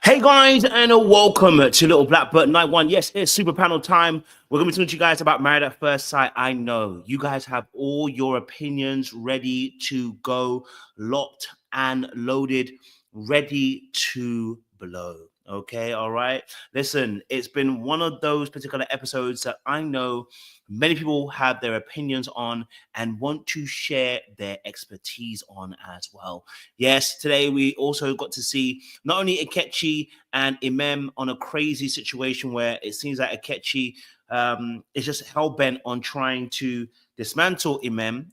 Hey guys, and welcome to Little Blackbird Night One. Yes, it's super panel time. We're going to be talking to you guys about Married at First Sight. I know you guys have all your opinions ready to go, locked and loaded, ready to blow. Okay, all right. Listen, it's been one of those particular episodes that I know many people have their opinions on and want to share their expertise on as well. Yes, today we also got to see not only Ikechi and Imem on a crazy situation where it seems like Ikechi is just hell-bent on trying to dismantle Imem,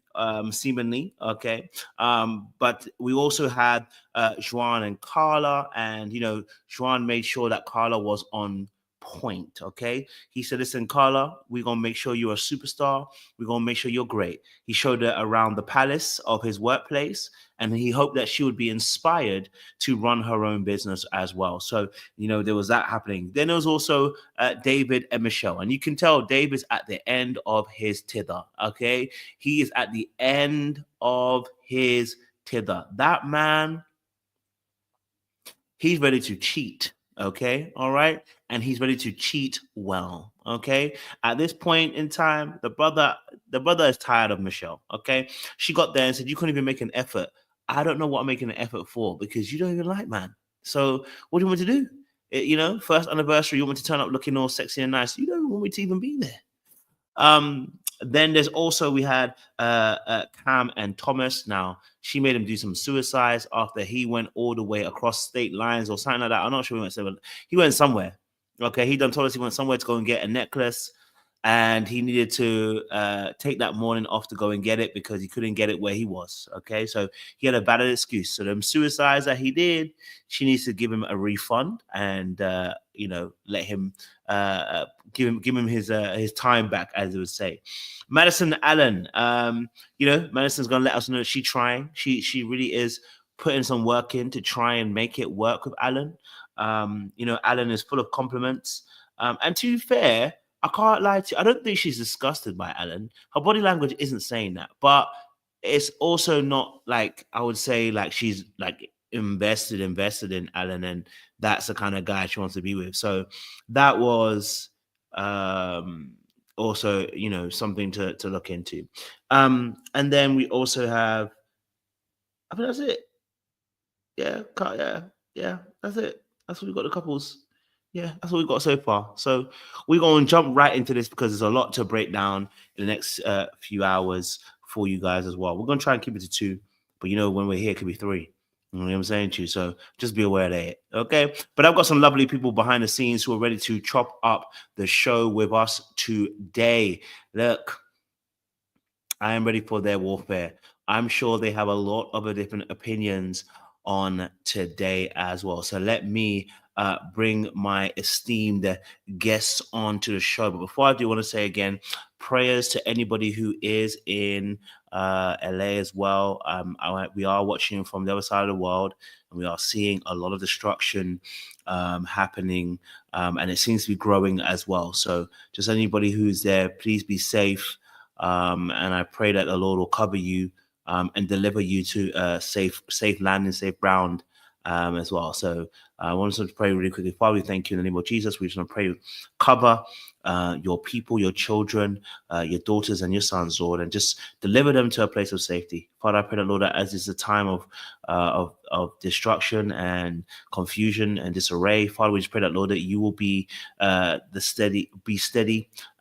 seemingly, okay? But we also had Juan and KARLA, and, Juan made sure that KARLA was on point, okay? He said, listen, KARLA, we're going to make sure you're a superstar. We're going to make sure you're great. He showed her around the palace of his workplace, and he hoped that she would be inspired to run her own business as well. So, there was that happening. Then there was also David and Michelle. And you can tell David's at the end of his tether, okay? He is at the end of his tether. That man, he's ready to cheat, okay? All right? And he's ready to cheat well, okay? At this point in time, the brother is tired of Michelle, okay? She got there and said, you couldn't even make an effort. I don't know what I'm making an effort for because you don't even like man. So what do you want me to do? First anniversary, you want me to turn up looking all sexy and nice. You don't want me to even be there. Then there's also, we had Cam and Thomas. Now, she made him do some suicides after he went all the way across state lines or something like that. I'm not sure he went somewhere. Okay, he told us he went somewhere to go and get a necklace. And he needed to take that morning off to go and get it because he couldn't get it where he was. Okay, so he had a valid excuse. So them suicides that he did, she needs to give him a refund and let him give him his time back, as they would say. Madison Allen, Madison's gonna let us know that she's trying. She really is putting some work in to try and make it work with Alan. Alan is full of compliments. And to be fair, I can't lie to you. I don't think she's disgusted by Alan. Her body language isn't saying that, but it's also not like, I would say, like she's like invested in Alan, and that's the kind of guy she wants to be with. So that was also, something to look into. And then we also have, I think that's it. Yeah, that's it. That's what we got, the couples. Yeah, that's what we've got so far. So we're going to jump right into this because there's a lot to break down in the next few hours for you guys as well. We're going to try and keep it to 2, but when we're here, it could be 3. You know what I'm saying to you? So just be aware of that, okay? But I've got some lovely people behind the scenes who are ready to chop up the show with us today. Look, I am ready for their warfare. I'm sure they have a lot of different opinions on today as well. So let me bring my esteemed guests onto the show. But before I do, I want to say again, prayers to anybody who is in LA as well. We are watching from the other side of the world, and we are seeing a lot of destruction happening, and it seems to be growing as well. So just anybody who's there, please be safe. And I pray that the Lord will cover you and deliver you to safe land and safe ground as well. So I want to pray really quickly. Father, we thank you in the name of Jesus. We just want to pray, cover your people, your children, your daughters and your sons, Lord, and just deliver them to a place of safety. Father, I pray that, Lord, that as it's a time of destruction and confusion and disarray, Father, we just pray that, Lord, that you will be steady,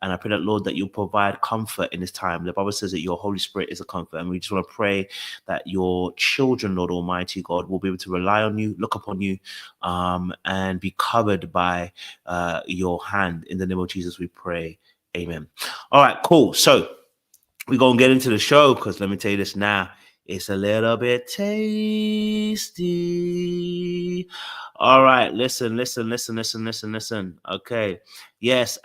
and I pray that, Lord, that you'll provide comfort in this time. The Bible says that your Holy Spirit is a comfort, and we just want to pray that your children, Lord Almighty God, will be able to rely on you, look upon you, and be covered by your hand. In the name of Jesus, we pray. Amen. All right, cool. So we're going to get into the show because let me tell you this now. It's a little bit tasty. All right, listen. Okay. Yes,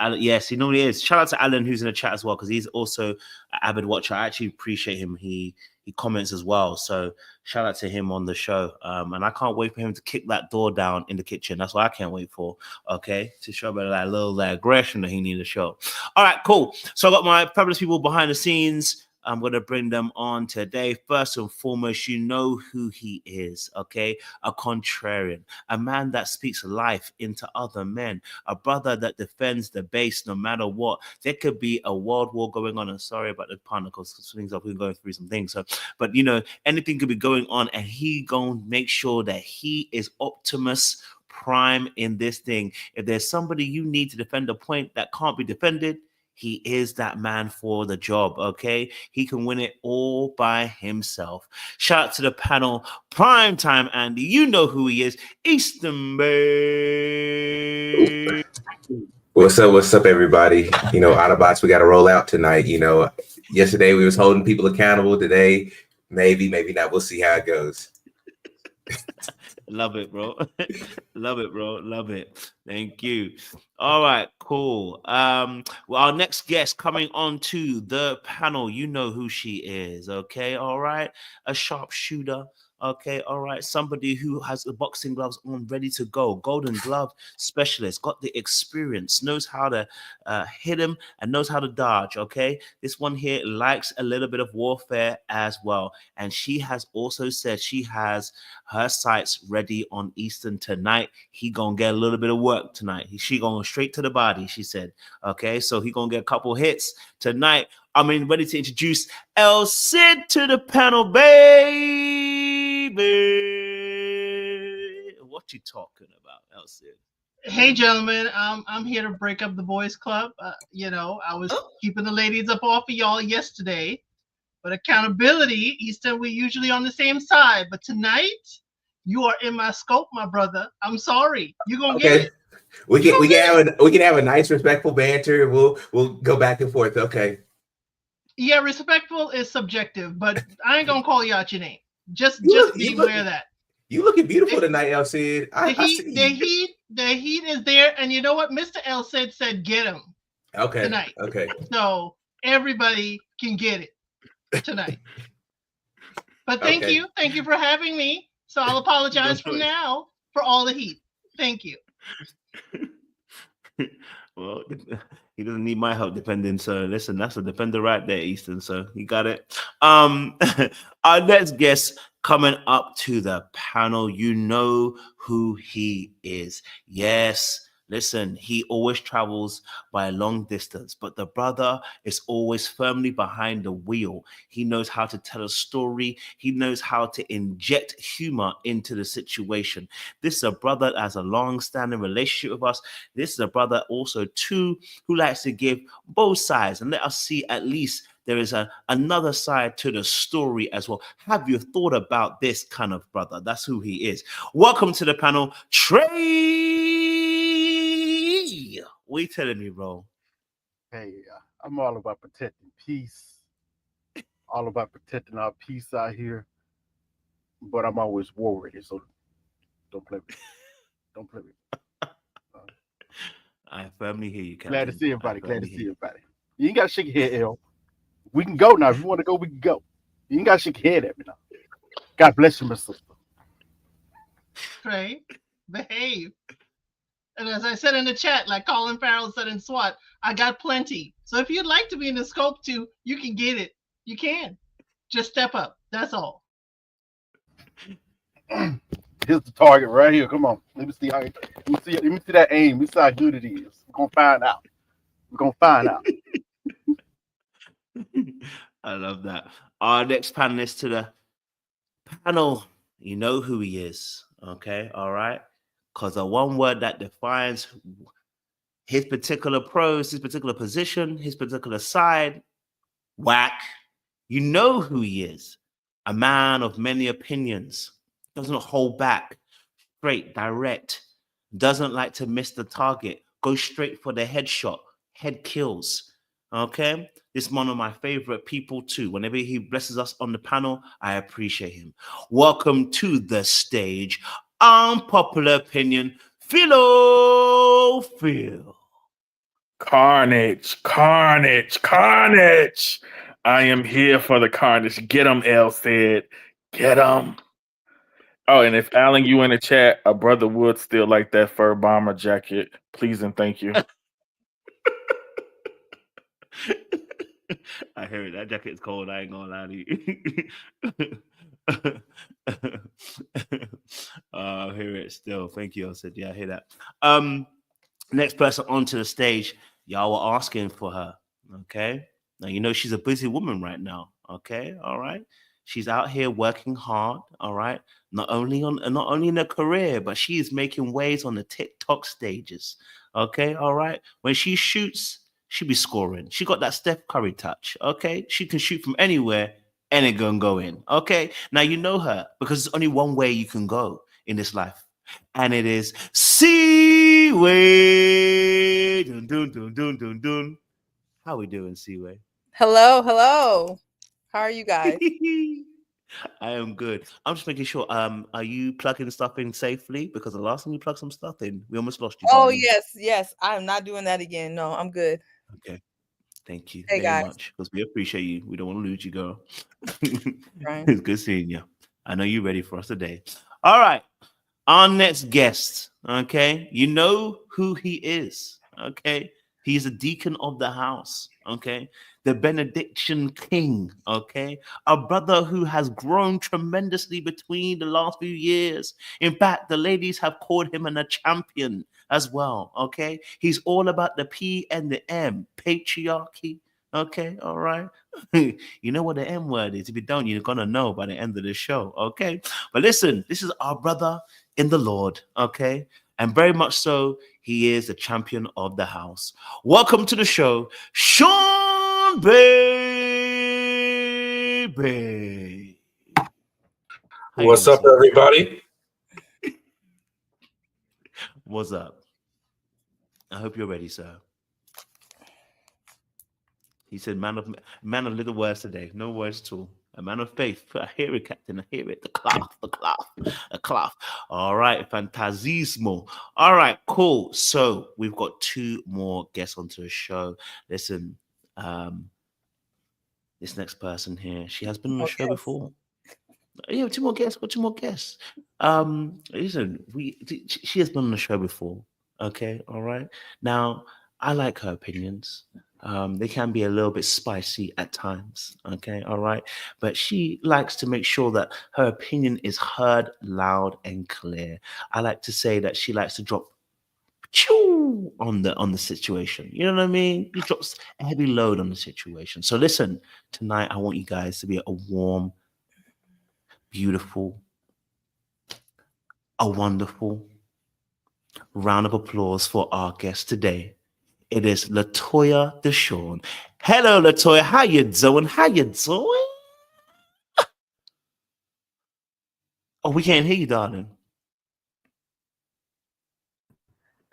he normally is. Shout out to Alan, who's in the chat as well, because he's also an avid watcher. I actually appreciate him. He comments as well. So shout out to him on the show. And I can't wait for him to kick that door down in the kitchen. That's what I can't wait for. Okay. To show about that little aggression that he needs to show. All right, cool. So I got my fabulous people behind the scenes. I'm going to bring them on today. First and foremost, you know who he is, okay? A contrarian, a man that speaks life into other men, a brother that defends the base no matter what. There could be a world war going on. And sorry about the pun, because things have been going through some things. So, but anything could be going on, and he gonna make sure that he is Optimus Prime in this thing. If there's somebody you need to defend a point that can't be defended, he is that man for the job, okay? He can win it all by himself. Shout out to the panel. Prime time, Andy. You know who he is. Eastern Bay. What's up, everybody? Autobots, we got to roll out tonight. Yesterday we was holding people accountable. Today, maybe not. We'll see how it goes. Love it, bro. Love it, bro. Love it. Thank you. All right, cool. Well, our next guest coming on to the panel, you know who she is, okay? All right. A sharpshooter. Okay, all right. Somebody who has the boxing gloves on, ready to go. Golden glove specialist, got the experience, knows how to hit him and knows how to dodge. Okay, this one here likes a little bit of warfare as well. And she has also said she has her sights ready on Eastern tonight. He gonna get a little bit of work tonight. She going straight to the body, she said. Okay, so he gonna get a couple hits tonight. I'm ready to introduce El Cid to the panel, baby. What you talking about, El Cid? Hey, gentlemen, I'm here to break up the boys club. I was keeping the ladies up off of y'all yesterday, but accountability, Easton, we usually on the same side. But tonight, you are in my scope, my brother. I'm sorry. You're gonna get it. We can have a nice, respectful banter. We'll go back and forth. Okay. Yeah, respectful is subjective, but I ain't gonna call you out your name. Just be aware of that. You looking beautiful tonight, El Cid. The heat is there, and you know what? Mr. El Cid said, "Get him." Okay. Tonight. Okay. So everybody can get it tonight. But thank you for having me. So I'll apologize from now for all the heat. Thank you. Well, he doesn't need my help defending. So listen, that's a defender right there, Easton. So you got it. Our next guest coming up to the panel, you know who he is. Yes. Listen, he always travels by a long distance, but the brother is always firmly behind the wheel. He knows how to tell a story. He knows how to inject humor into the situation. This is a brother that has a long-standing relationship with us. This is a brother also, too, who likes to give both sides and let us see at least there is another side to the story as well. Have you thought about this kind of brother? That's who he is. Welcome to the panel, Trey. What are you telling me, bro? Hey, I'm all about protecting peace, all about protecting our peace out here. But I'm always worried, so don't play with me. Don't play with me. I firmly hear you, Captain. Glad to see everybody. You ain't got to shake your head, L. We can go now. If you want to go, we can go. You ain't got to shake your head at me now. God bless you, my sister. Trey, behave. And as I said in the chat, like Colin Farrell said in SWAT, I got plenty. So if you'd like to be in the scope too, you can get it. You can. Just step up. That's all. Here's the target right here. Come on. Let me see that aim. Let me see how good it is. We're gonna find out. I love that. Our next panelist to the panel, you know who he is. Okay, all right. Because the one word that defines his particular pros, his particular position, his particular side, whack. You know who he is. A man of many opinions. Doesn't hold back. Straight, direct. Doesn't like to miss the target. Goes straight for the headshot. Head kills. Okay? This is one of my favorite people too. Whenever he blesses us on the panel, I appreciate him. Welcome to the stage. Unpopular opinion, Phil. Carnage. I am here for the carnage. Get him, El Cid. Get him. Oh, and if Alan, you in the chat, a brother would still like that fur bomber jacket. Please and thank you. I hear it. That jacket's cold. I ain't gonna lie to you. I hear it still. Thank you. I said, yeah, I hear that. Next person onto the stage. Y'all were asking for her. Okay. Now you know she's a busy woman right now. Okay. All right. She's out here working hard. All right. Not only in her career, but she is making waves on the TikTok stages. Okay. All right. When she shoots, she be scoring. She got that Steph Curry touch. Okay. She can shoot from anywhere and it gonna go in. Okay. Now you know her because there's only one way you can go in this life. And it is Seaway. Dun, dun, dun, dun, dun, dun. How we doing, Seaway? Hello, hello. How are you guys? I am good. I'm just making sure. Are you plugging stuff in safely? Because the last time you plugged some stuff in, we almost lost you. Oh, darling. yes. I am not doing that again. No, I'm good. Okay. Thank you Hey, very guys. much. Because we appreciate you. We don't want to lose you, girl. Right. It's good seeing you. I know you're ready for us today. All right. Our next guest, okay, you know who he is, okay? He's a deacon of the house, okay? The benediction king, okay? A brother who has grown tremendously between the last few years. In fact, the ladies have called him a champion as well, okay? He's all about the P and the M, patriarchy, okay? All right? You know what the M word is. If you don't, you're going to know by the end of the show, okay? But listen, this is our brother in the Lord, okay? And very much so, he is the champion of the house. Welcome to the show, Sean Baby. How you What's doing, up, sir? everybody? What's up? I hope you're ready, sir. He said, man of little words today. No words at all. A man of faith. I hear it, Captain. I hear it. The cloth. All right. Fantasismo. All right. Cool. So we've got two more guests onto the show. Listen, this next person here, she has been on the show before. Yeah, two more guests. Got two more guests. Listen, she has been on the show before. Okay. All right. Now, I like her opinions. They can be a little bit spicy at times. Okay, all right. But she likes to make sure that her opinion is heard loud and clear. I like to say that she likes to drop choo on the situation. You know what I mean? He drops a heavy load on the situation. So listen, tonight I want you guys to be a warm, beautiful, a wonderful round of applause for our guest today. It is Latoya Deshawn. Hello, Latoya. How you doing? How you doing? Oh, we can't hear you, darling.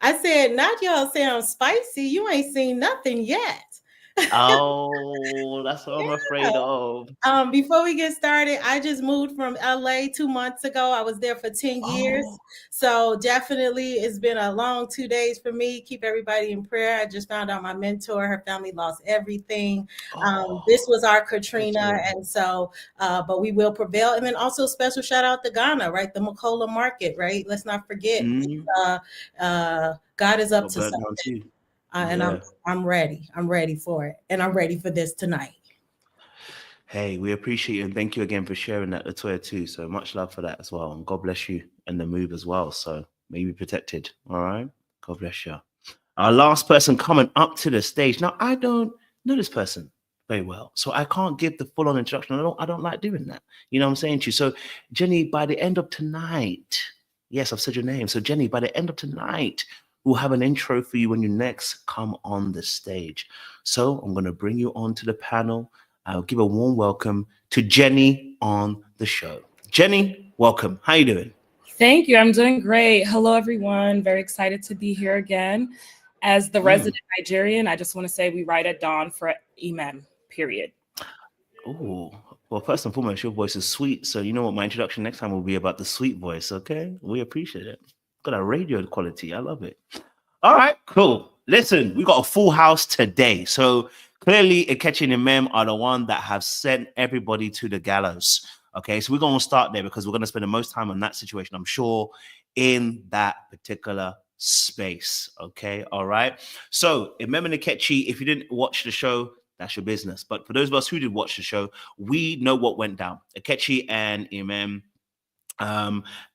I said, not y'all sound spicy. You ain't seen nothing yet. Oh, that's what I'm afraid of. Before we get started, I just moved from LA 2 months ago. I was there for 10 years. So definitely it's been a long 2 days for me. Keep everybody in prayer. I just found out my mentor, her family lost everything. This was our Katrina. And so, but we will prevail. And then also special shout out to Ghana, right? The Makola market, right? Let's not forget. God is up to something. And I'm ready. I'm ready for it. And I'm ready for this tonight. Hey, we appreciate you and thank you again for sharing that, Latoya, too. So much love for that as well. And God bless you and the move as well. So may you be protected. All right. God bless you. Our last person coming up to the stage. Now, I don't know this person very well, so I can't give the full-on introduction. I don't like doing that. You know what I'm saying to you? So, Jenny, by the end of tonight, yes, I've said your name. So, Jenny, by the end of tonight, we'll have an intro for you when you next come on the stage. So I'm going to bring you onto the panel. I'll give a warm welcome to Jenny on the show. Jenny, welcome. How you doing? Thank you. I'm doing great. Hello, everyone. Very excited to be here again. As the resident Nigerian, I just want to say we ride at dawn for Amen, period. Oh, well, first and foremost, your voice is sweet. So you know what? My introduction next time will be about the sweet voice, okay? We appreciate it. Got a radio quality. I love it. All right, cool. Listen, we got a full house today. So clearly, Ikechi and Mem are the one that have sent everybody to the gallows. Okay, so we're going to start there because we're going to spend the most time on that situation, I'm sure, in that particular space. Okay, all right. So, Mem and Ikechi, if you didn't watch the show, that's your business. But for those of us who did watch the show, we know what went down. Ikechi and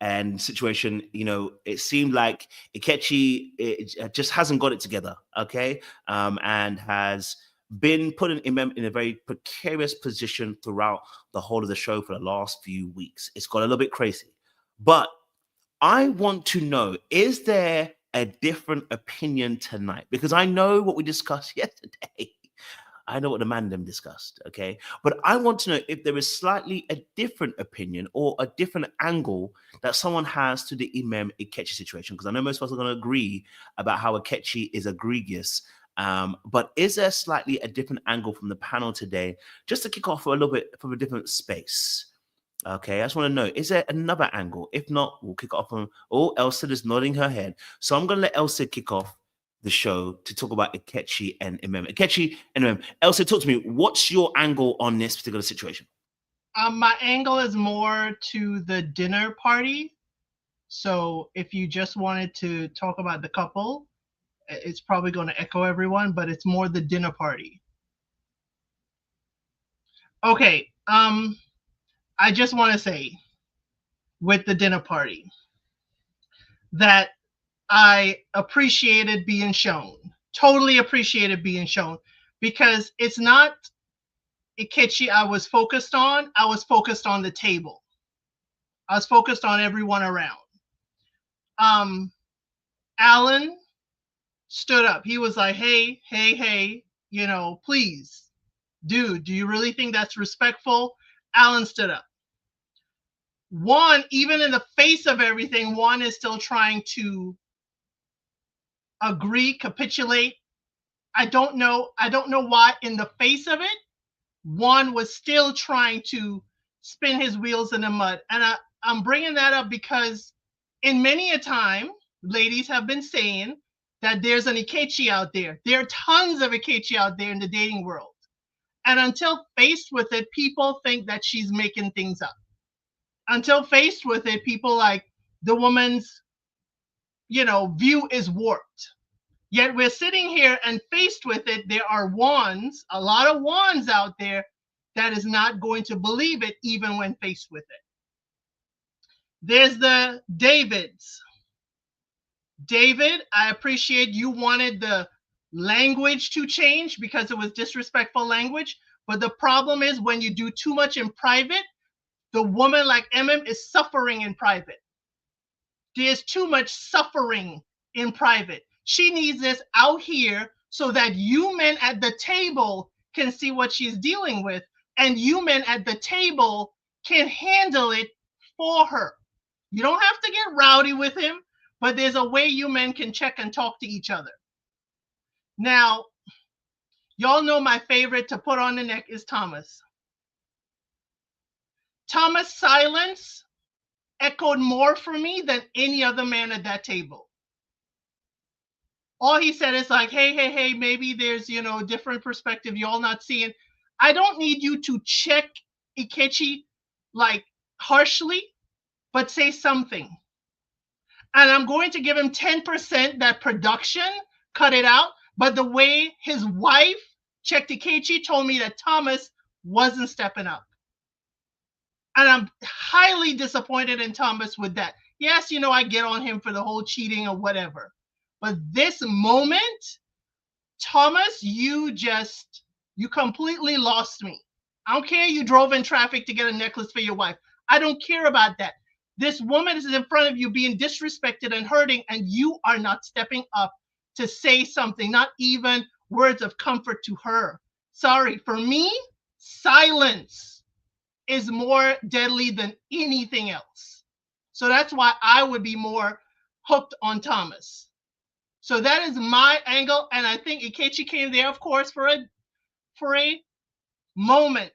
and situation, it seemed like Ikechi just hasn't got it together, okay, and has been put in a very precarious position throughout the whole of the show for the last few weeks. It's got a little bit crazy, but I want to know, is there a different opinion tonight? Because I know what we discussed yesterday. I know what the man them discussed, okay? But I want to know if there is slightly a different opinion or a different angle that someone has to the Imam Ikechi situation. Because I know most of us are going to agree about how Ikechi is egregious. But is there slightly a different angle from the panel today, just to kick off a little bit from a different space? Okay, I just want to know, is there another angle? If not, we'll kick off on, Elsa is nodding her head. So I'm going to let Elsa kick off the show to talk about Ikechi and Imam. Ikechi and Imam. Elsa, talk to me. What's your angle on this particular situation? My angle is more to the dinner party. So if you just wanted to talk about the couple, it's probably going to echo everyone, but it's more the dinner party. Okay. I just want to say with the dinner party that I appreciated being shown, totally appreciated being shown, because it's not Ikechi I was focused on. I was focused on the table. I was focused on everyone around. Alan stood up. He was like, hey, please, dude, do you really think that's respectful? Alan stood up. Juan, even in the face of everything, Juan is still trying to agree, capitulate. I don't know why in the face of it, Juan was still trying to spin his wheels in the mud. And I'm bringing that up because in many a time, ladies have been saying that there's an Ikechi out there. There are tons of Ikechi out there in the dating world. And until faced with it, people think that she's making things up. Until faced with it, people like the woman's, view is warped. Yet we're sitting here and faced with it. There are wands, a lot of wands out there that is not going to believe it even when faced with it. There's the Davids. David, I appreciate you wanted the language to change because it was disrespectful language. But the problem is when you do too much in private, the woman like MM is suffering in private. There's too much suffering in private. She needs this out here so that you men at the table can see what she's dealing with, and you men at the table can handle it for her. You don't have to get rowdy with him, but there's a way you men can check and talk to each other. Now, y'all know my favorite to put on the neck is Thomas. Thomas' silence echoed more for me than any other man at that table. All he said is like, hey, maybe there's, different perspective y'all not seeing. I don't need you to check Ikechi like harshly, but say something. And I'm going to give him 10% that production, cut it out. But the way his wife checked Ikechi told me that Thomas wasn't stepping up. And I'm highly disappointed in Thomas with that. Yes, I get on him for the whole cheating or whatever. But this moment, Thomas, you completely lost me. I don't care you drove in traffic to get a necklace for your wife. I don't care about that. This woman is in front of you being disrespected and hurting, and you are not stepping up to say something, not even words of comfort to her. Sorry, for me, silence is more deadly than anything else. So that's why I would be more hooked on Thomas. So that is my angle, and I think Ikechi came there, of course, for a moment.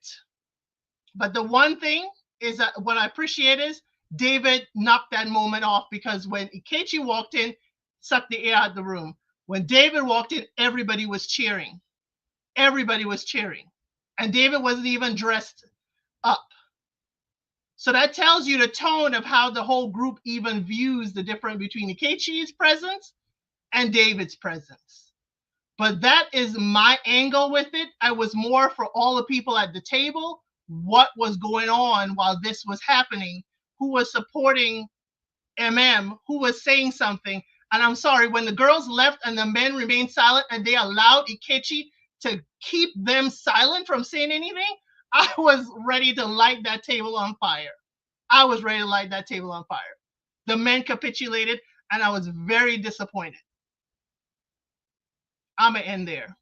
But the one thing is that what I appreciate is David knocked that moment off, because when Ikechi walked in, sucked the air out of the room. When David walked in, everybody was cheering. Everybody was cheering. And David wasn't even dressed up. So that tells you the tone of how the whole group even views the difference between Ikechi's presence and David's presence. But that is my angle with it. I was more for all the people at the table, what was going on while this was happening, who was supporting who was saying something. And I'm sorry, when the girls left and the men remained silent and they allowed Ikechi to keep them silent from saying anything, I was ready to light that table on fire. I was ready to light that table on fire. The men capitulated and I was very disappointed. I'm going to end there.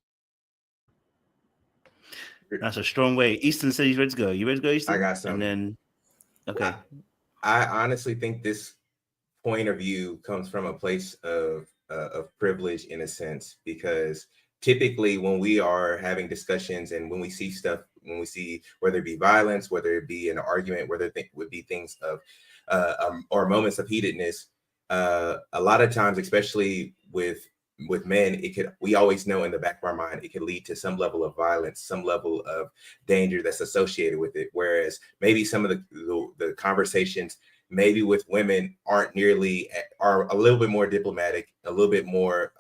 That's a strong way. Easton said he's ready to go. You ready to go, Easton? I got some. And then, okay. I honestly think this point of view comes from a place of privilege in a sense, because typically when we are having discussions and when we see stuff, when we see whether it be violence, whether it be an argument, whether it would be things of or moments of heatedness, a lot of times, especially with men, we always know in the back of our mind it could lead to some level of violence, some level of danger that's associated with it. Whereas maybe some of the conversations maybe with women are a little bit more diplomatic, a little bit more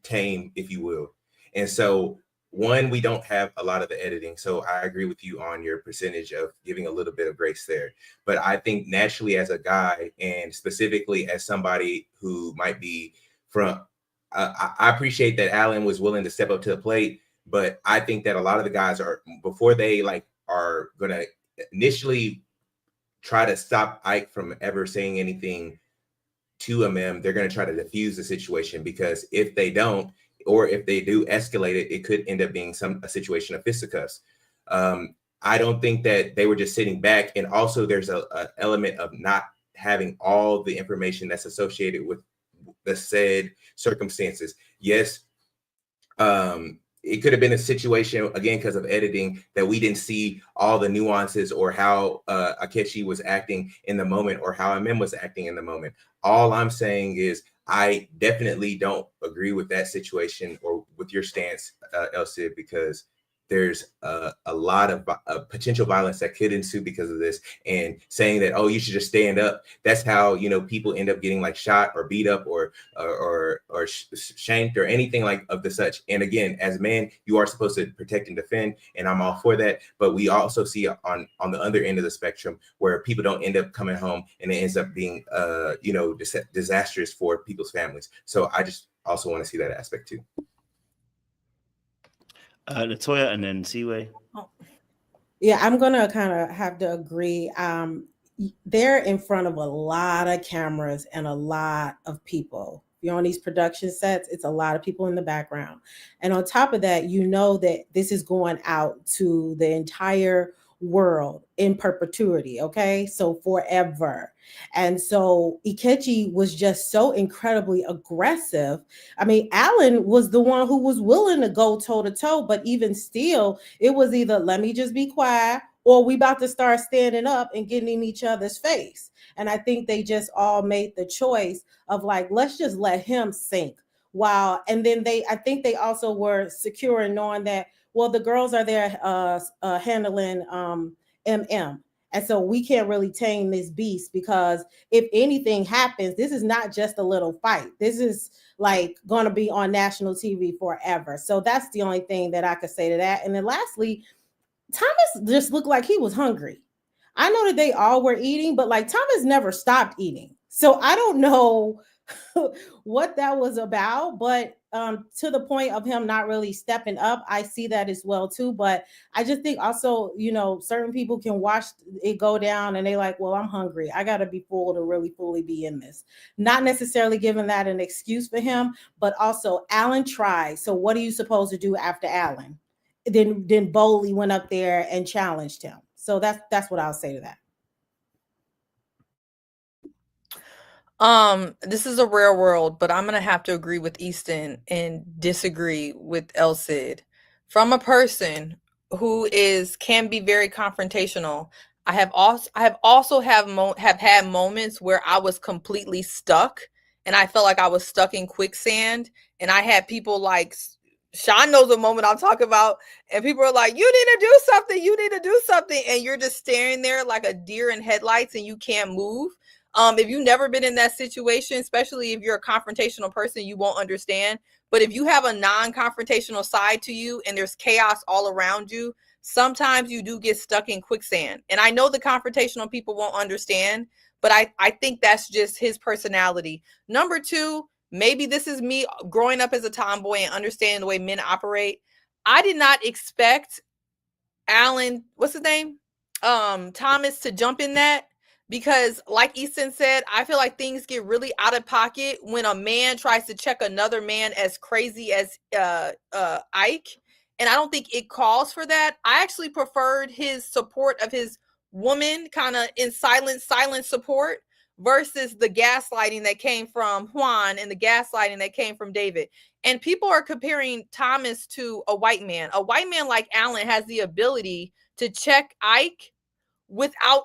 tame, if you will. And so we don't have a lot of the editing. So I agree with you on your percentage of giving a little bit of grace there. But I think naturally as a guy, and specifically as somebody who might be from, I appreciate that Alan was willing to step up to the plate, but I think that a lot of the guys before they are going to initially try to stop Ike from ever saying anything to him, they're going to try to diffuse the situation, because if they don't, or if they do escalate it, it could end up being a situation of fisticuffs. I don't think that they were just sitting back. And also there's a element of not having all the information that's associated with the said circumstances. Yes, it could have been a situation, again, because of editing, that we didn't see all the nuances or how Ikechi was acting in the moment or how MM was acting in the moment. All I'm saying is I definitely don't agree with that situation or with your stance, Elsid, because there's a lot of potential violence that could ensue because of this. And saying that, oh, you should just stand up. That's how, people end up getting shot or beat up or shanked or anything of the such. And again, as men, you are supposed to protect and defend, and I'm all for that. But we also see on the other end of the spectrum where people don't end up coming home and it ends up being, disastrous for people's families. So I just also want to see that aspect too. Latoya and then Seaway. Yeah, I'm gonna kind of have to agree. They're in front of a lot of cameras and a lot of people. You're on these production sets, it's a lot of people in the background. And on top of that, that this is going out to the entire world in perpetuity, okay? So forever. And so Ikechi was just so incredibly aggressive. I mean, Alan was the one who was willing to go toe to toe, but even still, it was either let me just be quiet or we about to start standing up and getting in each other's face. And I think they just all made the choice of let's just let him sink. And then I think they also were secure in knowing that, well, the girls are there handling MM. And so we can't really tame this beast, because if anything happens, this is not just a little fight. This is going to be on national TV forever. So that's the only thing that I could say to that. And then lastly, Thomas just looked like he was hungry. I know that they all were eating, but Thomas never stopped eating. So I don't know what that was about, but to the point of him not really stepping up, I see that as well too. But I just think also, certain people can watch it go down and they well, I'm hungry. I got to be full to really fully be in this. Not necessarily giving that an excuse for him, but also Alan tried. So what are you supposed to do after Alan? Then boldly went up there and challenged him. So that's what I'll say to that. This is a rare world, but I'm gonna have to agree with Easton and disagree with Elsid. From a person who can be very confrontational, I have also had moments where I was completely stuck, and I felt like I was stuck in quicksand, and I had people Sean knows the moment I'm talking about, and people are like, you need to do something, and you're just staring there like a deer in headlights and you can't move. If you've never been in that situation, especially if you're a confrontational person, you won't understand. But if you have a non-confrontational side to you and there's chaos all around you, sometimes you do get stuck in quicksand. And I know the confrontational people won't understand, but I think that's just his personality. Number two, maybe this is me growing up as a tomboy and understanding the way men operate. I did not expect Alan, what's his name? Thomas to jump in that, because like Easton said, I feel like things get really out of pocket when a man tries to check another man as crazy as Ike. And I don't think it calls for that. I actually preferred his support of his woman kind of in silent support versus the gaslighting that came from Juan and the gaslighting that came from David. And people are comparing Thomas to a white man. A white man like Alan has the ability to check Ike without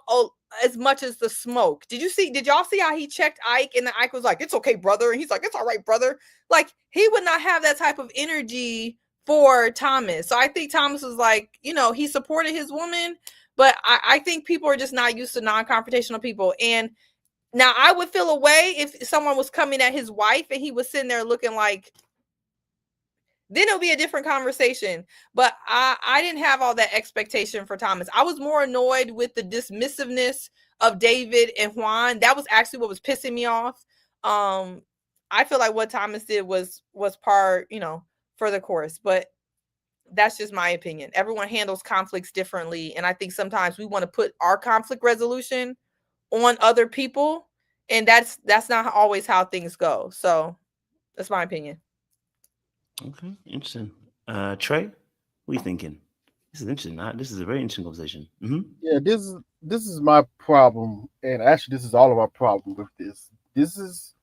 as much as the smoke. Did y'all see how he checked Ike and then Ike was like, it's okay, brother. And he's like, it's all right, brother. Like, he would not have that type of energy for Thomas. So I think Thomas was like, he supported his woman, but I think people are just not used to non-confrontational people. And now I would feel a way if someone was coming at his wife and he was sitting there looking like, then it'll be a different conversation. But I didn't have all that expectation for Thomas. I was more annoyed with the dismissiveness of David and Juan. That was actually what was pissing me off. I feel like what Thomas did was part, for the course. But that's just my opinion. Everyone handles conflicts differently. And I think sometimes we want to put our conflict resolution on other people. And that's not always how things go. So that's my opinion. Okay, interesting. Trey, what are you thinking? This is interesting. This is a very interesting conversation. Mm-hmm. Yeah, this is my problem, and actually, this is all of our problem with this. This is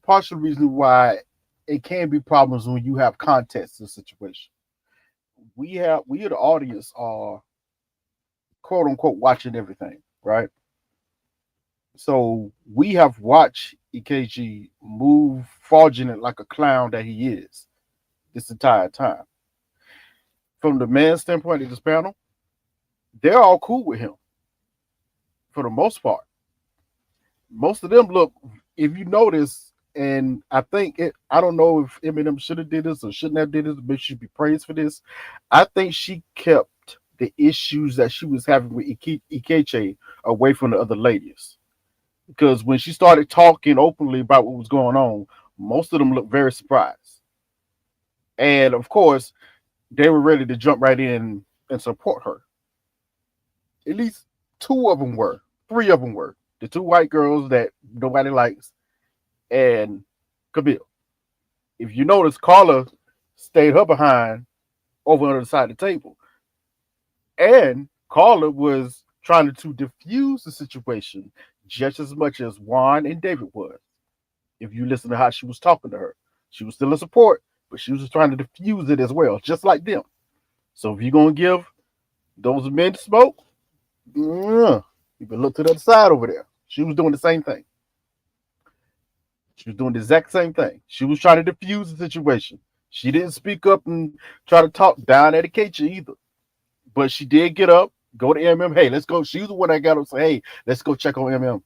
partial reason why it can be problems when you have context in a situation. We the audience are quote unquote watching everything, right? So we have watched Ikechi move fraudulent like a clown that he is this entire time. From the man's standpoint of this panel, they're all cool with him for the most part. Most of them look, if you notice, and I think I don't know if Eminem should have did this or shouldn't have did this, but she should be praised for this. I think she kept the issues that she was having with Ikechi away from the other ladies. Because when she started talking openly about what was going on, most of them looked very surprised. And of course, they were ready to jump right in and support her. At least 2 of them were. 3 of them were. The 2 white girls that nobody likes and CAMILLE. If you notice, KARLA stayed her behind over on the side of the table. And KARLA was trying to diffuse the situation just as much as Juan and David was. If you listen to how she was talking to her, she was still in support, but she was just trying to diffuse it as well, just like them. So if you're going to give those men smoke, you can look to the other side over there. She was doing the same thing. She was doing the exact same thing. She was trying to diffuse the situation. She didn't speak up and try to talk down at Ikechi either. But she did get up, go to MM. Hey, let's go. She was the one that got up and say, hey, let's go check on MM.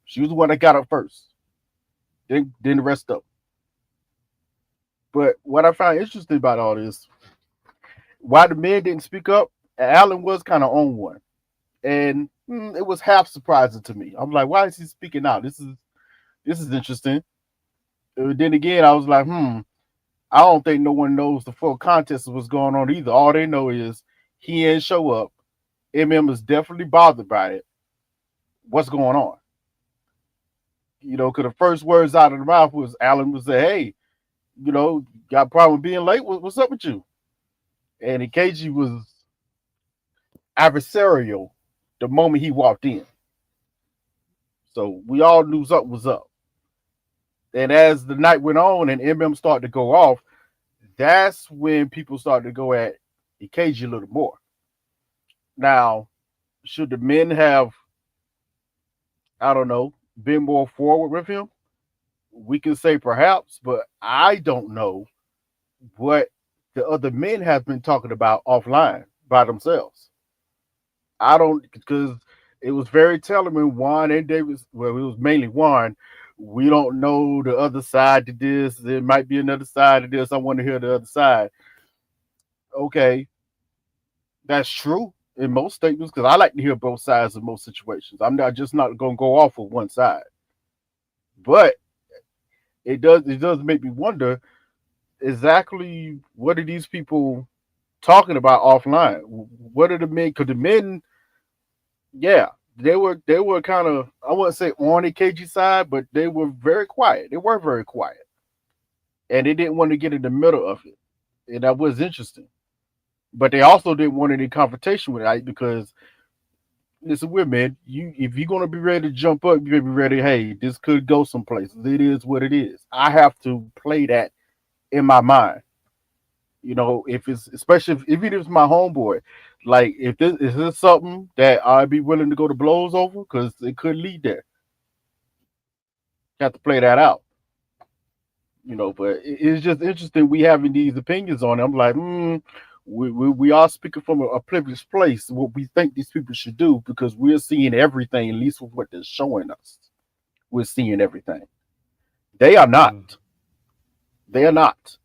She was the one that got up first. Then the rest of them. But what I found interesting about all this, why the men didn't speak up, Alan was kind of on one. And it was half surprising to me. I'm like, why is he speaking out? This is interesting. Then again, I was like, I don't think no one knows the full context of what's going on either. All they know is he didn't show up. MM is definitely bothered by it. What's going on? Because the first words out of the mouth was Alan would say, hey, got a problem with being late? What's up with you? And Ikechi was adversarial the moment he walked in. So we all knew something was up. And as the night went on and MM started to go off, that's when people started to go at Ikechi a little more. Now, should the men have, I don't know, been more forward with him? We can say perhaps, but I don't know what the other men have been talking about offline by themselves. I don't, because it was very telling when Juan and David, well, it was mainly Juan, we don't know the other side to this. There might be another side to this. I want to hear the other side. Okay, that's true in most statements because I like to hear both sides of most situations. I'm not going to go off of one side, but it does make me wonder exactly what are these people talking about offline? What are the men? Because the men, yeah, they were kind of, I wouldn't say on the KG side, but they were very quiet. They were very quiet, and they didn't want to get in the middle of it, and that was interesting. But they also didn't want any confrontation with it because listen, we're men. If you're gonna be ready to jump up, you better be ready. Hey, this could go someplace. It is what it is. I have to play that in my mind. You know, if it's especially if it is my homeboy, like if this is this something that I'd be willing to go to blows over because it could lead there. Have to play that out. You know, but it's just interesting we having these opinions on it. I'm like, we are speaking from a privileged place, what we think these people should do, because we're seeing everything, at least with what they're showing us. We're seeing everything. They are not. They are not.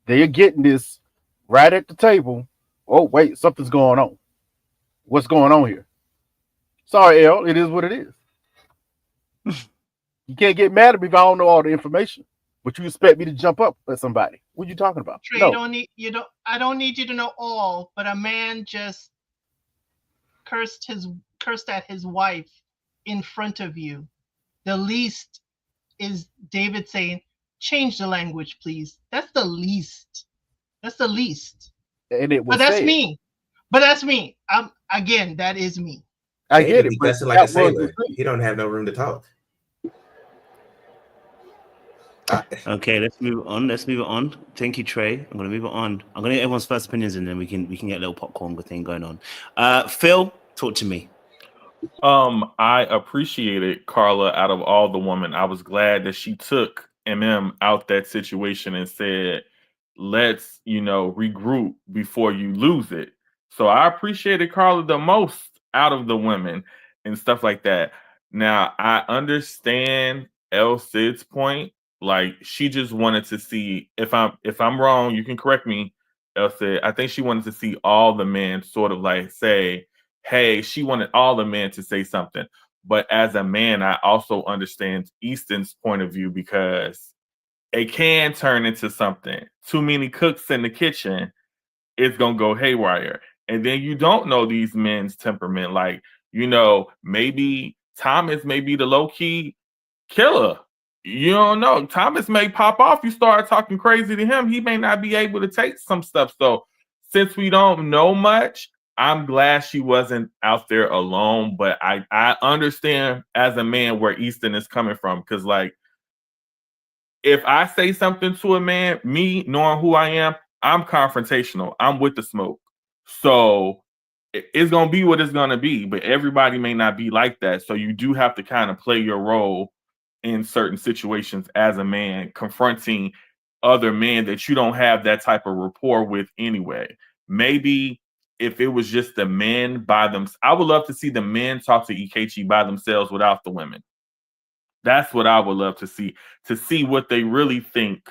They are getting this right at the table. Oh, wait, something's going on. What's going on here? Sorry, L, it is what it is. You can't get mad at me if I don't know all the information. But you expect me to jump up at somebody? What are you talking about? Trey, No. I don't need you to know all, but a man just cursed at his wife in front of you. The least is David saying, change the language, please. That's the least. That's the least. And it was But that's said. me. But that's me. Again, that is me. I get it. He But cussing like a that was the sailor. thing. He don't have no room to talk. Okay, let's move on. Let's move it on. Thank you, Trey. I'm gonna move it on. I'm gonna get everyone's first opinions, and then we can get a little popcorn thing going on. Phil, talk to me. I appreciated Karla out of all the women. I was glad that she took out that situation and said, let's, regroup before you lose it. So I appreciated Karla the most out of the women and stuff like that. Now, I understand El Cid's point. Like, she just wanted to see, if I'm wrong, you can correct me, El Cid. I think she wanted to see all the men sort of like say, hey, she wanted all the men to say something. But as a man, I also understand Easton's point of view because it can turn into something. Too many cooks in the kitchen, it's going to go haywire. And then you don't know these men's temperament. Like, maybe Thomas may be the low-key killer. You don't know. Thomas may pop off. You start talking crazy to him. He may not be able to take some stuff. So since we don't know much, I'm glad she wasn't out there alone, but I understand as a man where Easton is coming from. Because, like, if I say something to a man, me knowing who I am, I'm confrontational. I'm with the smoke. So it's going to be what it's going to be. But everybody may not be like that. So you do have to kind of play your role in certain situations as a man, confronting other men that you don't have that type of rapport with anyway. Maybe if it was just the men by themselves, I would love to see the men talk to Ikechi by themselves without the women. That's what I would love to see what they really think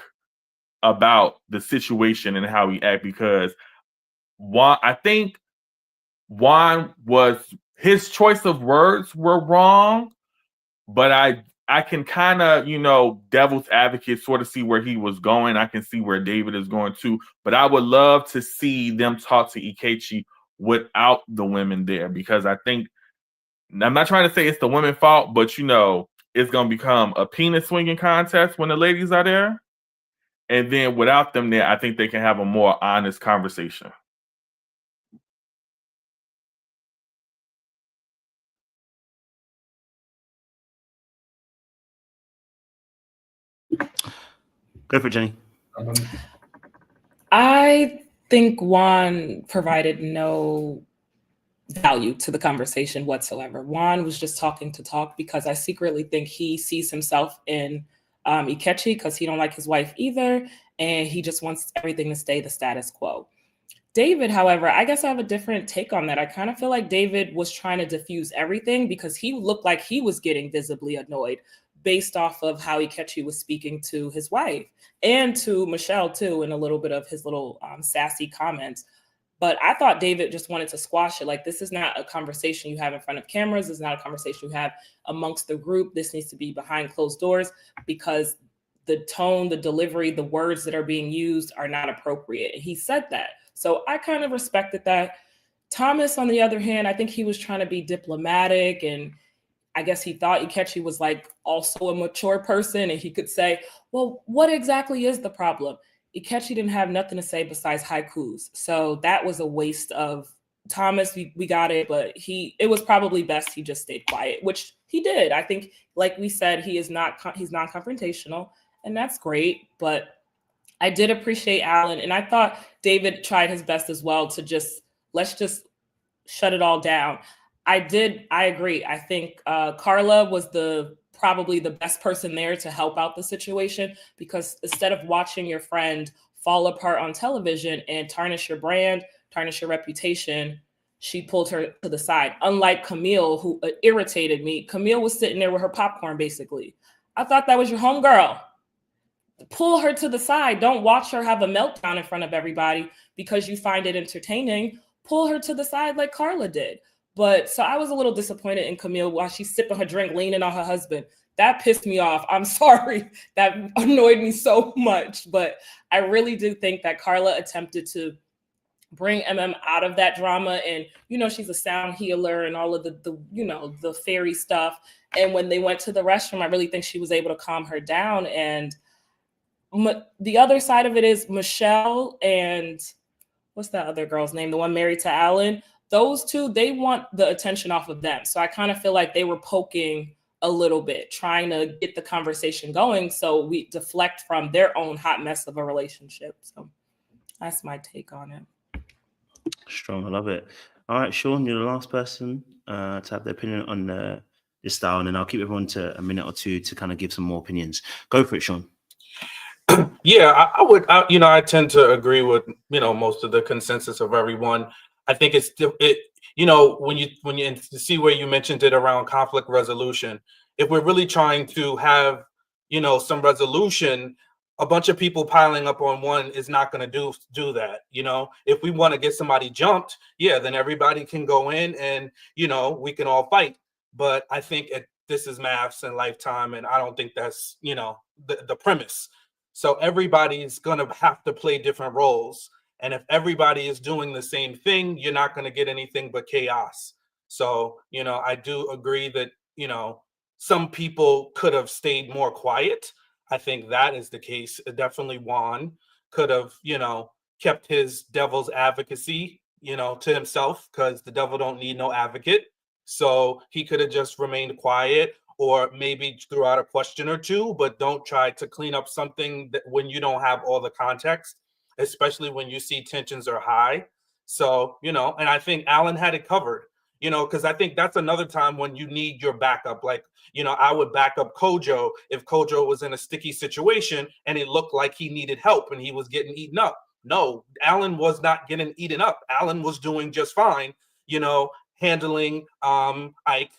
about the situation and how he act. Because I think Juan his choice of words were wrong, but I can kind of, devil's advocate sort of see where he was going. I can see where David is going too. But I would love to see them talk to Ikechi without the women there, because I think, I'm not trying to say it's the women's fault, but, it's going to become a penis swinging contest when the ladies are there. And then without them there, I think they can have a more honest conversation. Go for it, Jenny. I think Juan provided no value to the conversation whatsoever. Juan was just talking to talk, because I secretly think he sees himself in Ikechi, because he don't like his wife either, and he just wants everything to stay the status quo. David, however, I guess I have a different take on that. I kind of feel like David was trying to diffuse everything, because he looked like he was getting visibly annoyed based off of how Ikechi was speaking to his wife and to Michelle too, and a little bit of his little sassy comments. But I thought David just wanted to squash it. Like, this is not a conversation you have in front of cameras. This is not a conversation you have amongst the group. This needs to be behind closed doors, because the tone, the delivery, the words that are being used are not appropriate. He said that. So I kind of respected that. Thomas, on the other hand, I think he was trying to be diplomatic, and I guess he thought Ikechi was like also a mature person, and he could say, well, what exactly is the problem? Ikechi didn't have nothing to say besides haikus. So that was a waste of Thomas. We got it, but it was probably best he just stayed quiet, which he did. I think, like we said, he's non-confrontational, and that's great. But I did appreciate Alan, and I thought David tried his best as well to let's just shut it all down. I agree. I think Karla was probably the best person there to help out the situation, because instead of watching your friend fall apart on television and tarnish your brand, tarnish your reputation, she pulled her to the side. Unlike Camille, who irritated me. Camille was sitting there with her popcorn, basically. I thought that was your homegirl. Pull her to the side. Don't watch her have a meltdown in front of everybody because you find it entertaining. Pull her to the side like Karla did. But so I was a little disappointed in Camille while she's sipping her drink, leaning on her husband. That pissed me off. I'm sorry. That annoyed me so much. But I really do think that Karla attempted to bring out of that drama. And, she's a sound healer and all of the fairy stuff. And when they went to the restroom, I really think she was able to calm her down. And the other side of it is Michelle and what's that other girl's name? The one married to Alan. Those two, they want the attention off of them. So I kind of feel like they were poking a little bit, trying to get the conversation going so we deflect from their own hot mess of a relationship. So that's my take on it. Strong, I love it. All right, Sean, you're the last person to have their opinion on this style, and then I'll keep everyone to a minute or two to kind of give some more opinions. Go for it, Sean. Yeah, I tend to agree with, most of the consensus of everyone. I think when you see where you mentioned it around conflict resolution, if we're really trying to have, some resolution, a bunch of people piling up on one is not going to do that. If we want to get somebody jumped, then everybody can go in and, we can all fight. But I think this is Maths and Lifetime, and I don't think that's, the premise. So everybody's going to have to play different roles. And if everybody is doing the same thing, you're not going to get anything but chaos. So, I do agree that, some people could have stayed more quiet. I think that is the case. Definitely Juan could have, kept his devil's advocacy, to himself, because the devil don't need no advocate. So he could have just remained quiet, or maybe threw out a question or two, but don't try to clean up something that when you don't have all the context, especially when you see tensions are high. So, and I think Alan had it covered, because I think that's another time when you need your backup. Like, I would back up Kojo if Kojo was in a sticky situation and it looked like he needed help and he was getting eaten up. No, Alan was not getting eaten up. Alan was doing just fine, handling Ike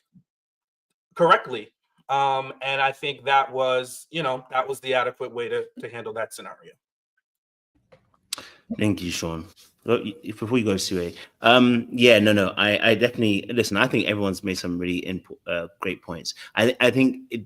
correctly. And I think that was the adequate way to handle that scenario. Thank you, Sean. Before you go, Sue, I definitely listen. I think everyone's made some really great points. I think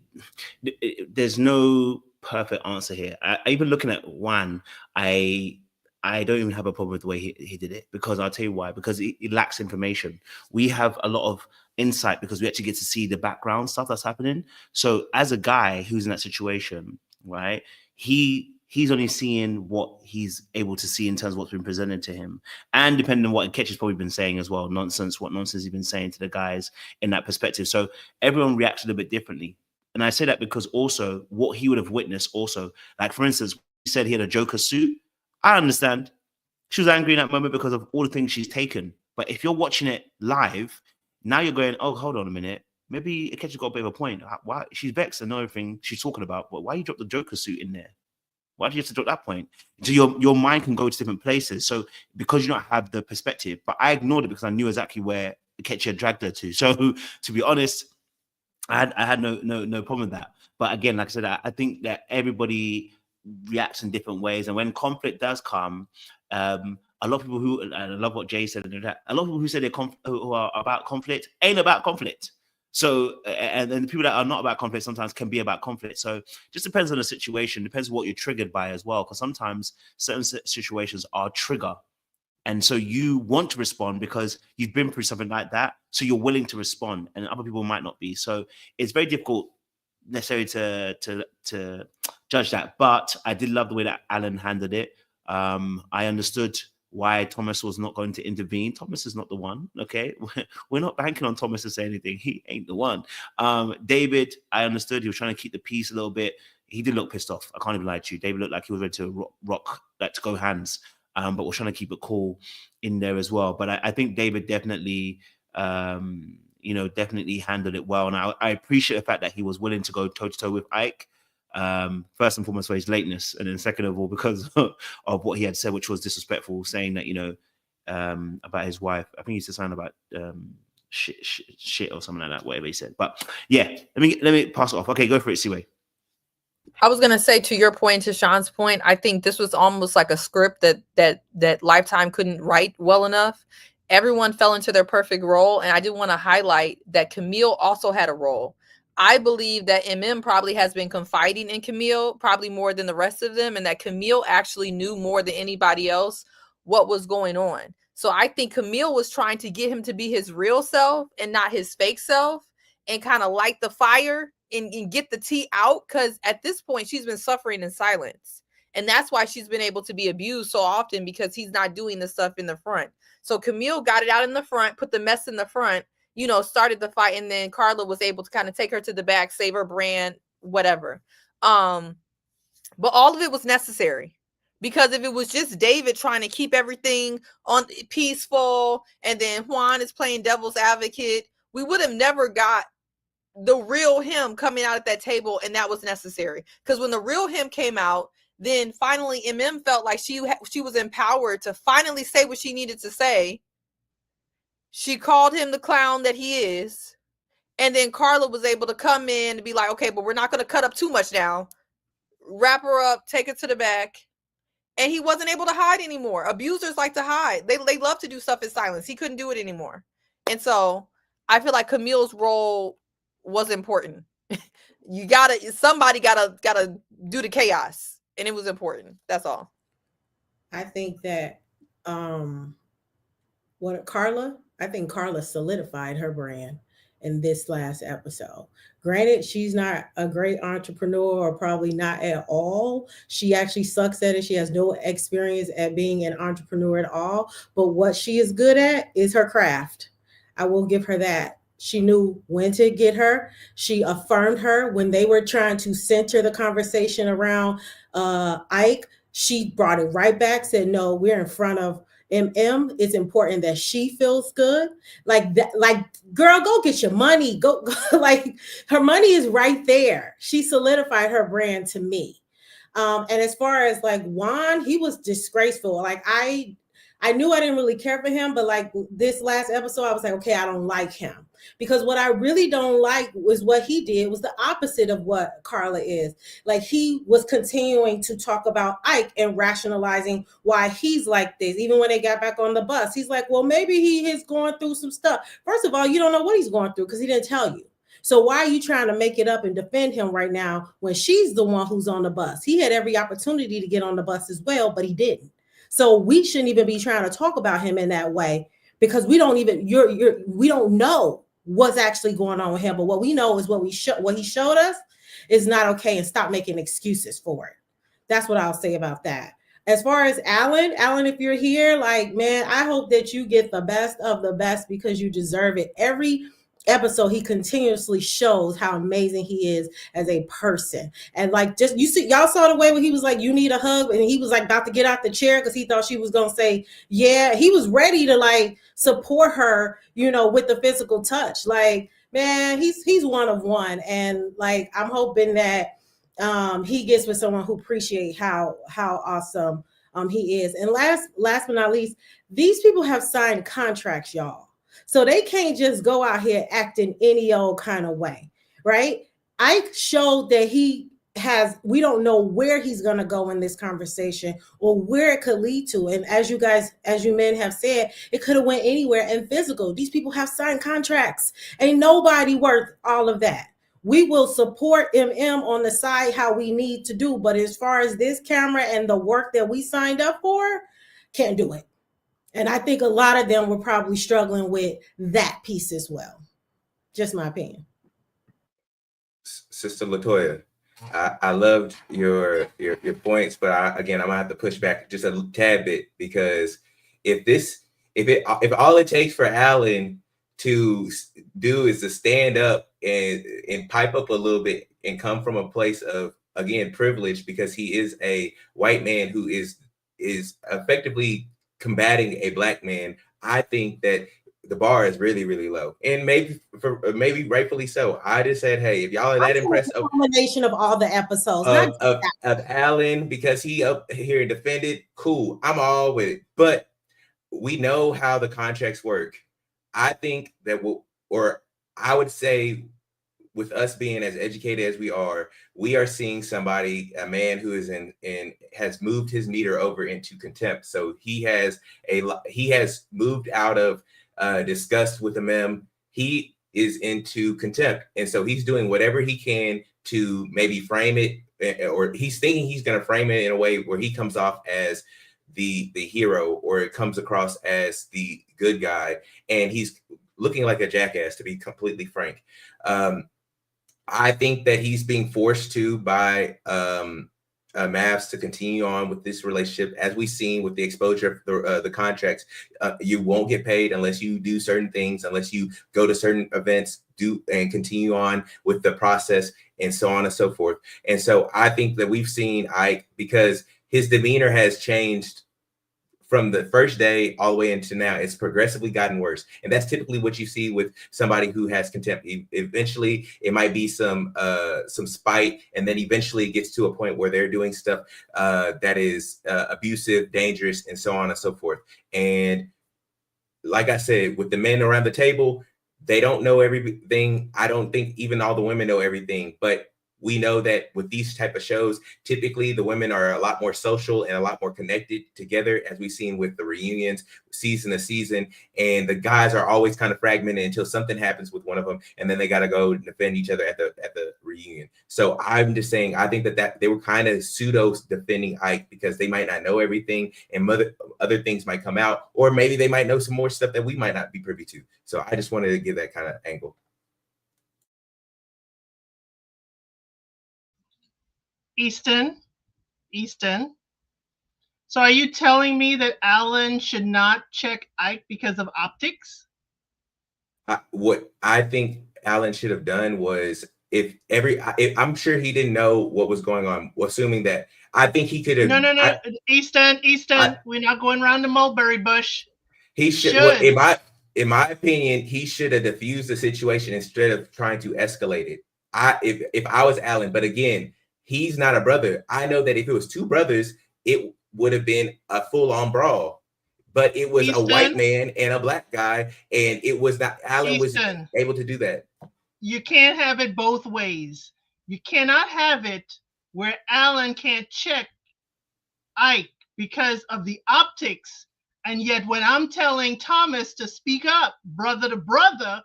there's no perfect answer here. Even looking at Juan, I don't even have a problem with the way he did it, because I'll tell you why. Because it lacks information. We have a lot of insight because we actually get to see the background stuff that's happening. So as a guy who's in that situation, right, he's only seeing what he's able to see in terms of what's been presented to him. And depending on what Ikechi's probably been saying as well, what nonsense he's been saying to the guys in that perspective. So everyone reacts a little bit differently. And I say that because also what he would have witnessed also, like for instance, he said he had a Joker suit. I understand. She was angry in that moment because of all the things she's taken. But if you're watching it live, now you're going, oh, hold on a minute. Maybe Ikechi's got a bit of a point. Why she's vexed and everything she's talking about, but why you drop the Joker suit in there? Why do you have to drop that point? So your mind can go to different places. So because you don't have the perspective, but I ignored it because I knew exactly where Ikechi had dragged her to. So to be honest, I had no problem with that. But again, like I said, I think that everybody reacts in different ways, and when conflict does come, a lot of people who, and I love what Jay said, a lot of people who say who are about conflict ain't about conflict. So, and then the people that are not about conflict sometimes can be about conflict. So, just depends on the situation, depends on what you're triggered by as well. Because sometimes certain situations are trigger, and so you want to respond because you've been through something like that. So you're willing to respond, and other people might not be. So it's very difficult necessarily to judge that. But I did love the way that Alan handled it. I understood why Thomas was not going to intervene. Thomas is not the one, okay? We're not banking on Thomas to say anything. He ain't the one. David, I understood he was trying to keep the peace a little bit. He did look pissed off. I can't even lie to you. David looked like he was ready to rock, like to go hands. But we're trying to keep it cool in there as well. But I think David definitely, definitely handled it well. And I appreciate the fact that he was willing to go toe-to-toe with Ike. First and foremost for his lateness, and then second of all because of what he had said, which was disrespectful, saying that about his wife. I think he said something about shit or something like that, whatever he said. But yeah, let me pass it off. Okay, go for it, Siwe. I was gonna say, to your point, to Sean's point, I think this was almost like a script that Lifetime couldn't write well enough. Everyone fell into their perfect role, and I do want to highlight that Camille also had a role. I believe that MM probably has been confiding in Camille probably more than the rest of them, and that Camille actually knew more than anybody else what was going on. So I think Camille was trying to get him to be his real self and not his fake self, and kind of light the fire and get the tea out, because at this point she's been suffering in silence. And that's why she's been able to be abused so often, because he's not doing the stuff in the front. So Camille got it out in the front, put the mess in the front, started the fight, and then Karla was able to kind of take her to the back, save her brand, whatever. But all of it was necessary, because if it was just David trying to keep everything on peaceful, and then Juan is playing devil's advocate, we would have never got the real him coming out at that table, and that was necessary. Because when the real him came out, then finally MM felt like she was empowered to finally say what she needed to say. She called him the clown that he is. And then Karla was able to come in and be like, okay, but we're not going to cut up too much now. Wrap her up, take it to the back. And he wasn't able to hide anymore. Abusers like to hide. They love to do stuff in silence. He couldn't do it anymore. And so I feel like Camille's role was important. Somebody gotta do the chaos. And it was important. That's all. I think that I think Karla solidified her brand in this last episode. Granted, she's not a great entrepreneur, or probably not at all. She actually sucks at it. She has no experience at being an entrepreneur at all. But what she is good at is her craft. I will give her that. She knew when to get her. She affirmed her when they were trying to center the conversation around Ike. She brought it right back, said, no, we're in front of MM. It's important that she feels good. Like that, like, girl, go get your money. Go like, her money is right there. She solidified her brand to me. And as far as like Juan, he was disgraceful. Like I knew I didn't really care for him, but like this last episode, I was like, okay, I don't like him. Because what I really don't like was what he did was the opposite of what Karla is. Like, he was continuing to talk about Ike and rationalizing why he's like this. Even when they got back on the bus, he's like, well, maybe he is going through some stuff. First of all, you don't know what he's going through because he didn't tell you. So why are you trying to make it up and defend him right now when she's the one who's on the bus? He had every opportunity to get on the bus as well, but he didn't. So we shouldn't even be trying to talk about him in that way, because we don't even we don't know what's actually going on with him. But what we know is what he showed us is not okay, and stop making excuses for it. That's what I'll say about that. As far as Alan, if you're here, like, man, I hope that you get the best of the best, because you deserve it. Every episode, he continuously shows how amazing he is as a person. And like, just, you see, y'all saw the way when he was like, you need a hug, and he was like about to get out the chair because he thought she was gonna say yeah. He was ready to like support her, with the physical touch. Like, man, he's one of one. And like, I'm hoping that he gets with someone who appreciates how awesome he is. And last but not least, these people have signed contracts, y'all. So they can't just go out here acting any old kind of way, right? Ike showed that we don't know where he's going to go in this conversation or where it could lead to. And as you men have said, it could have went anywhere. And physical, these people have signed contracts. Ain't nobody worth all of that. We will support MM on the side how we need to do. But as far as this camera and the work that we signed up for, can't do it. And I think a lot of them were probably struggling with that piece as well. Just my opinion. Sister Latoya, I loved your points, but I'm gonna have to push back just a tad bit, because if all it takes for Alan to do is to stand up and pipe up a little bit and come from a place of, again, privilege, because he is a white man who is effectively combating a black man, I think that the bar is really, really low, and maybe rightfully so. I just said, hey, if y'all are that impressed of combination of all the episodes of Alan, because he up here defended, cool, I'm all with it. But we know how the contracts work. I think that I would say, with us being as educated as we are seeing a man who is has moved his meter over into contempt. So he has moved out of disgust with the mem. He is into contempt, and so he's doing whatever he can to maybe frame it, or he's thinking he's going to frame it in a way where he comes off as the hero, or it comes across as the good guy, and he's looking like a jackass, to be completely frank. I think that he's being forced to by Mavs to continue on with this relationship, as we've seen with the exposure of the contracts. You won't get paid unless you do certain things, unless you go to certain events, and continue on with the process, and so on and so forth. And so I think that we've seen Ike, because his demeanor has changed from the first day all the way into now. It's progressively gotten worse. And that's typically what you see with somebody who has contempt. Eventually it might be some spite, and then eventually it gets to a point where they're doing stuff that is abusive, dangerous, and so on and so forth. And like I said, with the men around the table, they don't know everything. I don't think even all the women know everything, but we know that with these type of shows, typically the women are a lot more social and a lot more connected together, as we've seen with the reunions season to season. And the guys are always kind of fragmented until something happens with one of them, and then they got to go defend each other at the reunion. So I'm just saying, I think that they were kind of pseudo defending Ike, because they might not know everything, and other things might come out, or maybe they might know some more stuff that we might not be privy to. So I just wanted to give that kind of angle. Easton. So are you telling me that Alan should not check Ike because of optics? What I think Alan should have done was, I'm sure he didn't know what was going on, assuming that, I think he could have. No. Easton, we're not going around the mulberry bush. He should. Well, in my opinion, he should have diffused the situation instead of trying to escalate it. If I was Alan, but again, he's not a brother. I know that if it was two brothers, it would have been a full-on brawl. But it was a white man and a black guy, and it was not. Alan was able to do that. You can't have it both ways. You cannot have it where Alan can't check Ike because of the optics, and yet when I'm telling Thomas to speak up, brother to brother,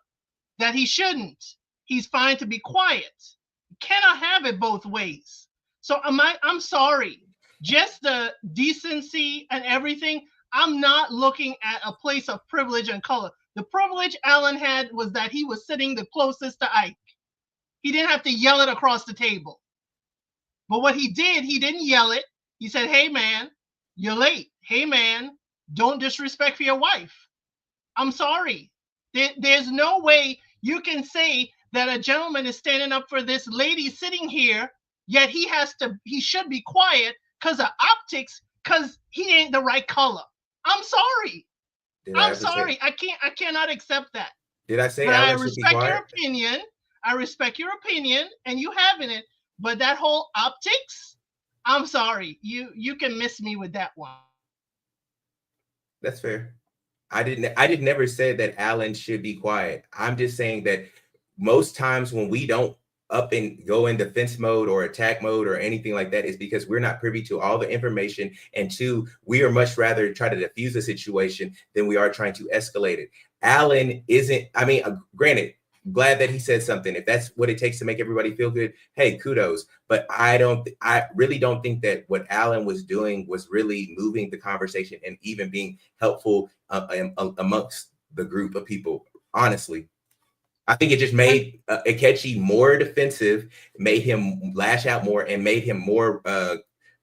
that he shouldn't. He's fine to be quiet. Cannot have it both ways. So I'm sorry, just the decency and everything. I'm not looking at a place of privilege and color. The privilege Alan had was that he was sitting the closest to Ike. He didn't have to yell it across the table. But what he did, he didn't yell it. He said, hey man, you're late. Hey man, don't disrespect for your wife. I'm sorry. There's no way you can say that a gentleman is standing up for this lady sitting here, yet he should be quiet because of optics, because he ain't the right color. I'm sorry. I'm sorry. I cannot accept that. Did I say I respect your opinion? I respect your opinion, and you having it. But that whole optics, I'm sorry. You can miss me with that one. That's fair. I did never say that Alan should be quiet. I'm just saying that most times when we don't up and go in defense mode or attack mode or anything like that is because we're not privy to all the information. And two, we are much rather try to diffuse the situation than we are trying to escalate it. Alan isn't, I mean, granted, glad that he said something. If that's what it takes to make everybody feel good, hey, kudos. But I really don't think that what Alan was doing was really moving the conversation and even being helpful amongst the group of people. Honestly, I think it just made Ikechi more defensive, made him lash out more, and made him more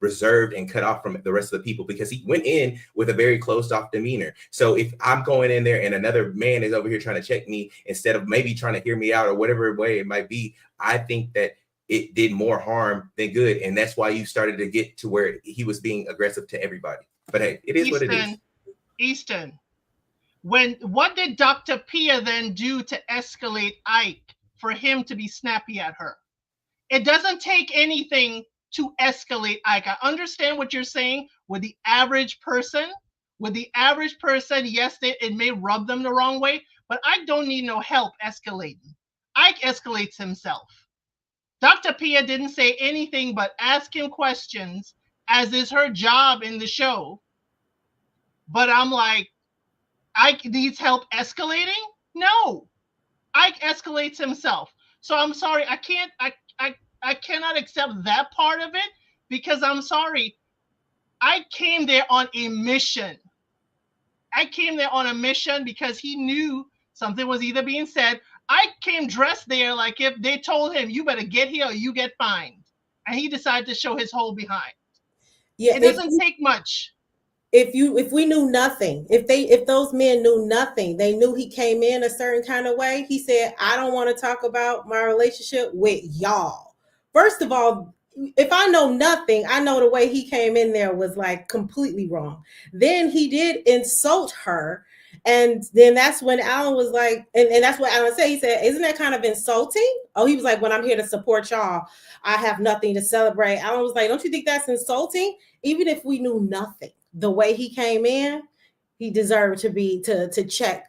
reserved and cut off from the rest of the people because he went in with a very closed off demeanor. So if I'm going in there and another man is over here trying to check me instead of maybe trying to hear me out or whatever way it might be, I think that it did more harm than good. And that's why you started to get to where he was being aggressive to everybody. But hey, it is what it is. Easton, what did Dr. Pia then do to escalate Ike for him to be snappy at her? It doesn't take anything to escalate Ike. I understand what you're saying with the average person. With the average person, yes, it may rub them the wrong way, but Ike don't need no help escalating. Ike escalates himself. Dr. Pia didn't say anything but ask him questions, as is her job in the show. But I'm like, Ike needs help escalating? No. Ike escalates himself. So I'm sorry, I cannot accept that part of it because I'm sorry. I came there on a mission. I came there on a mission because he knew something was either being said. I came dressed there like if they told him, you better get here or you get fined. And he decided to show his whole behind. Yeah, it doesn't take much. If we knew nothing, if those men knew nothing, they knew he came in a certain kind of way. He said, I don't want to talk about my relationship with y'all. First of all, if I know nothing, I know the way he came in there was like completely wrong. Then he did insult her. And then that's when Alan was like, and that's what Alan said. He said, isn't that kind of insulting? Oh, he was like, when I'm here to support y'all, I have nothing to celebrate. Alan was like, don't you think that's insulting? Even if we knew nothing, the way he came in, he deserved to be checked,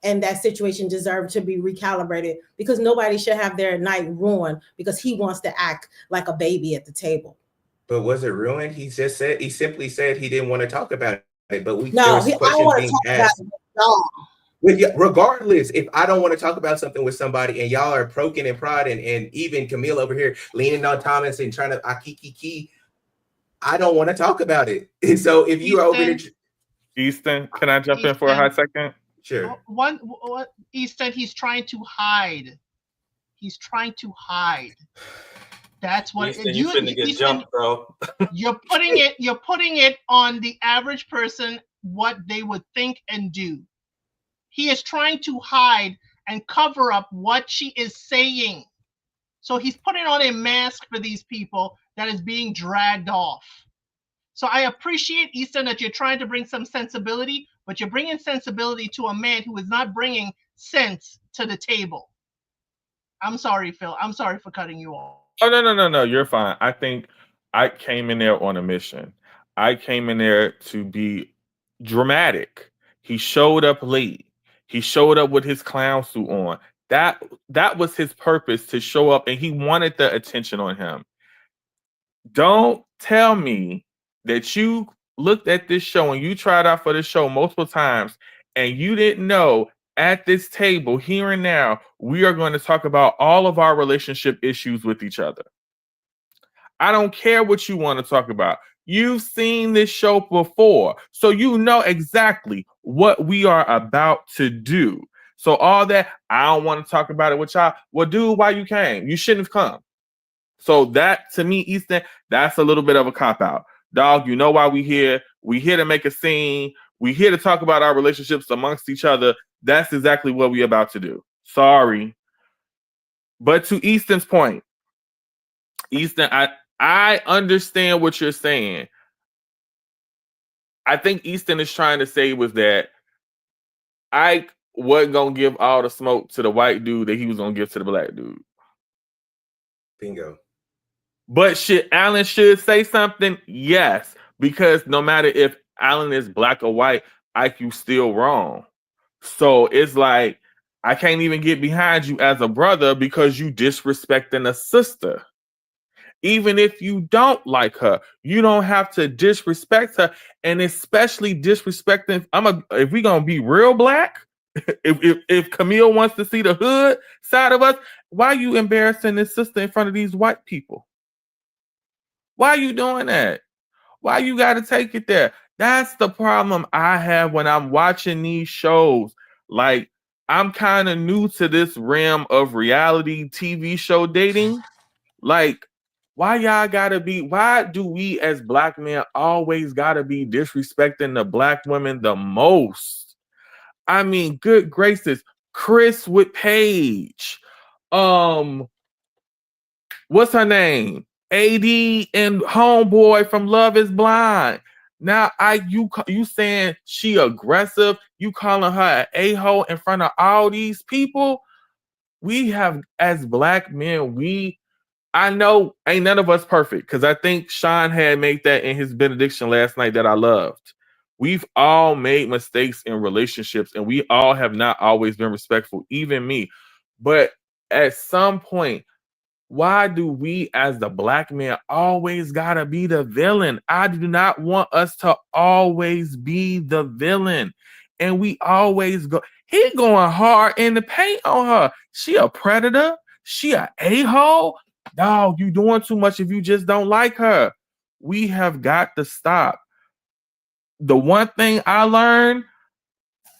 and that situation deserved to be recalibrated because nobody should have their night ruined because he wants to act like a baby at the table. But was it ruined? He simply said he didn't want to talk about it. But I don't want to talk about it. Regardless, if I don't want to talk about something with somebody and y'all are poking and prodding and even Camille over here leaning on Thomas and trying to akiki, I don't want to talk about it. And so if you are over there, Easton, can I jump in for a hot second? Sure. Easton, he's trying to hide. He's trying to hide. That's what Easton, you finna get jumped, bro. You're putting it on the average person what they would think and do. He is trying to hide and cover up what she is saying. So he's putting on a mask for these people that is being dragged off. So I appreciate, Easton, that you're trying to bring some sensibility, but you're bringing sensibility to a man who is not bringing sense to the table. I'm sorry, Phil. I'm sorry for cutting you off. Oh, no. You're fine. I think I came in there on a mission. I came in there to be dramatic. He showed up late. He showed up with his clown suit on. That was his purpose, to show up, and he wanted the attention on him. Don't tell me that you looked at this show and you tried out for this show multiple times and you didn't know at this table here and now we are going to talk about all of our relationship issues with each other. I don't care what you want to talk about. You've seen this show before, so you know exactly what we are about to do. So all that, I don't want to talk about it with y'all. Well, dude, why you came? You shouldn't have come. So that, to me, Easton, that's a little bit of a cop-out. Dog, you know why we here. We here to make a scene. We here to talk about our relationships amongst each other. That's exactly what we about to do. Sorry. But to Easton's point, Easton, I understand what you're saying. I think Easton is trying to say was that I wasn't going to give all the smoke to the white dude that he was going to give to the black dude. Bingo. But Alan should say something? Yes. Because no matter if Alan is black or white, IQ's still wrong. So it's like, I can't even get behind you as a brother because you disrespecting a sister. Even if you don't like her, you don't have to disrespect her, and especially disrespecting. If we gonna be real black, if Camille wants to see the hood side of us, why are you embarrassing this sister in front of these white people? Why are you doing that? Why you got to take it there? That's the problem I have when I'm watching these shows. Like, I'm kind of new to this realm of reality TV show dating. Like, why do we as black men always gotta be disrespecting the black women the most? I mean, good gracious, Chris with Paige. What's her name? AD and Homeboy from Love is Blind. Now you saying she aggressive, you calling her an a-hole in front of all these people? We have, as black men, I know ain't none of us perfect, because I think Sean had made that in his benediction last night that I loved. We've all made mistakes in relationships, and we all have not always been respectful, even me. But at some point, why do we as the black man always gotta be the villain? I do not want us to always be the villain. And we always he going hard in the paint on her. She a predator. She a a-hole. Dog, you doing too much if you just don't like her. We have got to stop. The one thing I learned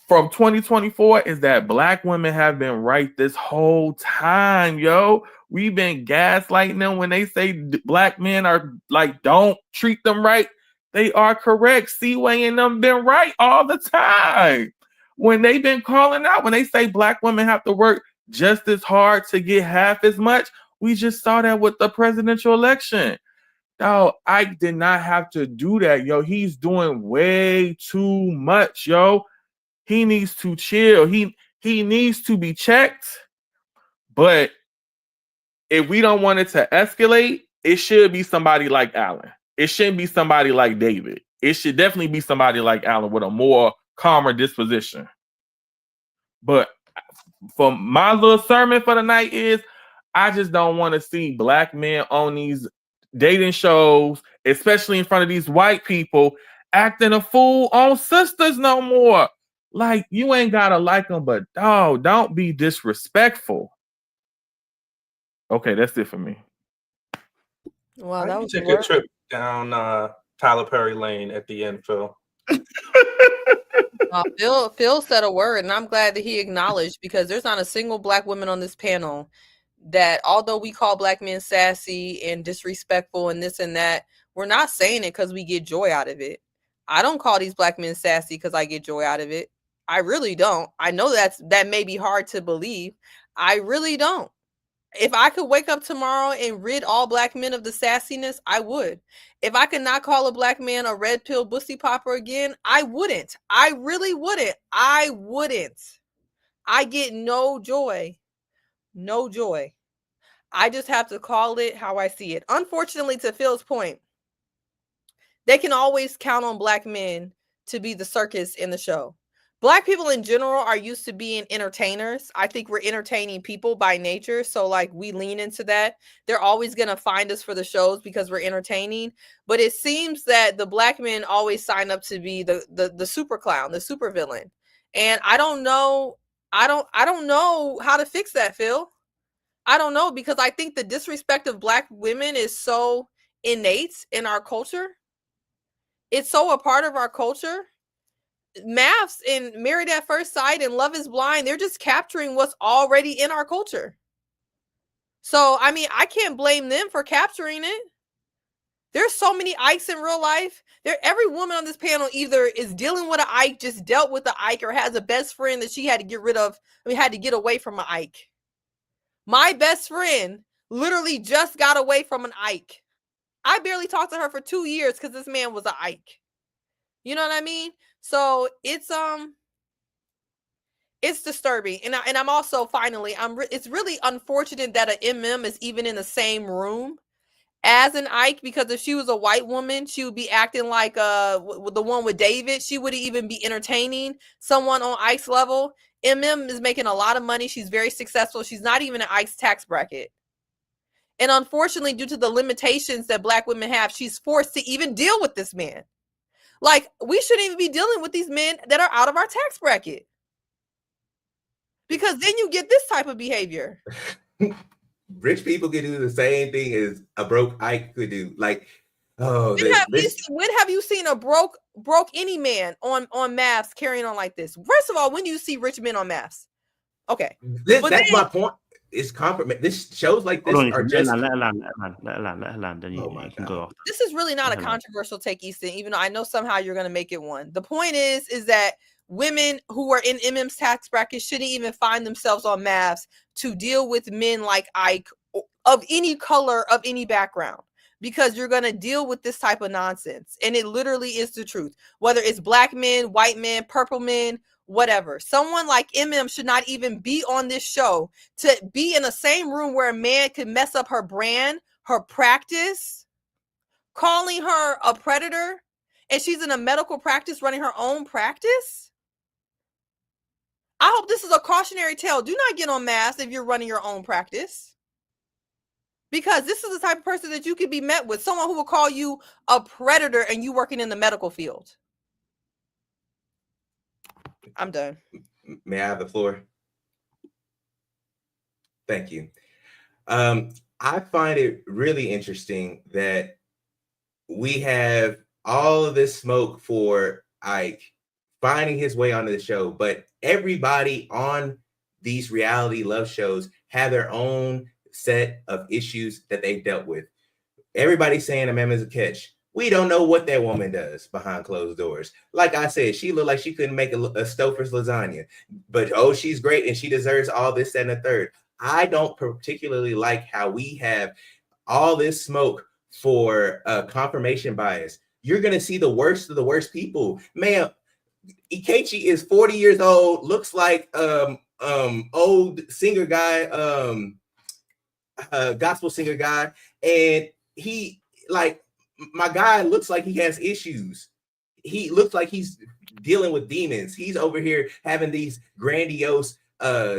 from 2024 is that black women have been right this whole time, yo. We've been gaslighting them when they say black men are like, don't treat them right. They are correct. Seaway and them been right all the time. When they've been calling out, when they say black women have to work just as hard to get half as much, we just saw that with the presidential election. Yo, Ike did not have to do that, yo. He's doing way too much, yo. He needs to chill. He needs to be checked. But if we don't want it to escalate, it should be somebody like Allen. It shouldn't be somebody like David. It should definitely be somebody like Allen with a more calmer disposition. But for my little sermon for the night is, I just don't want to see black men on these dating shows, especially in front of these white people, acting a fool on sisters no more. Like, you ain't gotta like them, but dog, don't be disrespectful. Okay, that's it for me. Wow, that was take a trip down Tyler Perry Lane at the end, Phil. Phil said a word, and I'm glad that he acknowledged, because there's not a single black woman on this panel that, although we call black men sassy and disrespectful and this and that, we're not saying it because we get joy out of it. I don't call these black men sassy because I get joy out of it. I really don't. I know that may be hard to believe. I really don't. If I could wake up tomorrow and rid all black men of the sassiness, I would. If I could not call a black man a red pill bussy popper again, I wouldn't. I really wouldn't. I wouldn't. I get no joy. No joy. I just have to call it how I see it. Unfortunately, to Phil's point, they can always count on black men to be the circus in the show. Black people in general are used to being entertainers. I think we're entertaining people by nature. So like, we lean into that. They're always going to find us for the shows because we're entertaining. But it seems that the black men always sign up to be the super clown, the super villain. And I don't know. I don't know how to fix that, Phil. I don't know, because I think the disrespect of black women is so innate in our culture. It's so a part of our culture. Maths and Married at First Sight and Love is Blind, they're just capturing what's already in our culture. So, I mean, I can't blame them for capturing it. There's so many Ikes in real life. Every woman on this panel either is dealing with an Ike, just dealt with the Ike, or has a best friend that she had to get rid of. Had to get away from an Ike. My best friend literally just got away from an Ike. I barely talked to her for 2 years because this man was an Ike. You know what I mean? So it's disturbing, and I'm also it's really unfortunate that an MM is even in the same room as an Ike, because if she was a white woman, she would be acting like the one with David. She wouldn't even be entertaining someone on Ike's level. MM is making a lot of money. She's very successful. She's not even in Ike's tax bracket. And unfortunately, due to the limitations that Black women have, she's forced to even deal with this man. Like, we shouldn't even be dealing with these men that are out of our tax bracket. Because then you get this type of behavior. Rich people can do the same thing as a broke Ike could do. Like, oh, when have you seen a broke any man on maps carrying on like this? First of all, when do you see rich men on maps? Okay, that's my point. It's compliment. This shows like this are just. Let her land. Then you can go off. This is really not a controversial take, Easton. Even though I know somehow you're going to make it one. The point is that women who are in MM's tax bracket shouldn't even find themselves on maps to deal with men like Ike of any color, of any background, because you're going to deal with this type of nonsense. And it literally is the truth, whether it's Black men, white men, purple men, whatever. Someone like MM should not even be on this show to be in the same room where a man could mess up her brand, her practice, calling her a predator, and she's in a medical practice running her own practice. I hope this is a cautionary tale. Do not get on mass if you're running your own practice. Because this is the type of person that you could be met with. Someone who will call you a predator and you working in the medical field. I'm done. May I have the floor? Thank you. I find it really interesting that we have all of this smoke for Ike finding his way onto the show, but everybody on these reality love shows have their own set of issues that they've dealt with. Everybody's saying Amema's a catch. We don't know what that woman does behind closed doors. Like I said, she looked like she couldn't make a Stouffer's lasagna, but oh, she's great and she deserves all this, that, and the third. I don't particularly like how we have all this smoke for confirmation bias. You're going to see the worst of the worst people. Man, Ikechi is 40 years old, looks like old singer guy, gospel singer guy, and he, like, my guy looks like he has issues. He looks like he's dealing with demons. He's over here having these grandiose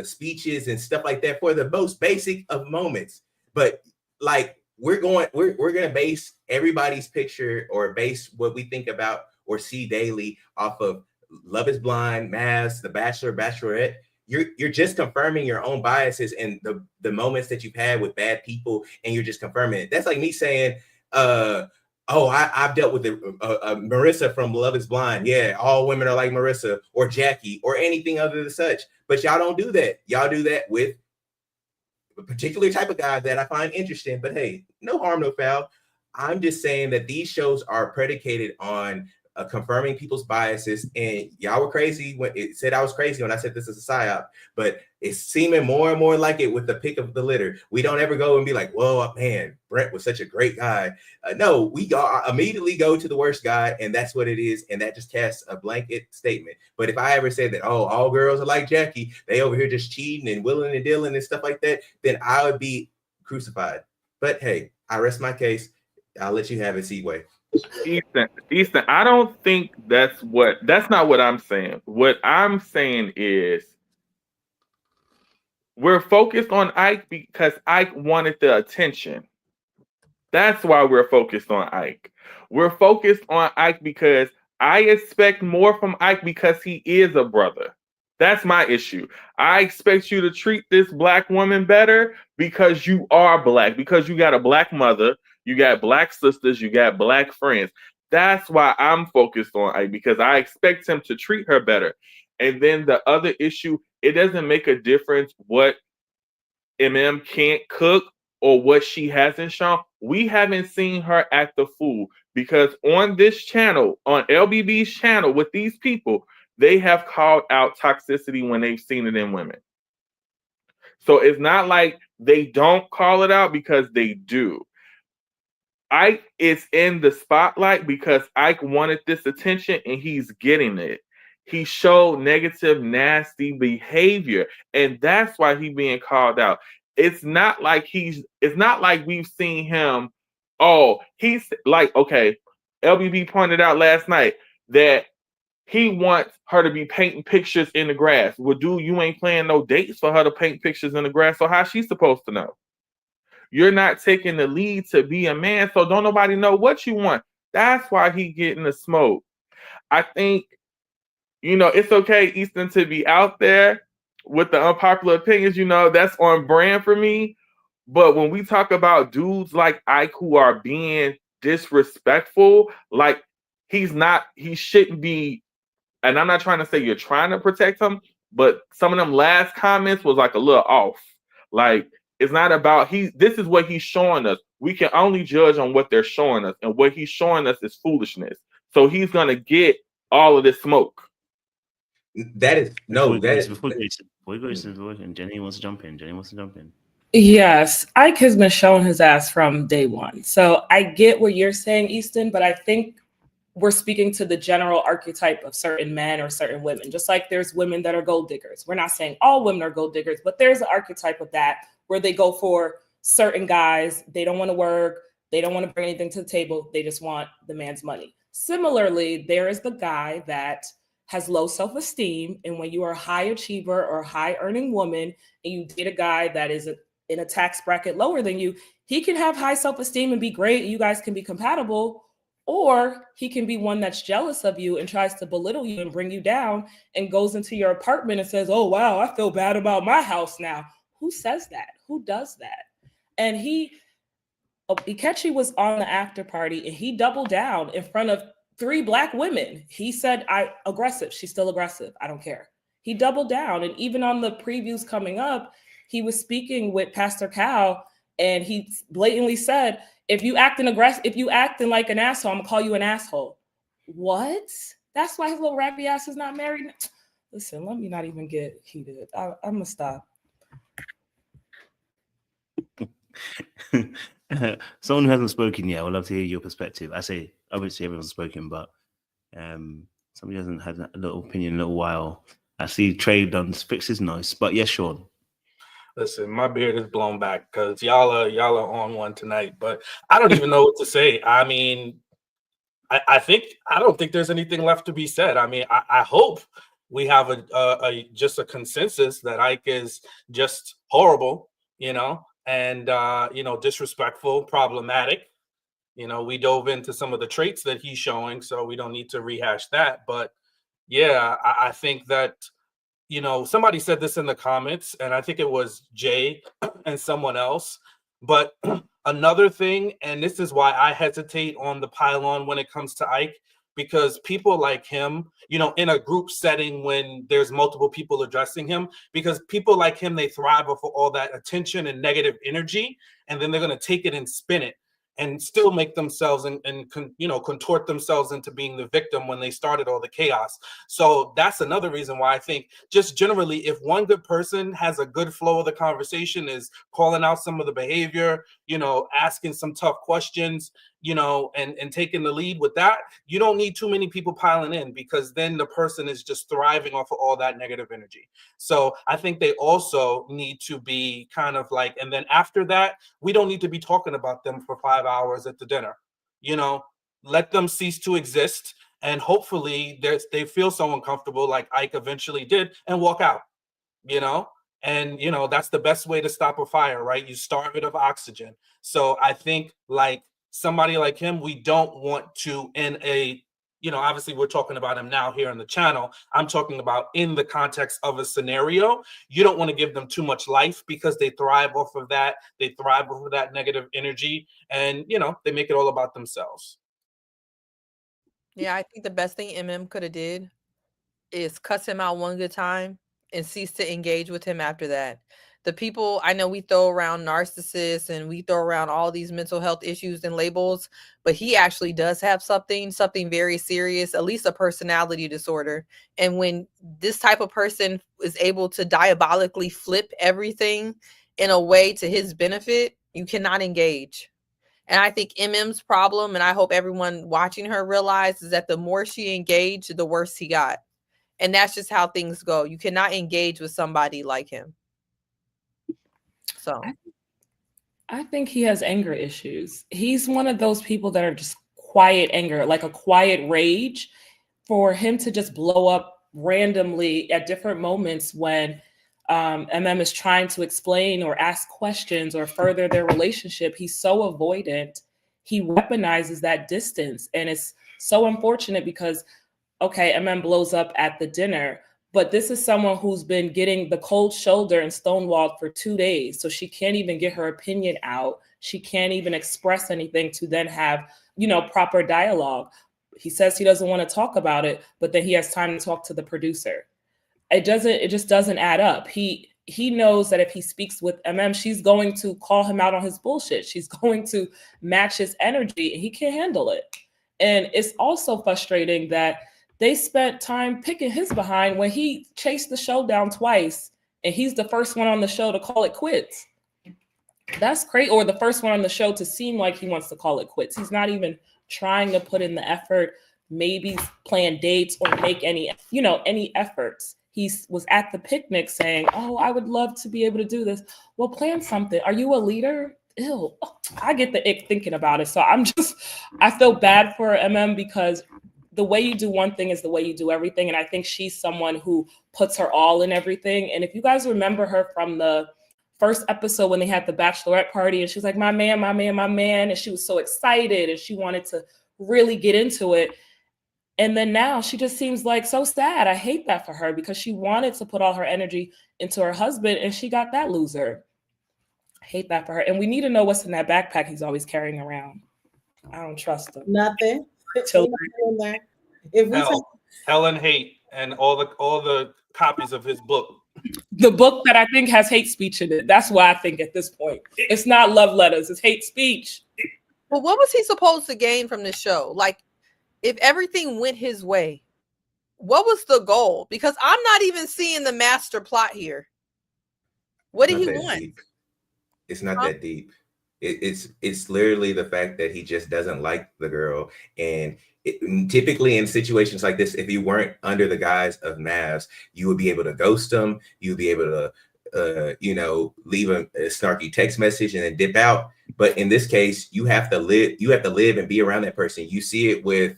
speeches and stuff like that for the most basic of moments. But like, we're gonna base everybody's picture or base what we think about or see daily off of Love is Blind, Mass, The Bachelor, Bachelorette. You're just confirming your own biases and the moments that you've had with bad people, and you're just confirming it. That's like me saying, I've dealt with Marissa from Love is Blind. Yeah, all women are like Marissa or Jackie or anything other than such. But y'all don't do that. Y'all do that with a particular type of guy that I find interesting. But hey, no harm, no foul. I'm just saying that these shows are predicated on confirming people's biases, and y'all were crazy when it said I was crazy when I said this is a psyop, but it's seeming more and more like it with the pick of the litter. We don't ever go and be like, whoa, man, Brent was such a great guy. No, we immediately go to the worst guy, and that's what it is, and that just casts a blanket statement. But if I ever said that, oh, all girls are like Jackie, they over here just cheating and willing and dealing and stuff like that, then I would be crucified. But hey, I rest my case. I'll let you have it, Seaway. Easton, I don't think that's not what I'm saying. What I'm saying is we're focused on Ike because Ike wanted the attention. That's why we're focused on Ike. We're focused on Ike because I expect more from Ike because he is a brother. That's my issue. I expect you to treat this Black woman better because you are Black, because you got a Black mother, you got Black sisters, you got Black friends. That's why I'm focused on Ike, because I expect him to treat her better. And then the other issue, it doesn't make a difference what MM can't cook or what she hasn't shown. We haven't seen her act a fool, because on this channel, on LBB's channel with these people, they have called out toxicity when they've seen it in women. So it's not like they don't call it out, because they do. Ike is in the spotlight because Ike wanted this attention and he's getting it. He showed negative, nasty behavior, and that's why he's being called out. It's not like we've seen him oh, he's like, okay, LBB pointed out last night that he wants her to be painting pictures in the grass. Well, dude, you ain't playing no dates for her to paint pictures in the grass. So how's she supposed to know? You're not taking the lead to be a man, so don't nobody know what you want. That's why he getting the smoke. I think, it's okay, Easton, to be out there with the unpopular opinions. That's on brand for me. But when we talk about dudes like Ike who are being disrespectful, like he shouldn't be. And I'm not trying to say you're trying to protect him, but some of them last comments was like a little off. Like, it's not about this is what he's showing us. We can only judge on what they're showing us, and what he's showing us is foolishness. So he's gonna get all of this smoke. That is no. Before we go to Jenny wants to jump in. Yes, Ike has been showing his ass from day one. So I get what you're saying, Easton, but I think we're speaking to the general archetype of certain men or certain women. Just like there's women that are gold diggers. We're not saying all women are gold diggers, but there's an archetype of that where they go for certain guys. They don't want to work. They don't want to bring anything to the table. They just want the man's money. Similarly, there is the guy that has low self-esteem. And when you are a high achiever or high earning woman and you date a guy that is in a tax bracket lower than you, he can have high self-esteem and be great. You guys can be compatible. Or he can be one that's jealous of you and tries to belittle you and bring you down and goes into your apartment and says, oh, wow, I feel bad about my house now. Who says that? Who does that? And Ikechi was on the after party and he doubled down in front of 3 Black women. He said, aggressive. She's still aggressive. I don't care. He doubled down. And even on the previews coming up, he was speaking with Pastor Cal and he blatantly said, if you acting like an asshole, I'm gonna call you an asshole. What? That's why his little raggedy ass is not married. Listen, let me not even get heated. I'm gonna stop. Someone who hasn't spoken yet, I would love to hear your perspective. I say, obviously everyone's spoken, but somebody hasn't had a little opinion in a little while. I see Trey done fix his nose, but yes, Sean. Listen, my beard is blown back because y'all are on one tonight, but I don't even know what to say. I mean, I don't think there's anything left to be said. I mean, I hope we have just a consensus that Ike is just horrible, and disrespectful, problematic. We dove into some of the traits that he's showing, so we don't need to rehash that. But yeah, I think that. Somebody said this in the comments, and I think it was Jay and someone else. But another thing, and this is why I hesitate on the pylon when it comes to Ike, because people like him, in a group setting when there's multiple people addressing him, because people like him, they thrive off of all that attention and negative energy, and then they're going to take it and spin it and still make themselves and contort themselves into being the victim when they started all the chaos. So that's another reason why I think just generally, if one good person has a good flow of the conversation, is calling out some of the behavior, asking some tough questions, and taking the lead with that, you don't need too many people piling in, because then the person is just thriving off of all that negative energy. So I think they also need to be kind of like, and then after that, we don't need to be talking about them for 5 hours at the dinner. Let them cease to exist, and hopefully they feel so uncomfortable, like Ike eventually did, and walk out. And that's the best way to stop a fire, right? You starve it of oxygen. So I think like somebody like him, we don't want to, in a, obviously we're talking about him now here on the channel. I'm talking about in the context of a scenario. You don't want to give them too much life, because they thrive off of that. They thrive off of that negative energy, and they make it all about themselves. Yeah, I think the best thing MM could have did is cuss him out one good time and cease to engage with him after that. The people, I know we throw around narcissists and we throw around all these mental health issues and labels, but he actually does have something very serious, at least a personality disorder. And when this type of person is able to diabolically flip everything in a way to his benefit, you cannot engage. And I think MM's problem, and I hope everyone watching her realizes, that the more she engaged, the worse he got. And that's just how things go. You cannot engage with somebody like him. So I think he has anger issues. He's one of those people that are just quiet anger, like a quiet rage. For him to just blow up randomly at different moments when MM is trying to explain or ask questions or further their relationship, he's so avoidant. He weaponizes that distance. And it's so unfortunate because, okay, MM blows up at the dinner, but this is someone who's been getting the cold shoulder and stonewalled for 2 days. So she can't even get her opinion out. She can't even express anything to then have, proper dialogue. He says he doesn't want to talk about it, but then he has time to talk to the producer. It just doesn't add up. He knows that if he speaks with MM, she's going to call him out on his bullshit. She's going to match his energy, and he can't handle it. And it's also frustrating that they spent time picking his behind when he chased the show down twice, and he's the first one on the show to call it quits. That's crazy. Or the first one on the show to seem like he wants to call it quits. He's not even trying to put in the effort, maybe plan dates or make any efforts. He was at the picnic saying, "Oh, I would love to be able to do this." Well, plan something. Are you a leader? Ew. I get the ick thinking about it. So I feel bad for MM because the way you do one thing is the way you do everything. And I think she's someone who puts her all in everything. And if you guys remember her from the first episode when they had the bachelorette party and she was like, my man, my man, my man. And she was so excited and she wanted to really get into it. And then now she just seems like so sad. I hate that for her because she wanted to put all her energy into her husband and she got that loser. I hate that for her. And we need to know what's in that backpack he's always carrying around. I don't trust him. Nothing. Children. If we Hell and Hate and all the copies of his book. The book that I think has hate speech in it. That's why I think at this point it's not love letters, it's hate speech. Well, what was he supposed to gain from this show? Like, if everything went his way, what was the goal? Because I'm not even seeing the master plot here. What did he want? Deep. It's not that deep. It's literally the fact that he just doesn't like the girl. And typically in situations like this, if you weren't under the guise of Mavs, you would be able to ghost them. You'd be able to, leave a snarky text message and then dip out. But in this case, you have to live and be around that person. You see it with,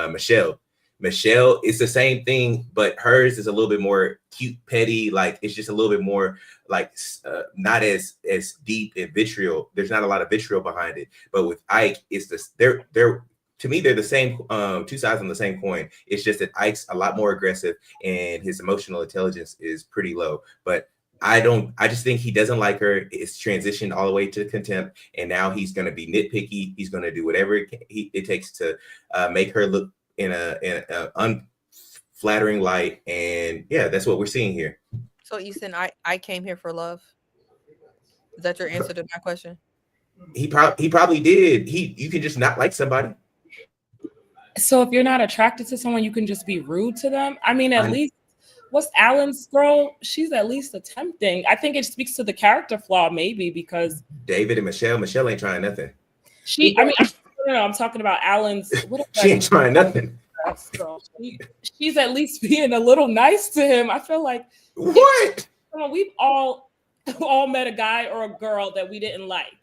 Michelle. Michelle, it's the same thing, but hers is a little bit more cute, petty. Like it's just a little bit more like not as deep and vitriol. There's not a lot of vitriol behind it. But with Ike, it's this. They're to me, they're the same, two sides on the same coin. It's just that Ike's a lot more aggressive and his emotional intelligence is pretty low. But I just think he doesn't like her. It's transitioned all the way to contempt, and now he's going to be nitpicky. He's going to do whatever it takes to make her look in a unflattering light. And yeah, that's what we're seeing here. So Easton, I came here for love. Is that your answer to my question? He probably did. You can just not like somebody. So if you're not attracted to someone, you can just be rude to them. I mean, at least what's Alan's girl? She's at least attempting. I think it speaks to the character flaw, maybe, because David and Michelle ain't trying nothing. I'm talking about Alan's. She ain't trying nothing. She's at least being a little nice to him. I feel like we've all met a guy or a girl that we didn't like.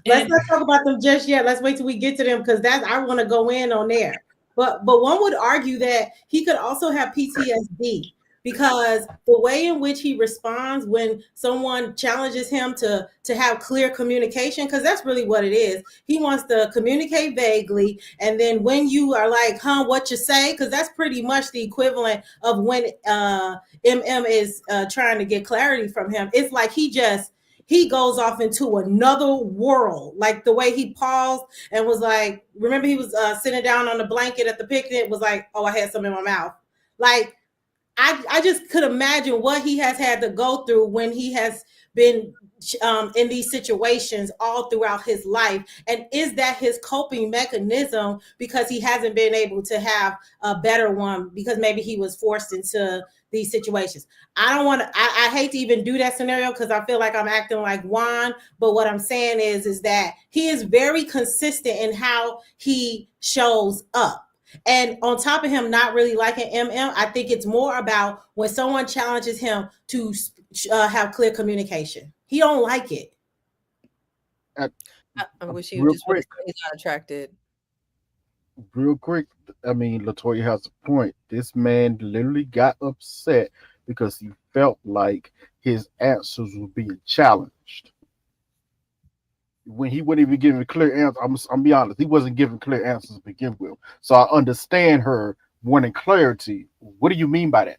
Let's not talk about them just yet. Let's wait till we get to them because I want to go in on there. But one would argue that he could also have PTSD because the way in which he responds when someone challenges him to have clear communication, because that's really what it is. He wants to communicate vaguely. And then when you are like, what you say? Because that's pretty much the equivalent of when MM is trying to get clarity from him. It's like he goes off into another world, like the way he paused and was like, remember he was sitting down on the blanket at the picnic, was like, oh, I had something in my mouth. Like, I just could imagine what he has had to go through when he has been in these situations all throughout his life. And is that his coping mechanism because he hasn't been able to have a better one because maybe he was forced into these situations? I hate to even do that scenario because I feel like I'm acting like Juan, but what I'm saying is that he is very consistent in how he shows up. And on top of him not really liking MM, I think it's more about when someone challenges him to have clear communication. He don't like it. I wish he Real just would have quick, said he's not attracted. real quick. I mean, Latoya has a point. This man literally got upset because he felt like his answers were being challenged. When he wouldn't even give a clear answer, I'm be honest, he wasn't giving clear answers to begin with. So I understand her wanting clarity. What do you mean by that?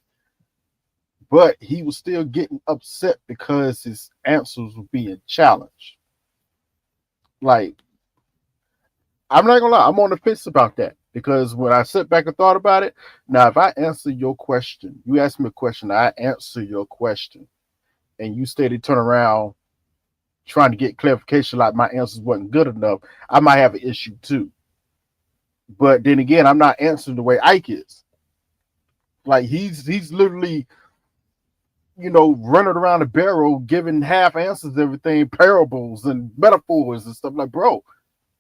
But he was still getting upset because his answers were being challenged. Like, I'm not gonna lie, I'm on the fence about that because when I sit back and thought about it, now if I answer your question, you ask me a question, I answer your question, and you steady turn around trying to get clarification like my answers wasn't good enough, I might have an issue too. But then again, I'm not answering the way Ike is. Like he's literally, running around the barrel, giving half answers to everything, parables and metaphors and stuff. Like, bro,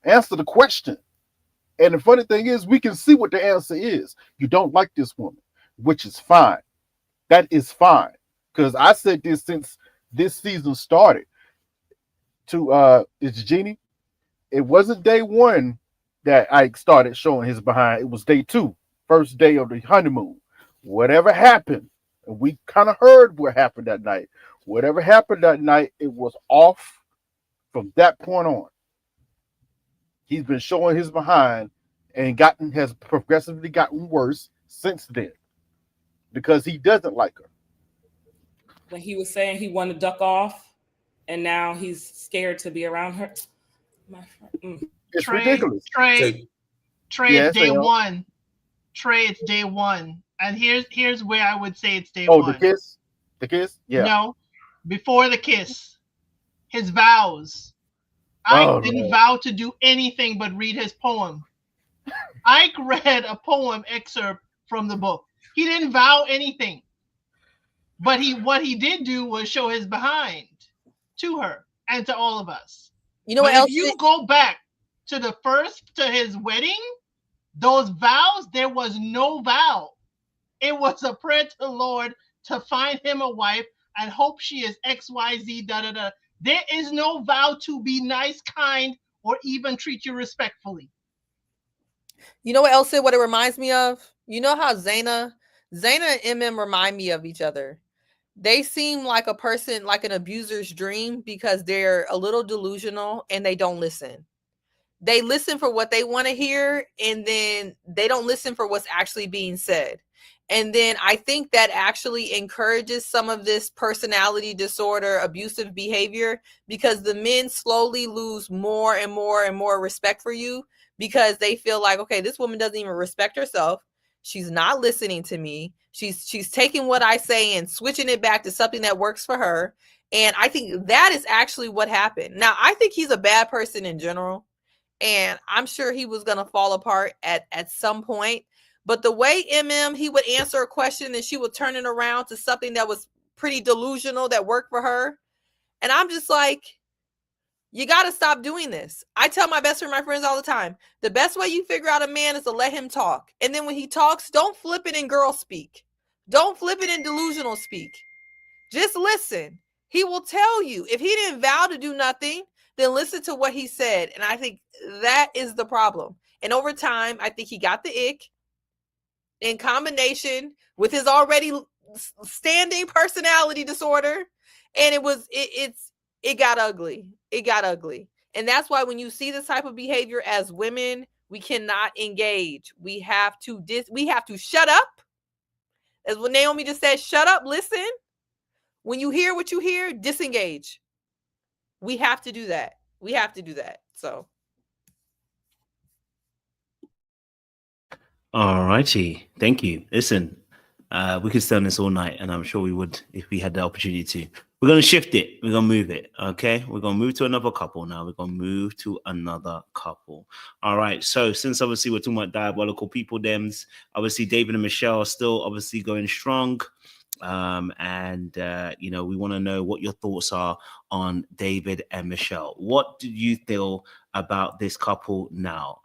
answer the question. And the funny thing is, we can see what the answer is. You don't like this woman, which is fine. That is fine. Because I said this since this season started. It's Jeannie. It wasn't day one that Ike started showing his behind. It was day two, first day of the honeymoon. Whatever happened, and we kind of heard what happened that night. Whatever happened that night, it was off from that point on. He's been showing his behind and has progressively gotten worse since then because he doesn't like her. When he was saying he wanted to duck off, and now he's scared to be around her. It's ridiculous. Trey, Yes, it's day Al. one. Trey, it's day one. And here's where I would say it's day Oh, one. the kiss? The kiss? Yeah. No, before the kiss. His vows. Ike didn't vow to do anything but read his poem. Ike read a poem excerpt from the book. He didn't vow anything. But what he did do was show his behind to her and to all of us. You know what But else? If you go back to his wedding, those vows, there was no vow. It was a prayer to the Lord to find him a wife and hope she is XYZ, da da da. There is no vow to be nice, kind, or even treat you respectfully. You know what else? What it reminds me of? You know how Zaina and MM remind me of each other. They seem like a person, like an abuser's dream, because they're a little delusional and they don't listen. They listen for what they want to hear, and then they don't listen for what's actually being said. And then I think that actually encourages some of this personality disorder, abusive behavior, because the men slowly lose more and more and more respect for you because they feel like, okay, this woman doesn't even respect herself. She's not listening to me. She's taking what I say and switching it back to something that works for her. And I think that is actually what happened. Now, I think he's a bad person in general, and I'm sure he was going to fall apart at some point. But the way he would answer a question and she would turn it around to something that was pretty delusional that worked for her. And I'm just like, you got to stop doing this. I tell my best friend, my friends all the time, the best way you figure out a man is to let him talk. And then when he talks, don't flip it in girl speak. Don't flip it in delusional speak. Just listen. He will tell you. If he didn't vow to do nothing, then listen to what he said. And I think that is the problem. And over time, I think he got the ick in combination with his already standing personality disorder. And it got ugly. It got ugly. And that's why when you see this type of behavior as women, we cannot engage. We have to shut up. As what Naomi just said, shut up, listen. When you hear what you hear, disengage. We have to do that. We have to do that. So. All righty. Thank you. Listen, we could stay on this all night, and I'm sure we would if we had the opportunity to. We're going to shift it. We're going to move it. Okay. We're going to move to another couple now. We're going to move to another couple. All right. So since obviously we're talking about diabolical people, Dems, obviously David and Michelle are still obviously going strong. We want to know what your thoughts are on David and Michelle. What do you feel about this couple now?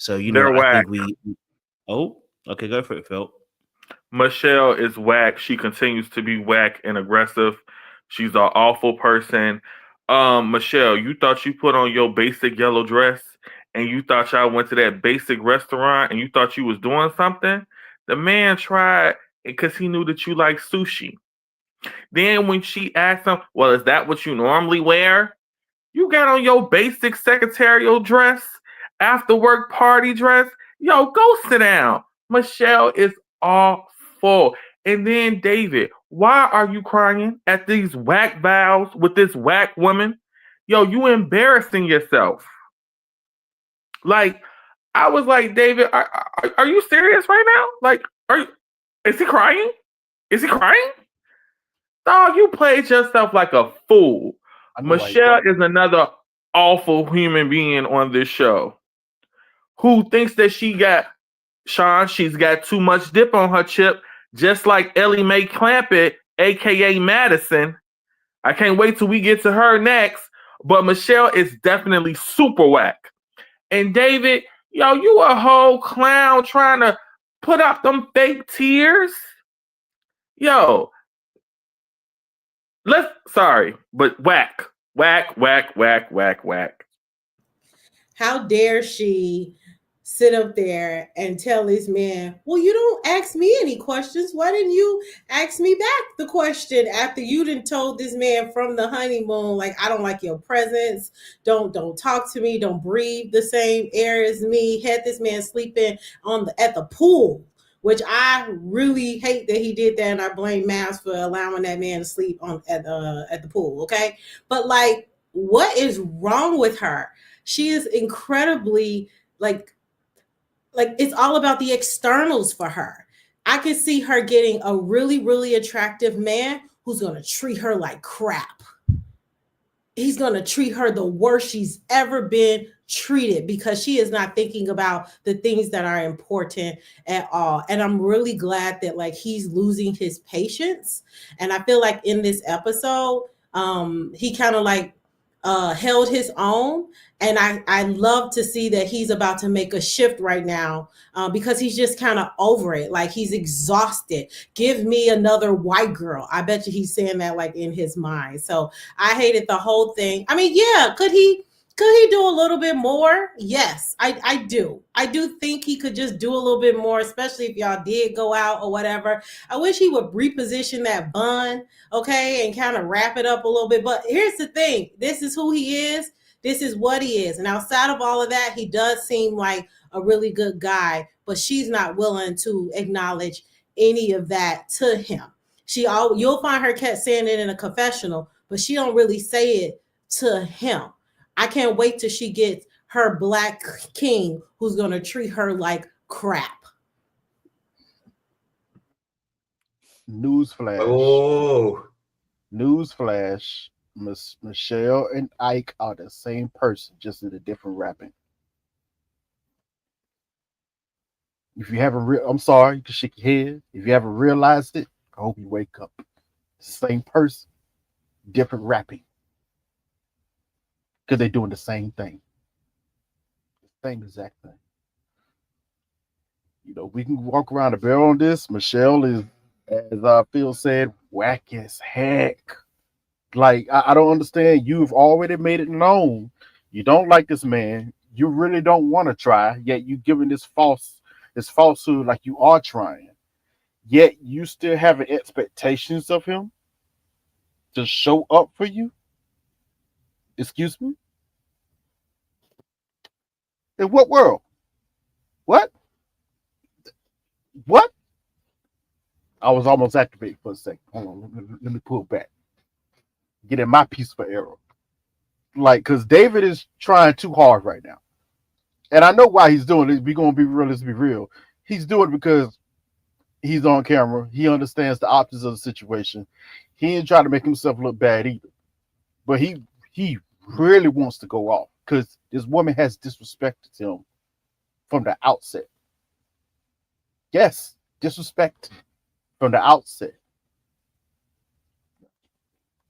They're whack. Okay, go for it, Phil. Michelle is whack. She continues to be whack and aggressive. She's an awful person. Michelle, you thought you put on your basic yellow dress and you thought y'all went to that basic restaurant and you thought you was doing something? The man tried because he knew that you like sushi. Then when she asked him, well, is that what you normally wear? You got on your basic secretarial dress, after work party dress. Yo, go sit down. Michelle is awful. And then David, why are you crying at these whack vows with this whack woman? Yo, you embarrassing yourself. Like, I was like, David, are you serious right now? Like, is he crying? Is he crying? Dog, you played yourself like a fool. Michelle is another awful human being on this show who thinks that she's got too much dip on her chip, just like Ellie Mae Clampett, aka Madison. I can't wait till we get to her next, but Michelle is definitely super whack. And David, yo, you a whole clown trying to put up them fake tears. Yo, sorry, but whack. How dare she sit up there and tell this man, well, you don't ask me any questions. Why didn't you ask me back the question after you done told this man from the honeymoon, like, I don't like your presence. Don't talk to me. Don't breathe the same air as me. Had this man sleeping at the pool, which I really hate that he did that. And I blame Mavs for allowing that man to sleep at the pool. Okay. But like, what is wrong with her? She is incredibly like it's all about the externals for her. I could see her getting a really, really attractive man who's going to treat her like crap. He's going to treat her the worst she's ever been treated because she is not thinking about the things that are important at all. And I'm really glad that like he's losing his patience. And I feel like in this episode, he kind of like held his own. And I love to see that he's about to make a shift right now because he's just kind of over it. Like he's exhausted. Give me another white girl. I bet you he's saying that like in his mind. So I hated the whole thing. I mean, yeah, could he do a little bit more? Yes, I do. I do think he could just do a little bit more, especially if y'all did go out or whatever. I wish he would reposition that bun, okay, and kind of wrap it up a little bit. But here's the thing. This is who he is. This is what he is. And outside of all of that, he does seem like a really good guy, but she's not willing to acknowledge any of that to him. You'll find her saying it in a confessional, but she don't really say it to him. I can't wait till she gets her black king who's going to treat her like crap. Newsflash. Oh. Newsflash. Michelle and Ike are the same person, just in a different wrapping. If you haven't, I'm sorry, you can shake your head. If you haven't realized it, I hope you wake up. Same person, different wrapping. Because they're doing the same thing. The same exact thing. You know, we can walk around the barrel on this. Michelle is, as Phil said, whack as heck. Like, I don't understand. You've already made it known you don't like this man. You really don't want to try, yet you giving this falsehood like you are trying. Yet you still having expectations of him to show up for you. Excuse me? In what world? What? What? I was almost activated for a second. Hold on, let me pull back. Get in my peaceful era. Like, because David is trying too hard right now. And I know why he's doing it. We're going to be real, let's be real. He's doing it because he's on camera. He understands the optics of the situation. He ain't trying to make himself look bad either. But he really wants to go off because this woman has disrespected him from the outset. Yes, disrespect from the outset.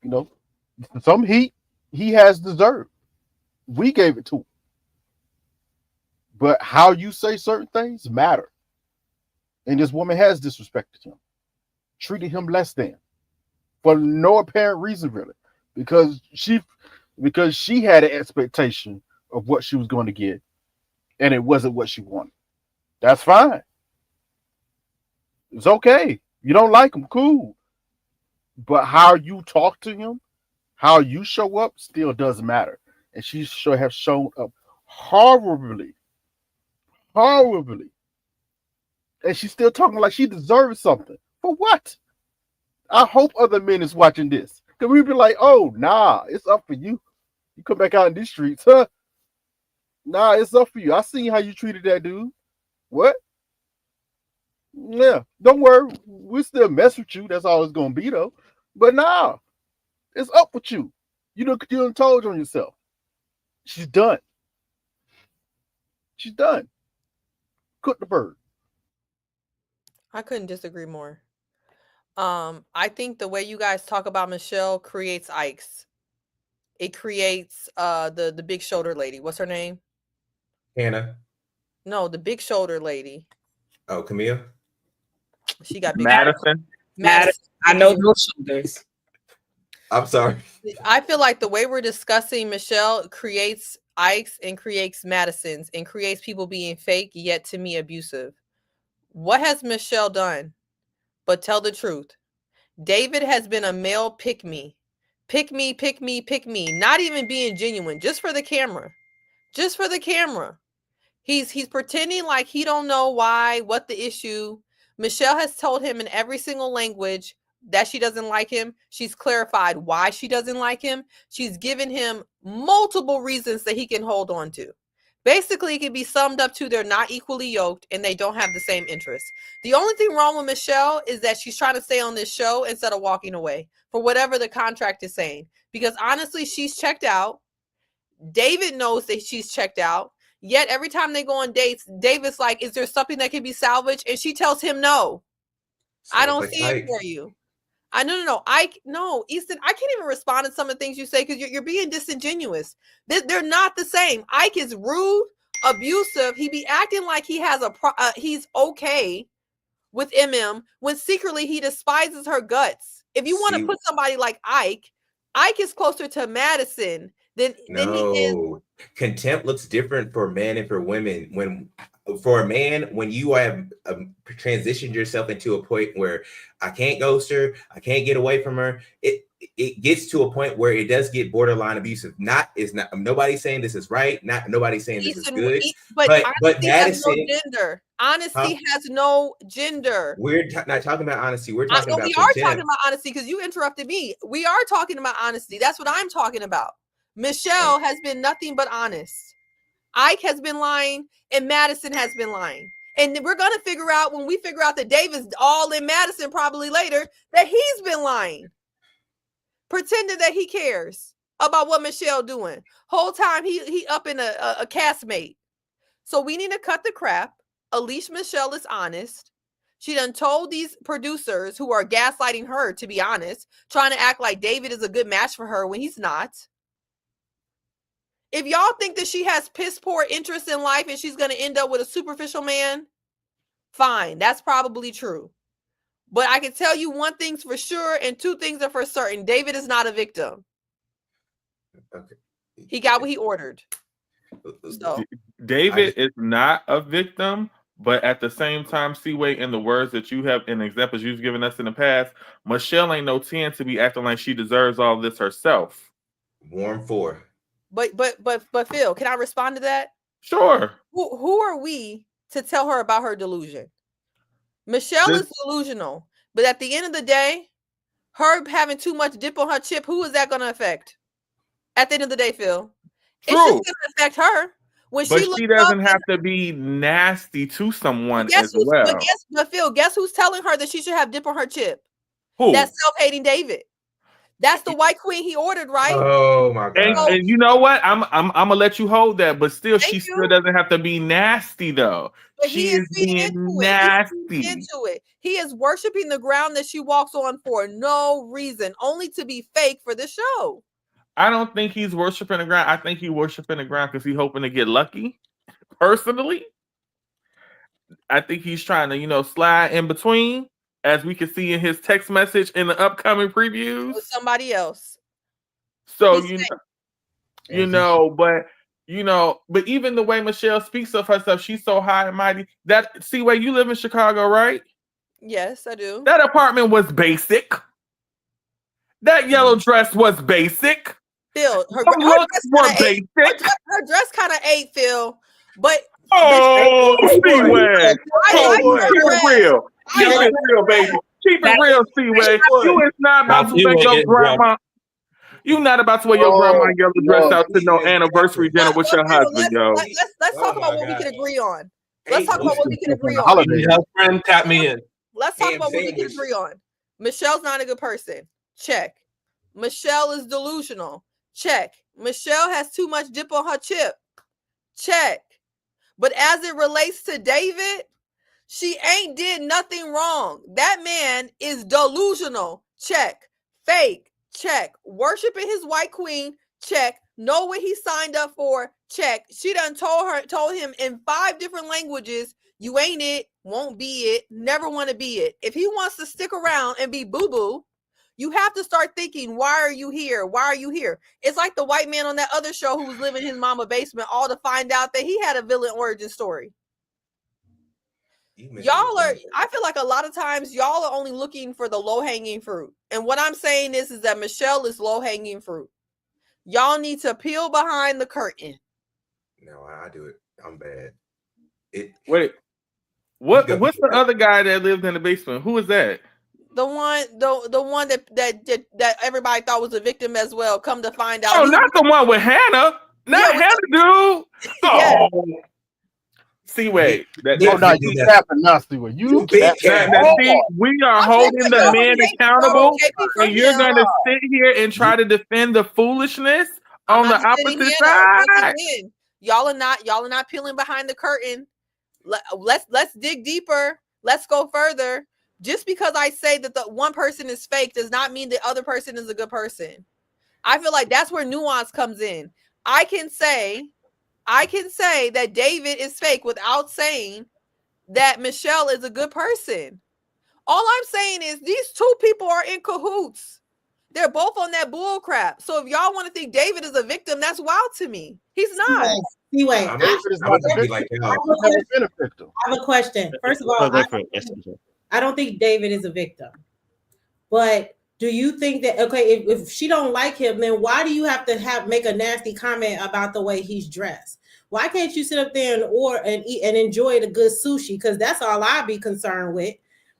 You know, some heat he has deserved. We gave it to him. But how you say certain things matter. And this woman has disrespected him, treated him less than, for no apparent reason, really. Because because she had an expectation of what she was going to get, and it wasn't what she wanted. That's fine. It's okay. You don't like him, cool. But how you talk to him, how you show up, still does matter. And she should have shown up horribly, horribly. And she's still talking like she deserves something. For what? I hope other men is watching this. Because we'd be like, oh, nah, it's up for you. You come back out in these streets, huh? Nah, it's up for you. I seen how you treated that dude. What? Yeah, don't worry. We'll still mess with you. That's all it's going to be, though. But nah, it's up with you. You done told on yourself. She's done. She's done. Cook the bird. I couldn't disagree more. I think the way you guys talk about Michelle creates Ike's. It creates the big shoulder lady. What's her name? Hannah. No, the big shoulder lady. Oh, Camille. She got big Madison. Madison. I know those shoulders. I'm sorry. I feel like the way we're discussing Michelle creates Ike's and creates Madison's and creates people being fake, yet to me abusive. What has Michelle done but tell the truth? David has been a male pick me. Pick me, pick me, pick me. Not even being genuine, just for the camera. Just for the camera. He's pretending like he don't know why, what the issue. Michelle has told him in every single language that she doesn't like him. She's clarified why she doesn't like him. She's given him multiple reasons that he can hold on to. Basically, it can be summed up to they're not equally yoked and they don't have the same interests. The only thing wrong with Michelle is that she's trying to stay on this show instead of walking away for whatever the contract is saying. Because honestly, she's checked out. David knows that she's checked out. Yet every time they go on dates, David's like, is there something that can be salvaged? And she tells him no. I don't see it for you. No, Easton, I can't even respond to some of the things you say because you're being disingenuous. They're not the same. Ike is rude, abusive. He be acting like he has he's okay with when secretly he despises her guts. If you want to put somebody like Ike is closer to Madison than he is. Contempt looks different for men and for women. For a man, when you have transitioned yourself into a point where I can't ghost her, I can't get away from her, it gets to a point where it does get borderline abusive. Nobody's saying this is right. Nobody's saying this is good. But Madison has no gender. Honesty has no gender. We're not talking about honesty. We're talking about we are talking about honesty because you interrupted me. We are talking about honesty. That's what I'm talking about. Michelle has been nothing but honest. Ike has been lying and Madison has been lying. And we're going to figure out when we figure out that David's all in Madison probably later that he's been lying. Pretending that he cares about what Michelle doing. Whole time he up in a castmate. So we need to cut the crap. Alicia Michelle is honest. She done told these producers who are gaslighting her, to be honest, trying to act like David is a good match for her when he's not. If y'all think that she has piss poor interest in life and she's going to end up with a superficial man, fine. That's probably true. But I can tell you one thing's for sure and two things are for certain. David is not a victim. Okay. He got what he ordered. So David is not a victim, but at the same time, Seaway, in the words that you have in examples you've given us in the past, Michelle ain't no 10 to be acting like she deserves all this herself. Warm 4. But Phil, can I respond to that? Sure. Who are we to tell her about her delusion? Michelle is delusional, but at the end of the day, her having too much dip on her chip, who is that going to affect? At the end of the day, Phil, it's just going to affect her. But she doesn't have to be nasty to someone as well. But Phil, guess who's telling her that she should have dip on her chip? Who? That's self-hating David. That's the white queen he ordered, right? Oh my God! And you know what? I'm gonna let you hold that, but still, still doesn't have to be nasty though. But she is being nasty. Into it. He is worshiping the ground that she walks on for no reason, only to be fake for the show. I don't think he's worshiping the ground. I think he's worshiping the ground because he's hoping to get lucky. Personally, I think he's trying to, slide in between. As we can see in his text message in the upcoming previews. With somebody else. So, you know, but even the way Michelle speaks of herself, she's so high and mighty. That where you live in Chicago, right? Yes, I do. That apartment was basic. That yellow dress was basic. Phil, her looks were basic. Her dress kind of ate, Phil. But Seaway. Keep it real. Keep it real, baby. Keep it real, Seaway. You is not about to make your grandma. You not about to wear your grandma yellow dress out to no anniversary dinner with your husband, yo. Let's talk about what we can agree on. Let's talk about what we can agree on. Your friend tap me in. Let's talk about what we can agree on. Michelle's not a good person. Check. Michelle is delusional. Check. Michelle has too much dip on her chip. Check. But as it relates to David, she ain't did nothing wrong. That man is delusional. Check. Fake. Check. Worshiping his white queen. Check. Know what he signed up for. Check. She done told him in 5 different languages, you ain't it, won't be it, never want to be it. If he wants to stick around and be boo-boo, you have to start thinking, why are you here? Why are you here? It's like the white man on that other show who was living in his mama's basement, all to find out that he had a villain origin story. I feel like a lot of times y'all are only looking for the low-hanging fruit. And what I'm saying is that Michelle is low-hanging fruit. Y'all need to peel behind the curtain. No, I do it. I'm bad. Wait. What's the other guy that lived in the basement? Who is that? The one that everybody thought was a victim as well. Come to find out. Oh, not the one with Hannah. Not Hannah, dude. Yeah. Oh. Seaway. You tapping now, Seaway. You we are holding the men accountable, and you're going to sit here and try to defend the foolishness on the opposite side. Y'all are not peeling behind the curtain. Let's dig deeper. Let's go further. Just because I say that the one person is fake does not mean the other person is a good person. I feel like that's where nuance comes in. I can say that David is fake without saying that Michelle is a good person. All I'm saying is these 2 people are in cahoots. They're both on that bull crap. So if y'all want to think David is a victim, that's wild to me. He's not. Anyway, I have a question. First of all, I don't think David is a victim. But do you think that, okay, if she don't like him, then why do you have to make a nasty comment about the way he's dressed? Why can't you sit up there and eat and enjoy the good sushi? Because that's all I'd be concerned with.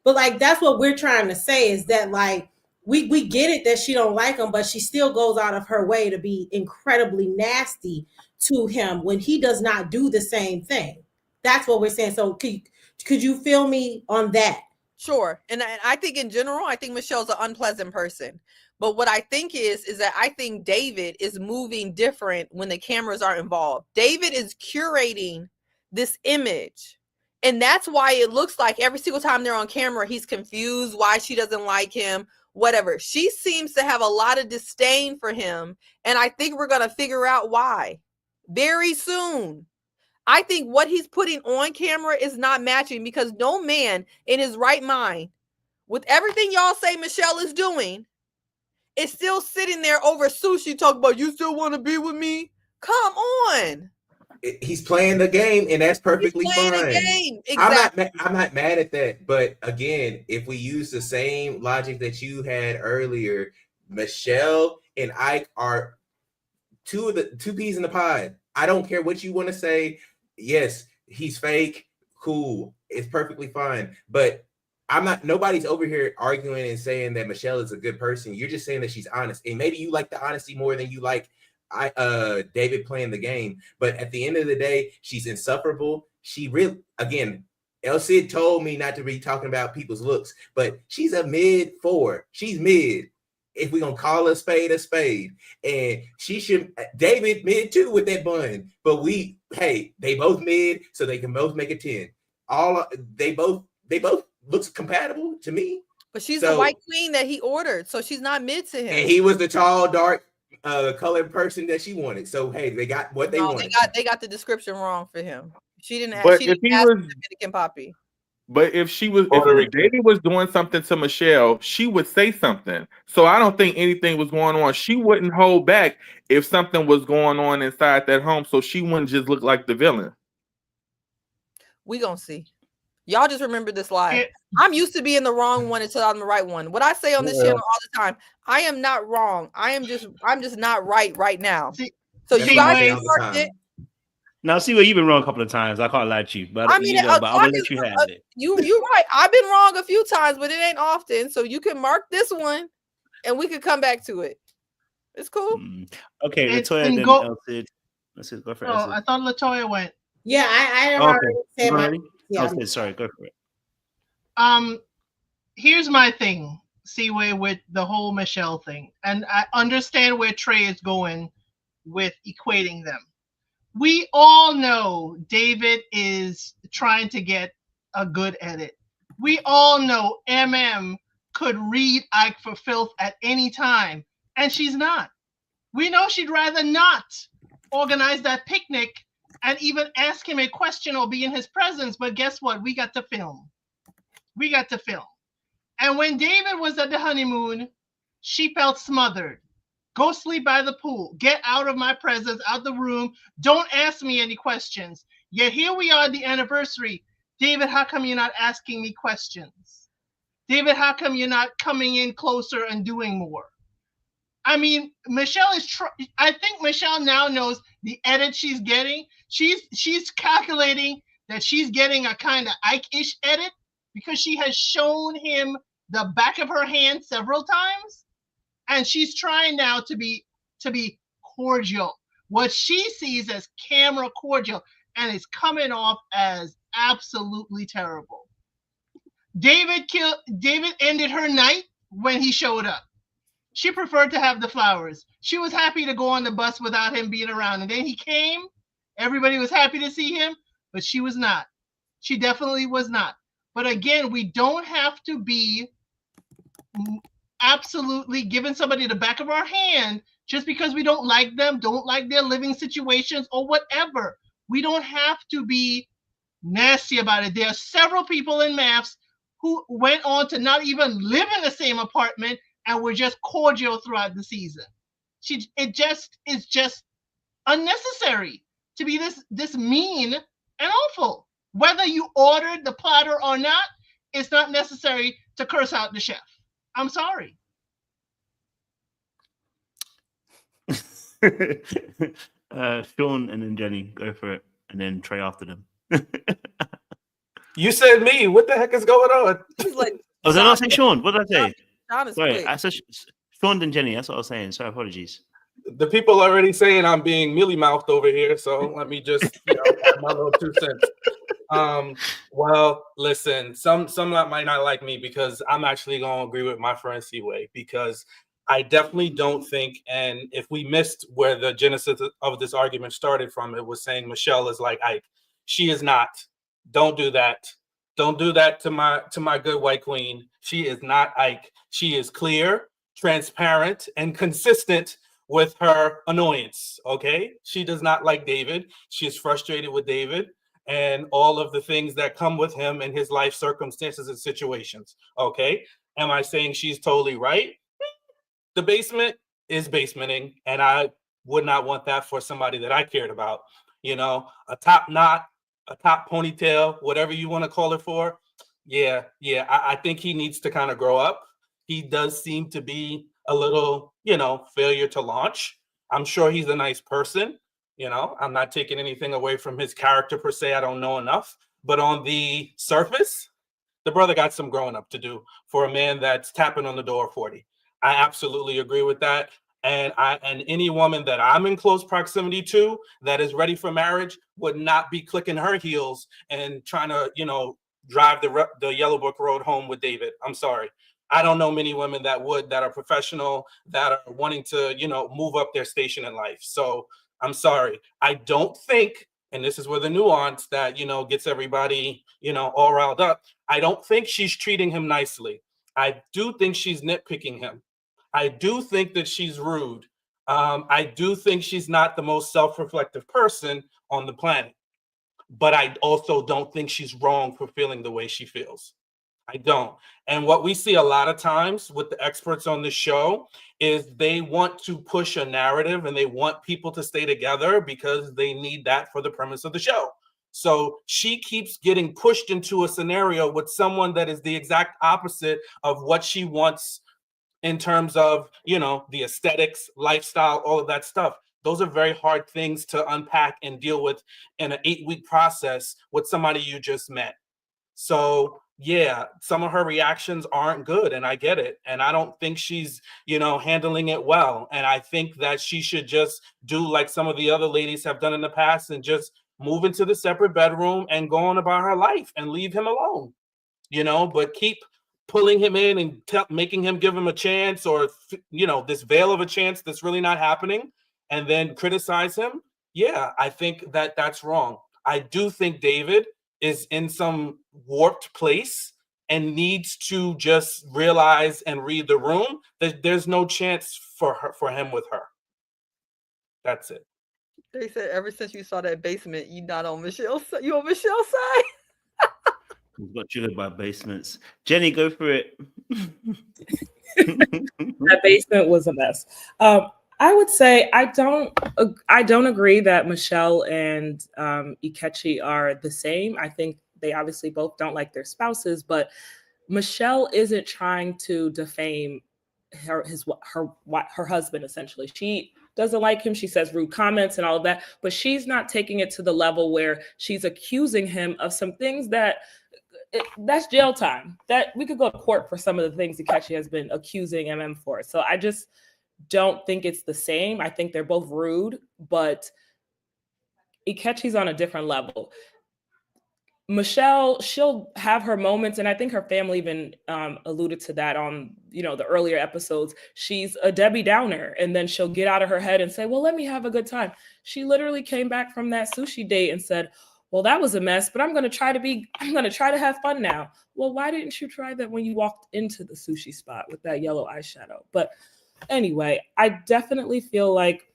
But like, that's what we're trying to say is that like, we get it that she don't like him, but she still goes out of her way to be incredibly nasty to him when he does not do the same thing. That's what we're saying. So could you feel me on that? Sure. And I think in general, I think Michelle's an unpleasant person. But what I think is that I think David is moving different when the cameras are involved. David is curating this image. And that's why it looks like every single time they're on camera, he's confused why she doesn't like him, whatever. She seems to have a lot of disdain for him. And I think we're going to figure out why very soon. I think what he's putting on camera is not matching because no man in his right mind, with everything y'all say Michelle is doing, is still sitting there over sushi talking about, you still want to be with me? Come on. He's playing the game, and that's perfectly fine. Exactly. I'm not mad at that. But again, if we use the same logic that you had earlier, Michelle and Ike are two peas in the pod. I don't care what you want to say. Yes, he's fake. Cool. It's perfectly fine. But nobody's over here arguing and saying that Michelle is a good person. You're just saying that she's honest. And maybe you like the honesty more than you like David playing the game. But at the end of the day, she's insufferable. She really, again, El Cid told me not to be talking about people's looks, but she's a mid-4. She's mid. If we're going to call a spade, and she should, David mid too with that bun, but they both mid, so they can both make a 10. They both looks compatible to me. But she's the white queen that he ordered, so she's not mid to him. And he was the tall, dark, colored person that she wanted. So hey, they got what they wanted. They got the description wrong for him. She didn't But ask Dominican Poppy. But if she was, Puerto if Rican. David was doing something to Michelle, she would say something. So I don't think anything was going on. She wouldn't hold back if something was going on inside that home. So she wouldn't just look like the villain. We gonna see. Y'all just remember this live. It- I'm used to being the wrong one until I'm the right one. What I say on this channel all the time, I am not wrong. I'm just not right now. See, So That's you what I guys say can all the mark time. it. Now, see where you've been wrong a couple of times. I can't lie to you, but I mean, but I'm gonna let you have it. You're right. I've been wrong a few times, but it ain't often. So you can mark this one, and we can come back to it. It's cool. Okay, It Latoya, can then go- Elsid. Let's see, go for Oh, I Elsid. thought Latoya went. Yeah, I Okay, already said you my. ready? Yeah. Elsid, sorry, go for it. Here's my thing, Seaway, with the whole Michelle thing, and I understand where Trey is going with equating them. We all know David is trying to get a good edit. We all know could read Ike for filth at any time, and she's not. We know she'd rather not organize that picnic and even ask him a question or be in his presence, but guess what? We got to film. And when David was at the honeymoon, she felt smothered. Go sleep by the pool. Get out of my presence, out the room. Don't ask me any questions. Yet here we are at the anniversary. David, how come you're not asking me questions? David, how come you're not coming in closer and doing more? I mean, Michelle is. I think Michelle now knows the edit she's getting. She's calculating that she's getting a kind of Ike-ish edit because she has shown him the back of her hand several times, and she's trying now to be cordial. What she sees as camera cordial, and it's coming off as absolutely terrible. David ended her night when he showed up. She preferred to have the flowers. She was happy to go on the bus without him being around. And then he came. Everybody was happy to see him, but she was not. She definitely was not. But again, we don't have to be absolutely giving somebody the back of our hand just because we don't like them, don't like their living situations or whatever. We don't have to be nasty about it. There are several people in maths who went on to not even live in the same apartment and were just cordial throughout the season. It is just unnecessary to be this mean and awful. Whether you ordered the platter or not, it's not necessary to curse out the chef. I'm sorry. Sean and then Jenny, go for it, and then Trey after them. You said me. What the heck is going on? He's like, Oh, did I not say Sean? What did I say? Sean is Sorry, quick. I said Sean and Jenny. That's what I was saying. Sorry, apologies. The people are already saying I'm being mealy mouthed over here, so let me just add my little 2 cents. Well, listen, some might not like me because I'm actually gonna agree with my friend Seaway, because I definitely don't think, and if we missed where the genesis of this argument started from, it was saying Michelle is like Ike. She is not. Don't do that. Don't do that to my good white queen. She is not Ike. She is clear, transparent, and consistent with her annoyance. Okay, she does not like David. She is frustrated with David and all of the things that come with him and his life circumstances and situations. Okay, am I saying she's totally right? The basement is basementing, and I would not want that for somebody that I cared about. You know, a top knot, a top ponytail, whatever you want to call it for. Yeah. I think he needs to kind of grow up. He does seem to be a little, failure to launch. I'm sure he's a nice person. I'm not taking anything away from his character per se. I don't know enough. But on the surface, the brother got some growing up to do for a man that's tapping on the door 40. I absolutely agree with that. And any woman that I'm in close proximity to that is ready for marriage would not be clicking her heels and trying to, drive the Yellow Book Road home with David. I'm sorry. I don't know many women that are professional, that are wanting to, move up their station in life. So I'm sorry. I don't think, and this is where the nuance that, gets everybody, all riled up. I don't think she's treating him nicely. I do think she's nitpicking him. I do think that she's rude. I do think she's not the most self-reflective person on the planet. but I also don't think she's wrong for feeling the way she feels. I don't. And what we see a lot of times with the experts on the show is they want to push a narrative and they want people to stay together because they need that for the premise of the show. So she keeps getting pushed into a scenario with someone that is the exact opposite of what she wants in terms of, you know, the aesthetics, lifestyle, all of that stuff. Those are very hard things to unpack and deal with in an 8-week process with somebody you just met. So yeah, some of her reactions aren't good, and I get it. And I don't think she's, you know, handling it well. And I think that she should just do like some of the other ladies have done in the past and just move into the separate bedroom and go on about her life and leave him alone, you know, but keep pulling him in and making him give him a chance, or, you know, this veil of a chance that's really not happening, and then criticize him. Yeah, I think that that's wrong. I do think David is in some warped place and needs to just realize and read the room that there's no chance for him with her. That's it. They said ever since you saw that basement, you not on Michelle's side. You on Michelle's side? We've got triggered by basements. Jenny, go for it. That basement was a mess. I would say I don't agree that Michelle and Ikechi are the same. I think they obviously both don't like their spouses, but Michelle isn't trying to defame her husband. Essentially, she doesn't like him. She says rude comments and all of that, but she's not taking it to the level where she's accusing him of some things that's jail time. That we could go to court for some of the things Ikechi has been accusing MM for. So I just don't think it's the same. I think they're both rude, but Ikechi's on a different level. Michelle, she'll have her moments, and I think her family even alluded to that on, you know, the earlier episodes. She's a Debbie Downer, and then she'll get out of her head and say, well, let me have a good time. She literally came back from that sushi date and said, well, that was a mess, but I'm going to try to have fun now. Well, why didn't you try that when you walked into the sushi spot with that yellow eyeshadow? But anyway, I definitely feel like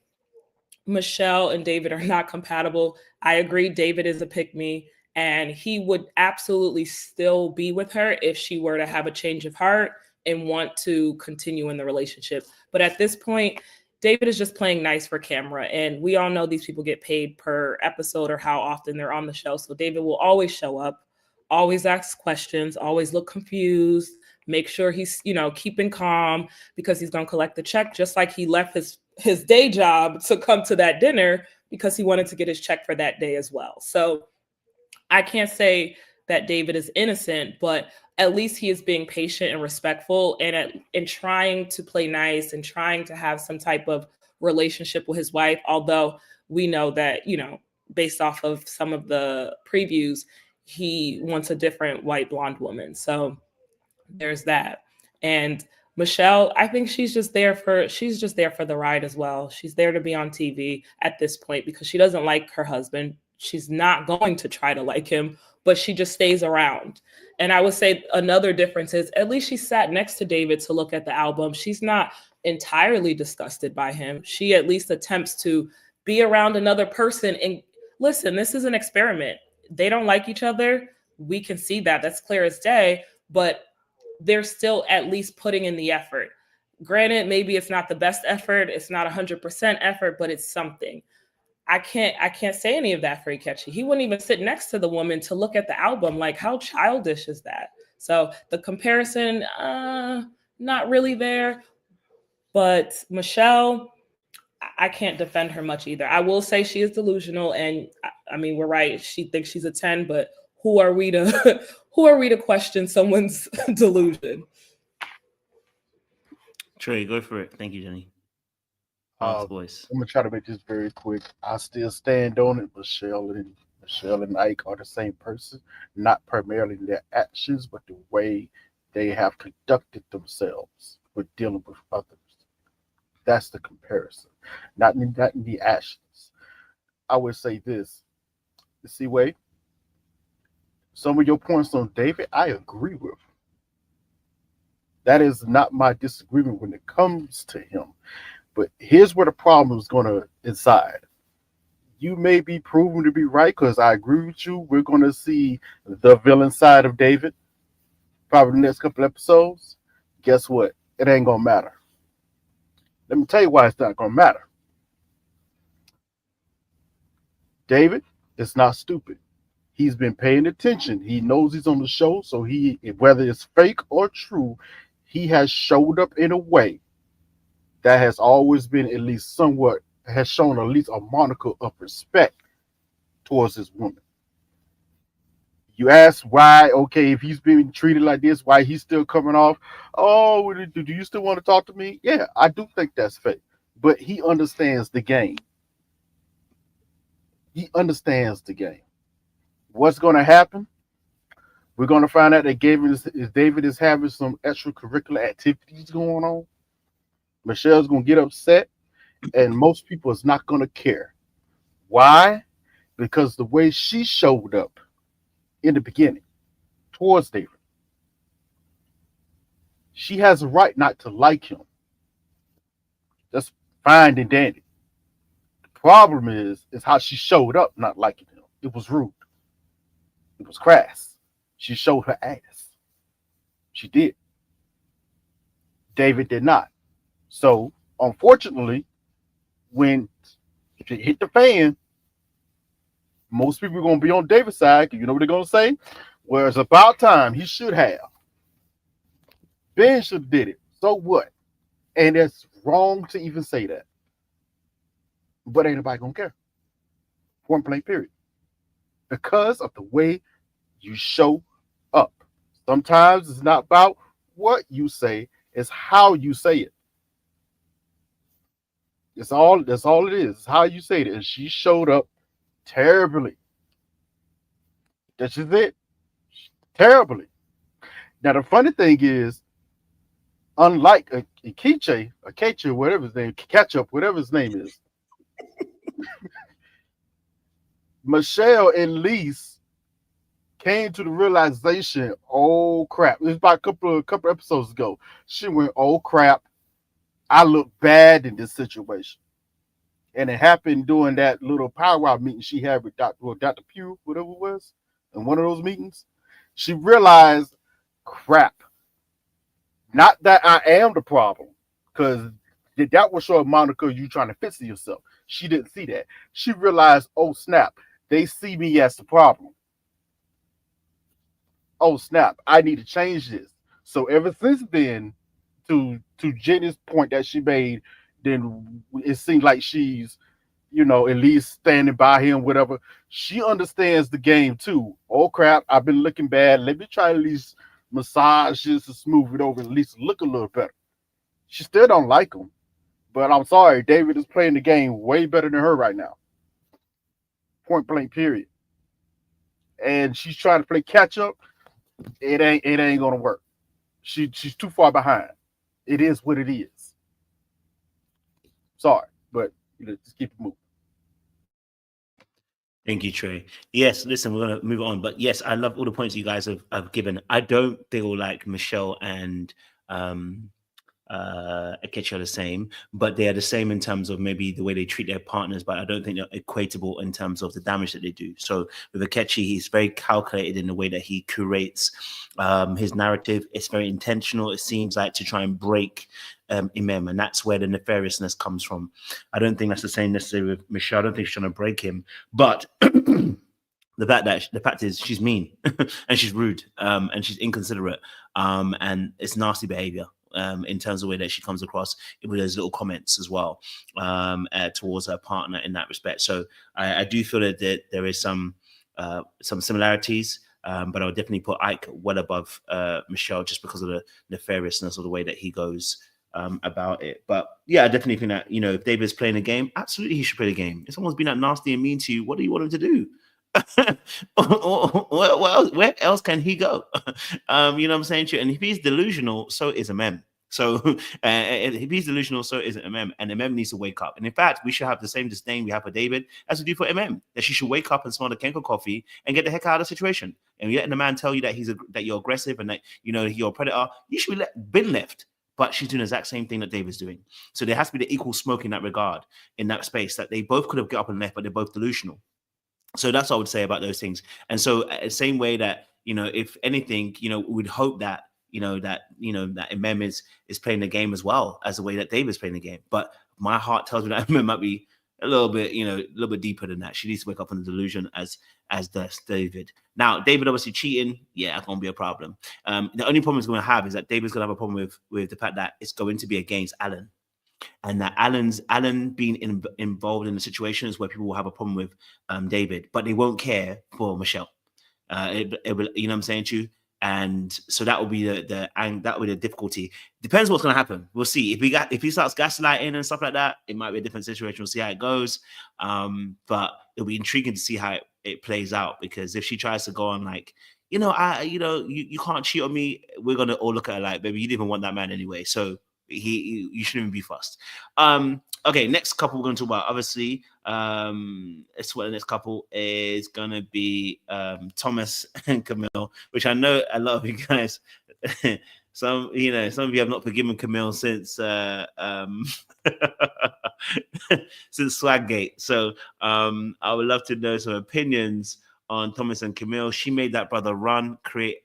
Michelle and David are not compatible. I agree, David is a pick-me, and he would absolutely still be with her if she were to have a change of heart and want to continue in the relationship. But at this point, David is just playing nice for camera. And we all know these people get paid per episode or how often they're on the show. So David will always show up, always ask questions, always look confused, make sure he's, you know, keeping calm because he's going to collect the check, just like he left his day job to come to that dinner because he wanted to get his check for that day as well. So I can't say that David is innocent, but at least he is being patient and respectful and trying to play nice and trying to have some type of relationship with his wife. Although we know that, you know, based off of some of the previews, he wants a different white blonde woman. So there's that. And Michelle, I think she's just there for the ride as well. She's there to be on TV at this point because she doesn't like her husband. She's not going to try to like him, but she just stays around. And I would say another difference is at least she sat next to David to look at the album. She's not entirely disgusted by him. She at least attempts to be around another person. And listen, this is an experiment. They don't like each other. We can see that. That's clear as day, but they're still at least putting in the effort. Granted, maybe it's not the best effort. It's not 100% effort, but it's something. I can't say any of that for Ikechi. He wouldn't even sit next to the woman to look at the album. Like, how childish is that? So the comparison, not really there. But Michelle, I can't defend her much either. I will say she is delusional, and I mean, we're right. She thinks she's a 10, but who are we to question someone's delusion? Trey, go for it. Thank you, Jenny. Voice. I'm gonna try to make this very quick. I still stand on it. Michelle and Ike are the same person, not primarily their actions, but the way they have conducted themselves with dealing with others. That's the comparison, not in the actions. I would say this. See, Wade, some of your points on David, I agree with. That is not my disagreement when it comes to him. But here's where the problem is going to inside. you may be proven to be right, because I agree with you. We're going to see the villain side of David probably the next couple episodes. Guess what? It ain't going to matter. Let me tell you why it's not going to matter. David is not stupid. He's been paying attention. He knows he's on the show, so whether it's fake or true, he has showed up in a way that has always been at least somewhat, has shown at least a moniker of respect towards this woman. You ask why, okay, if he's being treated like this, why he's still coming off, oh, do you still want to talk to me? Yeah, I do think that's fake. But he understands the game. He understands the game. What's going to happen? We're going to find out that David is having some extracurricular activities going on. Michelle's going to get upset, and most people is not going to care. Why? Because the way she showed up in the beginning towards David, she has a right not to like him. That's fine and dandy. The problem is how she showed up not liking him. It was rude. It was crass. She showed her ass. She did. David did not. So, unfortunately, when it hit the fan, most people are going to be on David's side. You know what they're going to say? Well, it's about time. He should have. Ben should have did it. So what? And it's wrong to even say that. But ain't nobody going to care. Point blank, period. Because of the way you show up. Sometimes it's not about what you say, it's how you say it. That's all it is. It's how you say it. And she showed up terribly. That's just it. Terribly. Now the funny thing is, unlike Ikechi, whatever his name, Ketchup, whatever his name is, Michelle at least came to the realization, oh crap. It was about a couple episodes ago. She went, oh crap, I look bad in this situation. And it happened during that little powwow meeting she had with Dr. Pugh, whatever it was, in one of those meetings. She realized, crap, not that I am the problem, because that was show Monica you trying to fix yourself. She didn't see that. She realized, oh snap, they see me as the problem. Oh snap, I need to change this. So ever since then, to Jenny's point that she made, then it seems like she's, at least standing by him, whatever. She understands the game too. Oh crap, I've been looking bad. Let me try to at least massage this and smooth it over, at least look a little better. She still don't like him, but I'm sorry, David is playing the game way better than her right now. Point blank, period. And she's trying to play catch up. It ain't gonna work. She's too far behind. It is what it is. Sorry, but just keep it moving. Thank you, Trey. Yes, listen, we're going to move on. But yes, I love all the points you guys have given. I don't feel like Michelle and Ikechi are the same, but they are the same in terms of maybe the way they treat their partners, but I don't think they're equatable in terms of the damage that they do. So with Ikechi, he's very calculated in the way that he curates his narrative. It's very intentional, it seems like, to try and break Imem, and that's where the nefariousness comes from. I don't think that's the same necessarily with Michelle. I don't think she's trying to break him, but the fact is she's mean and she's rude and she's inconsiderate and it's nasty behavior in terms of the way that she comes across with those little comments as well towards her partner in that respect. So I do feel that there is some similarities, but I would definitely put Ike well above Michelle just because of the nefariousness of the way that he goes about it. But yeah, I definitely think that, if David's playing a game, absolutely he should play the game. If someone's been that nasty and mean to you, what do you want him to do? Where else can he go? You know what I'm saying to you? And if he's delusional, so is Imem. So if he's delusional, so is Imem. And Imem needs to wake up. And in fact, we should have the same disdain we have for David as we do for Imem. That she should wake up and smell the Kenko coffee and get the heck out of the situation. And you're letting the man tell you that that you're aggressive and that you're a predator. You should be been left. but she's doing the exact same thing that David's doing. So there has to be the equal smoke in that regard, in that space, that they both could have got up and left, but they're both delusional. So that's what I would say about those things. And so same way that, if anything, we'd hope that, that MM is playing the game as well as the way that David's playing the game. But my heart tells me that MM might be a little bit deeper than that. She needs to wake up from the delusion as does David. Now, David obviously cheating, that's going to be a problem. The only problem he's going to have is that David's going to have a problem with the fact that it's going to be against Alan. And that Alan being involved in the situations where people will have a problem with David, but they won't care for Michelle. It will, you know what I'm saying to you? And so that will be the difficulty. Depends what's going to happen. We'll see. If he starts gaslighting and stuff like that, it might be a different situation. We'll see how it goes. But it'll be intriguing to see how it plays out, because if she tries to go on like, you can't cheat on me, we're gonna all look at her like, baby, you didn't even want that man anyway. So you shouldn't even be fussed. Okay, next couple we're going to talk about, obviously, it's what the next couple is going to be Thomas and Camille, which I know a lot of you guys, some of you have not forgiven Camille since since Swaggate. So I would love to know some opinions on Thomas and Camille. She made that brother run.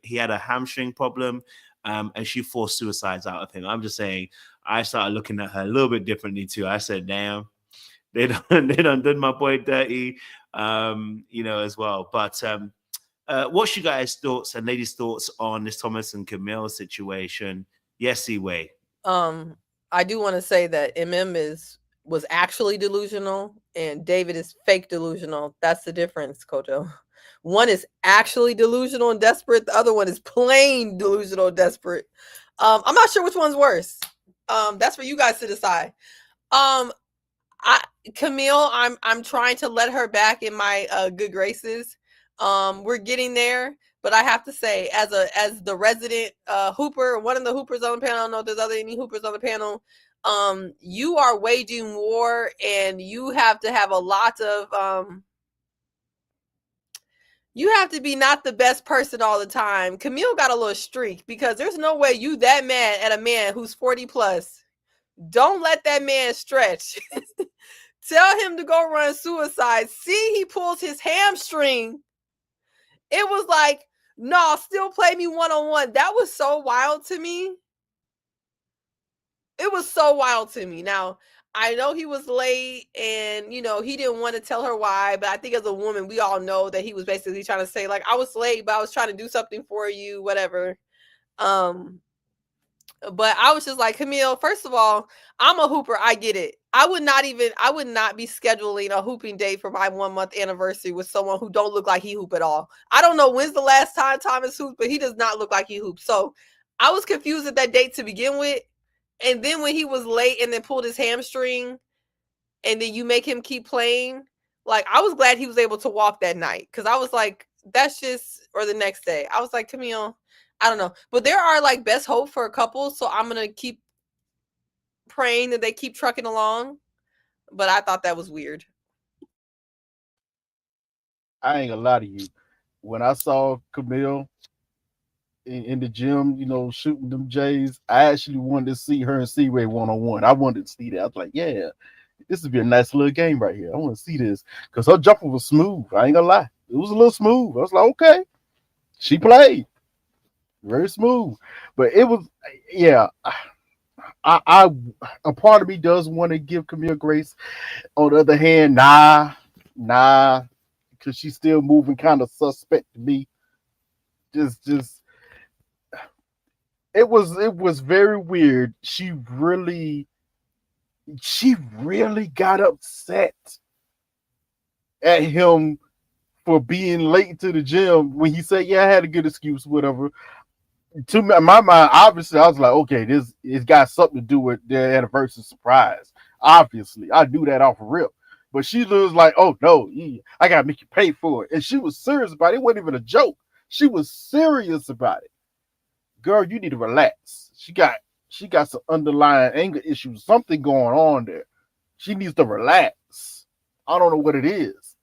He had a hamstring problem. And she forced suicides out of him. I'm just saying, I started looking at her a little bit differently too. I said, damn, they done my boy dirty, as well. But what's you guys' thoughts and ladies' thoughts on this Thomas and Camille situation? Yes, E-Way. I do want to say that was actually delusional and David is fake delusional. That's the difference, Kojo. One is actually delusional and desperate. The other one is plain delusional and desperate. I'm not sure which one's worse. That's for you guys to decide. Camille, I'm trying to let her back in my good graces. We're getting there, but I have to say, as the resident hooper, one of the hoopers on the panel, I don't know if there's any hoopers on the panel. You are waging war, and you have to have a lot of you have to be not the best person all the time. Camille got a little streak, because there's no way you that mad at a man who's 40 plus. Don't let that man stretch. Tell him to go run suicide. See, he pulls his hamstring. It was like, no, still play me one-on-one. That was so wild to me. It was so wild to me. Now, I know he was late and, he didn't want to tell her why. But I think as a woman, we all know that he was basically trying to say, like, I was late, but I was trying to do something for you, whatever. But I was just like, Camille, first of all, I'm a hooper. I get it. I would not be scheduling a hooping date for my 1 month anniversary with someone who don't look like he hoop at all. I don't know when's the last time Thomas hooped, but he does not look like he hoops. So I was confused at that date to begin with. And then when he was late and then pulled his hamstring and then you make him keep playing, like, I was glad he was able to walk that night. Cause I was like, or the next day, I was like, Camille, I don't know. But there are like best hope for a couple. So I'm going to keep praying that they keep trucking along. But I thought that was weird. I ain't gonna lie to you. When I saw Camille in the gym, shooting them J's, I actually wanted to see her and C-Ray one-on-one. I wanted to see that. I was like, yeah, this would be a nice little game right here. I want to see this. Because her jumper was smooth. I ain't gonna lie. It was a little smooth. I was like, okay. She played. Very smooth. But it was, yeah. A part of me does want to give Camille grace. On the other hand, nah. Because she's still moving kind of suspect to me. Just it was very weird. She really got upset at him for being late to the gym when he said, yeah, I had a good excuse, whatever. To my mind, obviously, I was like, okay, it's got something to do with their anniversary surprise. Obviously, I knew that off rip. But she was like, oh, no, I got to make you pay for it. And she was serious about it. It wasn't even a joke. She was serious about it. Girl, you need to relax. She got some underlying anger issues, something going on there. She needs to relax. I don't know what it is.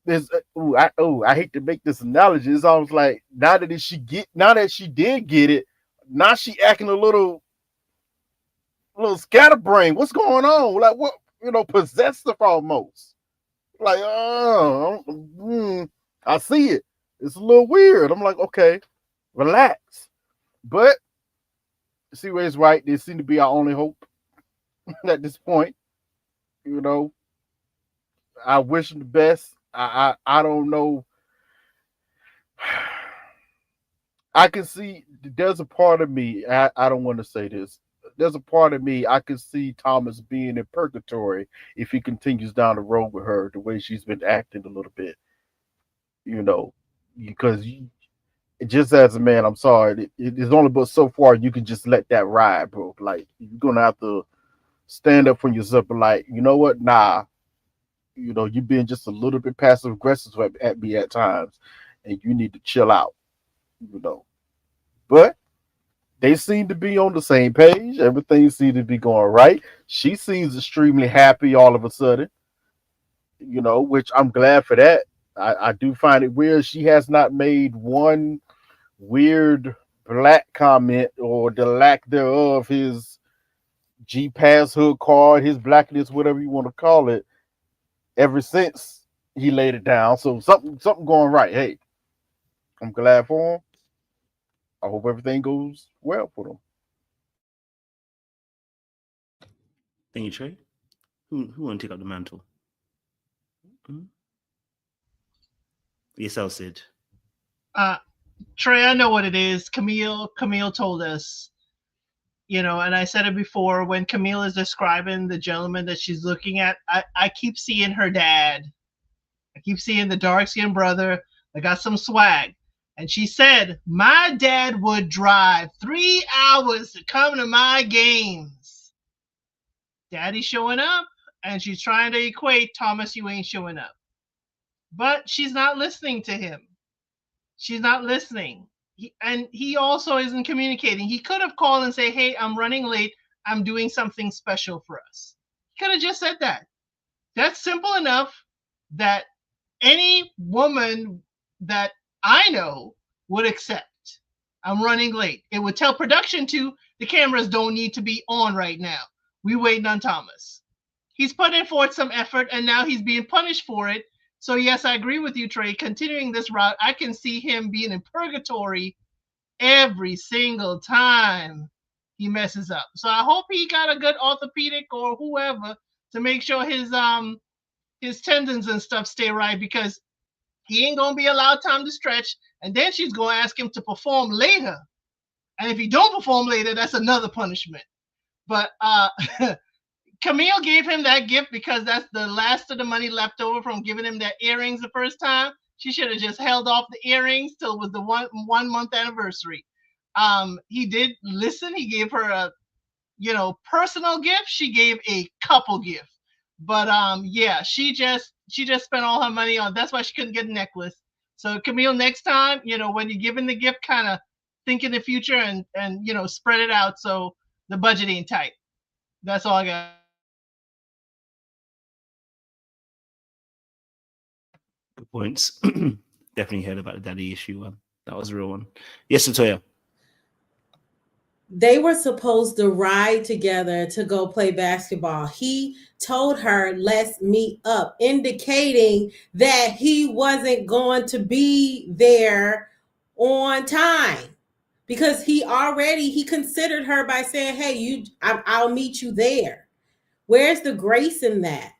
I hate to make this analogy. It's almost like now that she did get it, now she acting a little scatterbrain. What's going on? Like what, possessive almost. Like, I see it. It's a little weird. I'm like, okay, relax. But see where it's right. This seems to be our only hope at this point. I wish him the best. I don't know. I can see there's a part of me. I don't want to say this. There's a part of me I can see Thomas being in purgatory if he continues down the road with her the way she's been acting a little bit. Because just as a man, I'm sorry, it's only but so far you can just let that ride, bro. Like you're gonna have to stand up for yourself, and like, you know what? Nah, you've been just a little bit passive aggressive at me at times, and you need to chill out. But they seem to be on the same page. Everything seems to be going right. She seems extremely happy all of a sudden, which I'm glad for that. I do find it weird. She has not made one weird black comment or the lack thereof, his G-Pass hood card, his blackness, whatever you want to call it, ever since he laid it down. So something going right. Hey, I'm glad for him. I hope everything goes well for them. Thank you, Trey. Who want to take up the mantle? Yourself, Sid. Trey, I know what it is. Camille told us, and I said it before, when Camille is describing the gentleman that she's looking at, I keep seeing her dad. I keep seeing the dark-skinned brother that got some swag. And she said, my dad would drive 3 hours to come to my games. Daddy's showing up, and she's trying to equate, Thomas, you ain't showing up. But she's not listening to him. She's not listening. He also isn't communicating. He could have called and say, hey, I'm running late. I'm doing something special for us. He could have just said that. That's simple enough that any woman that I know would accept. I'm running late. It would tell production too, the cameras don't need to be on right now. We waiting on Thomas. He's putting forth some effort and now he's being punished for it. So yes, I agree with you, Trey. Continuing this route, I can see him being in purgatory every single time he messes up. So I hope he got a good orthopedic or whoever to make sure his tendons and stuff stay right, because he ain't gonna be allowed time to stretch, and then she's gonna ask him to perform later. And if he don't perform later, that's another punishment. But Camille gave him that gift because that's the last of the money left over from giving him that earrings the first time. She should have just held off the earrings till it was the one month anniversary. He did listen. He gave her a personal gift. She gave a couple gift. But yeah, she just spent all her money on. That's why she couldn't get a necklace. So Camille, next time, when you're giving the gift, kind of think in the future and spread it out so the budget ain't tight. That's all I got. Good points. Definitely heard about the daddy issue one. That was a real one. Yes, Latoya. They were supposed to ride together to go play basketball. He told her, let's meet up, indicating that he wasn't going to be there on time because he considered her by saying, hey, I'll meet you there. Where's the grace in that?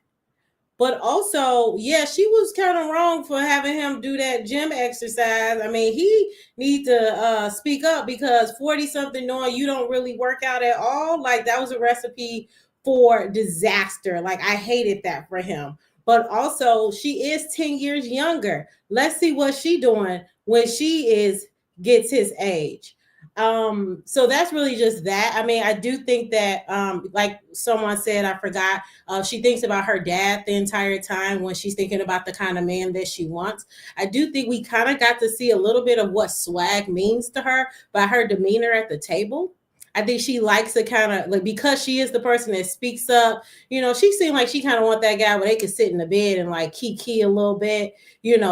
But also, yeah, she was kind of wrong for having him do that gym exercise. I mean, he needs to speak up, because 40-something knowing you don't really work out at all, like that was a recipe for disaster. Like I hated that for him. But also, she is 10 years younger. Let's see what she's doing when she gets his age. So that's really just that. I mean, I do think that, like someone said, I forgot, she thinks about her dad the entire time when she's thinking about the kind of man that she wants. I do think we kind of got to see a little bit of what swag means to her by her demeanor at the table. I think she likes to kind of, like, because she is the person that speaks up, she seemed like she kind of want that guy where they could sit in the bed and like kiki a little bit,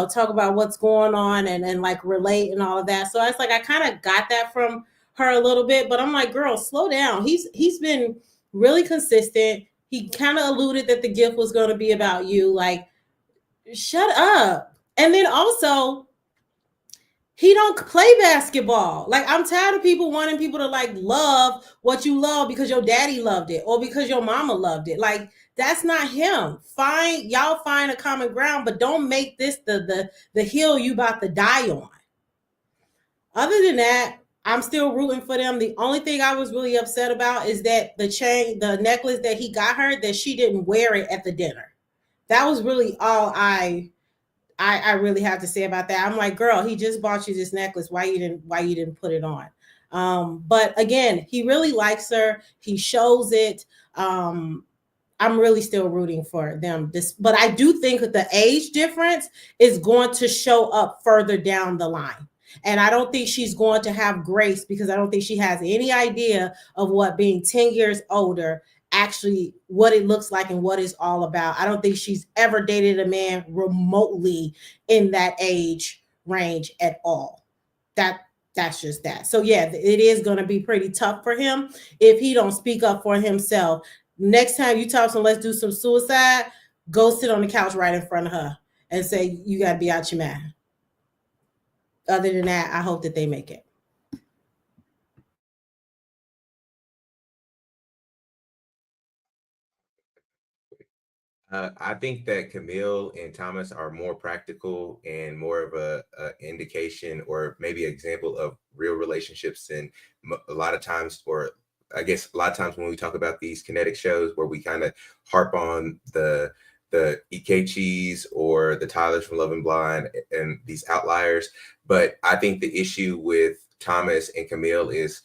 talk about what's going on and like relate and all of that. So it's like, I kind of got that from her a little bit, but I'm like, girl, slow down. He's been really consistent. He kind of alluded that the gift was going to be about you. Like, shut up. And then also, he don't play basketball. Like, I'm tired of people wanting people to like love what you love because your daddy loved it or because your mama loved it. Like, that's not him. Y'all find a common ground, but don't make this the hill you about to die on. Other than that, I'm still rooting for them. The only thing I was really upset about is that the necklace that he got her, that she didn't wear it at the dinner. That was really all I really have to say about that. I'm like, girl, he just bought you this necklace. Why you didn't put it on? But again, he really likes her. He shows it. I'm really still rooting for them. But I do think that the age difference is going to show up further down the line. And I don't think she's going to have grace because I don't think she has any idea of what being 10 years older actually, what it looks like and what it's all about. I don't think she's ever dated a man remotely in that age range at all. That's just that. So yeah, it is going to be pretty tough for him if he don't speak up for himself. Next time you talk to him, let's do some suicide, go sit on the couch right in front of her and say, you got to be out your mind. Other than that, I hope that they make it. I think that Camille and Thomas are more practical and more of a indication or maybe an example of real relationships. And a lot of times, or I guess a lot of times when we talk about these kinetic shows where we kind of harp on the Ikechis or the Tylers from Love and Blind and these outliers. But I think the issue with Thomas and Camille is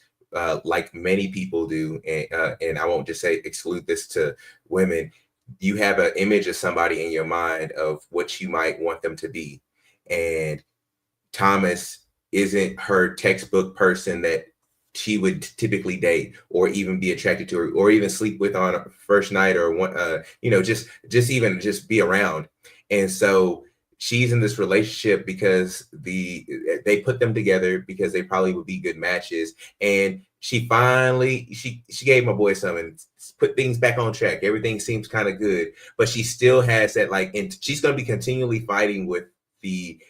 like many people do, and I won't just say exclude this to women, you have an image of somebody in your mind of what you might want them to be. And Thomas isn't her textbook person that she would typically date or even be attracted to or even sleep with on a first night or one, just be around. And so she's in this relationship because they put them together because they probably would be good matches. And she finally, she gave my boy some and put things back on track. Everything seems kind of good, but she still has that and she's going to be continually fighting with the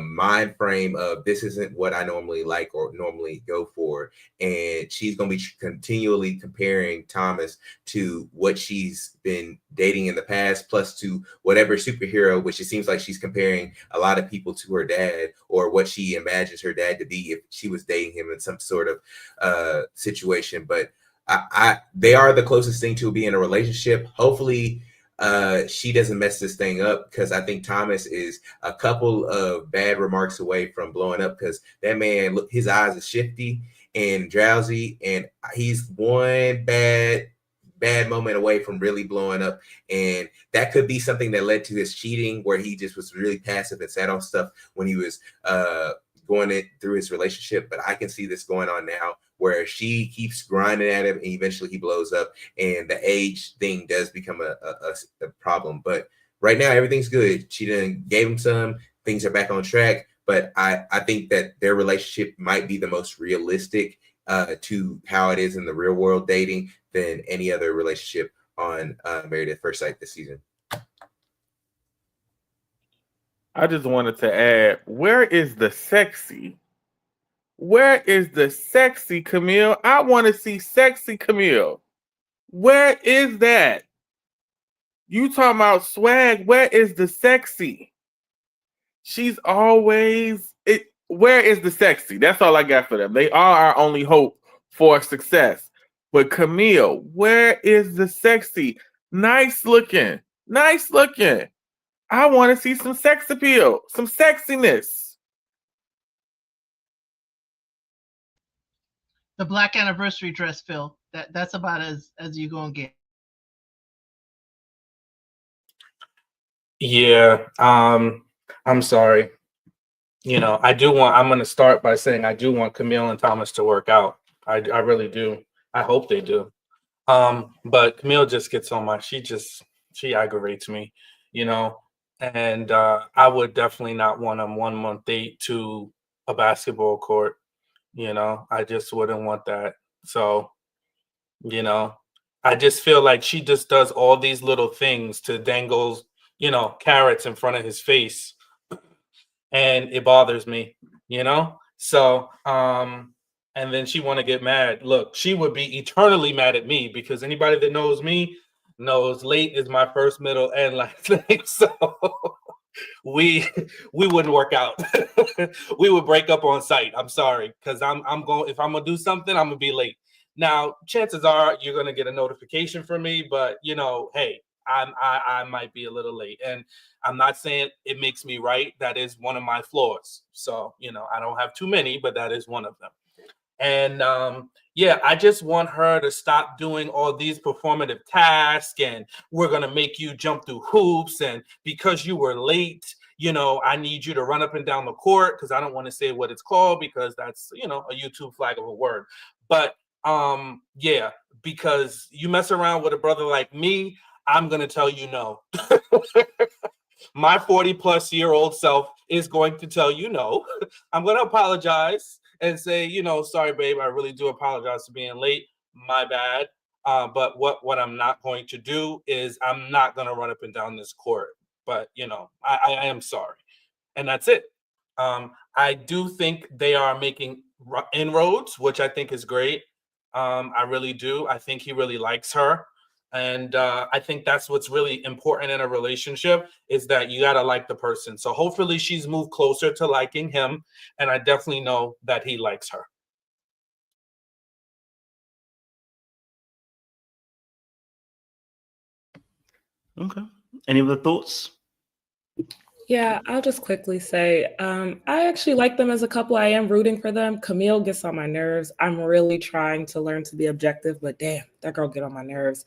mind frame of this isn't what I normally like or normally go for. And she's going to be continually comparing Thomas to what she's been dating in the past, plus to whatever superhero, which it seems like she's comparing a lot of people to her dad or what she imagines her dad to be if she was dating him in some sort of situation. But they are the closest thing to being in a relationship. Hopefully she doesn't mess this thing up, because I think Thomas is a couple of bad remarks away from blowing up, because that man, look, his eyes are shifty and drowsy, and he's one bad moment away from really blowing up. And that could be something that led to his cheating, where he just was really passive and sat on stuff when he was going through his relationship. But I can see this going on now, where she keeps grinding at him and eventually he blows up, and the age thing does become a problem. But right now everything's good. She done gave him some, things are back on track. But I think that their relationship might be the most realistic to how it is in the real world dating than any other relationship on Married at First Sight this season. I just wanted to add, where is the sexy? Where is the sexy Camille? I want to see sexy Camille. Where is that? You talking about swag? Where is the sexy? She's always it. Where is the sexy? That's all I got for them. They are our only hope for success. But Camille, where is the sexy? Nice looking. Nice looking. I want to see some sex appeal, some sexiness. The black anniversary dress, Phil. That's about as you gonna get. Yeah. I'm sorry. I'm going to start by saying I do want Camille and Thomas to work out. I really do. I hope they do. But Camille just gets on she aggravates me, and I would definitely not want a 1 month date to a basketball court. You know, I just wouldn't want that. So, you know, I just feel like she just does all these little things to dangle, you know, carrots in front of his face. And it bothers me, you know? So, and then she want to get mad. Look, she would be eternally mad at me because anybody that knows me knows late is my first, middle, and last thing. So we wouldn't work out. We would break up on site. I'm sorry, because I'm going, if I'm gonna do something, I'm gonna be late. Now, chances are you're gonna get a notification from me, but you know, hey, I might be a little late, and I'm not saying it makes me right. That is one of my flaws. So you know, I don't have too many, but that is one of them. And yeah, I just want her to stop doing all these performative tasks, and we're gonna make you jump through hoops, and because you were late, you know, I need you to run up and down the court, because I don't want to say what it's called because that's, you know, a YouTube flag of a word. But yeah, because you mess around with a brother like me, I'm gonna tell you no. My 40-plus-year-old self is going to tell you no. I'm gonna apologize and say, you know, sorry, babe, I really do apologize for being late. My bad. But what I'm not going to do is I'm not gonna run up and down this court. But you know, I am sorry, and that's it. I do think they are making inroads, which I think is great. I really do. I think he really likes her. And I think that's what's really important in a relationship, is that you got to like the person. So hopefully she's moved closer to liking him. And I definitely know that he likes her. Okay. Any other thoughts? Yeah, I'll just quickly say, I actually like them as a couple. I am rooting for them. Camille gets on my nerves. I'm really trying to learn to be objective, but damn, that girl get on my nerves.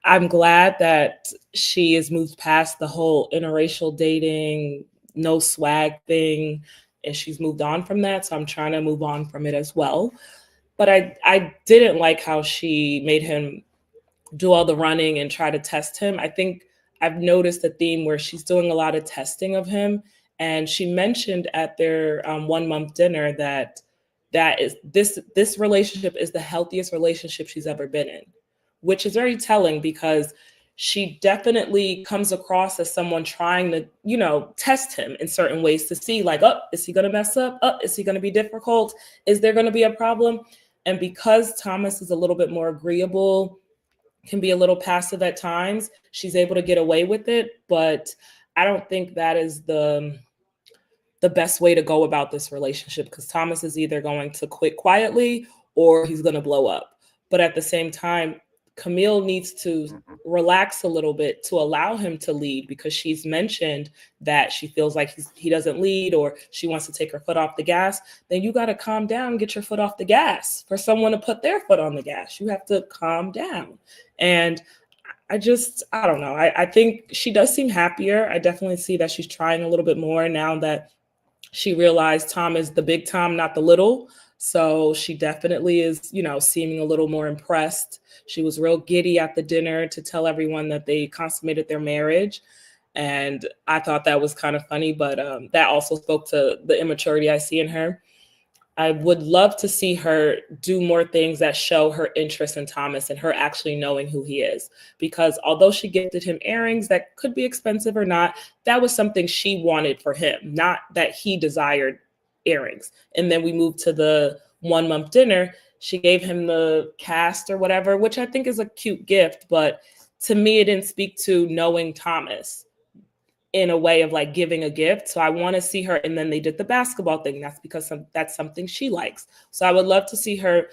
I'm glad that she has moved past the whole interracial dating, no swag thing, and she's moved on from that. So I'm trying to move on from it as well. But I didn't like how she made him do all the running and try to test him. I think I've noticed a theme where she's doing a lot of testing of him. And she mentioned at their 1-month dinner that this relationship is the healthiest relationship she's ever been in, which is very telling because she definitely comes across as someone trying to, you know, test him in certain ways to see like, oh, is he going to mess up? Oh, is he going to be difficult? Is there going to be a problem? And because Thomas is a little bit more agreeable, can be a little passive at times, she's able to get away with it. But I don't think that is the best way to go about this relationship, because Thomas is either going to quit quietly or he's going to blow up. But at the same time, Camille needs to relax a little bit to allow him to lead, because she's mentioned that she feels like he doesn't lead, or she wants to take her foot off the gas. Then you got to calm down and get your foot off the gas for someone to put their foot on the gas. You have to calm down. And I don't know. I think she does seem happier. I definitely see that she's trying a little bit more now that she realized Tom is the big Tom, not the little. So she definitely is, you know, seeming a little more impressed. She was real giddy at the dinner to tell everyone that they consummated their marriage. And I thought that was kind of funny, but that also spoke to the immaturity I see in her. I would love to see her do more things that show her interest in Thomas and her actually knowing who he is. Because although she gifted him earrings that could be expensive or not, that was something she wanted for him, not that he desired earrings. And then we moved to the 1-month dinner. She gave him the cast or whatever, which I think is a cute gift. But to me, it didn't speak to knowing Thomas in a way of like giving a gift. So I want to see her. And then they did the basketball thing. That's because that's something she likes. So I would love to see her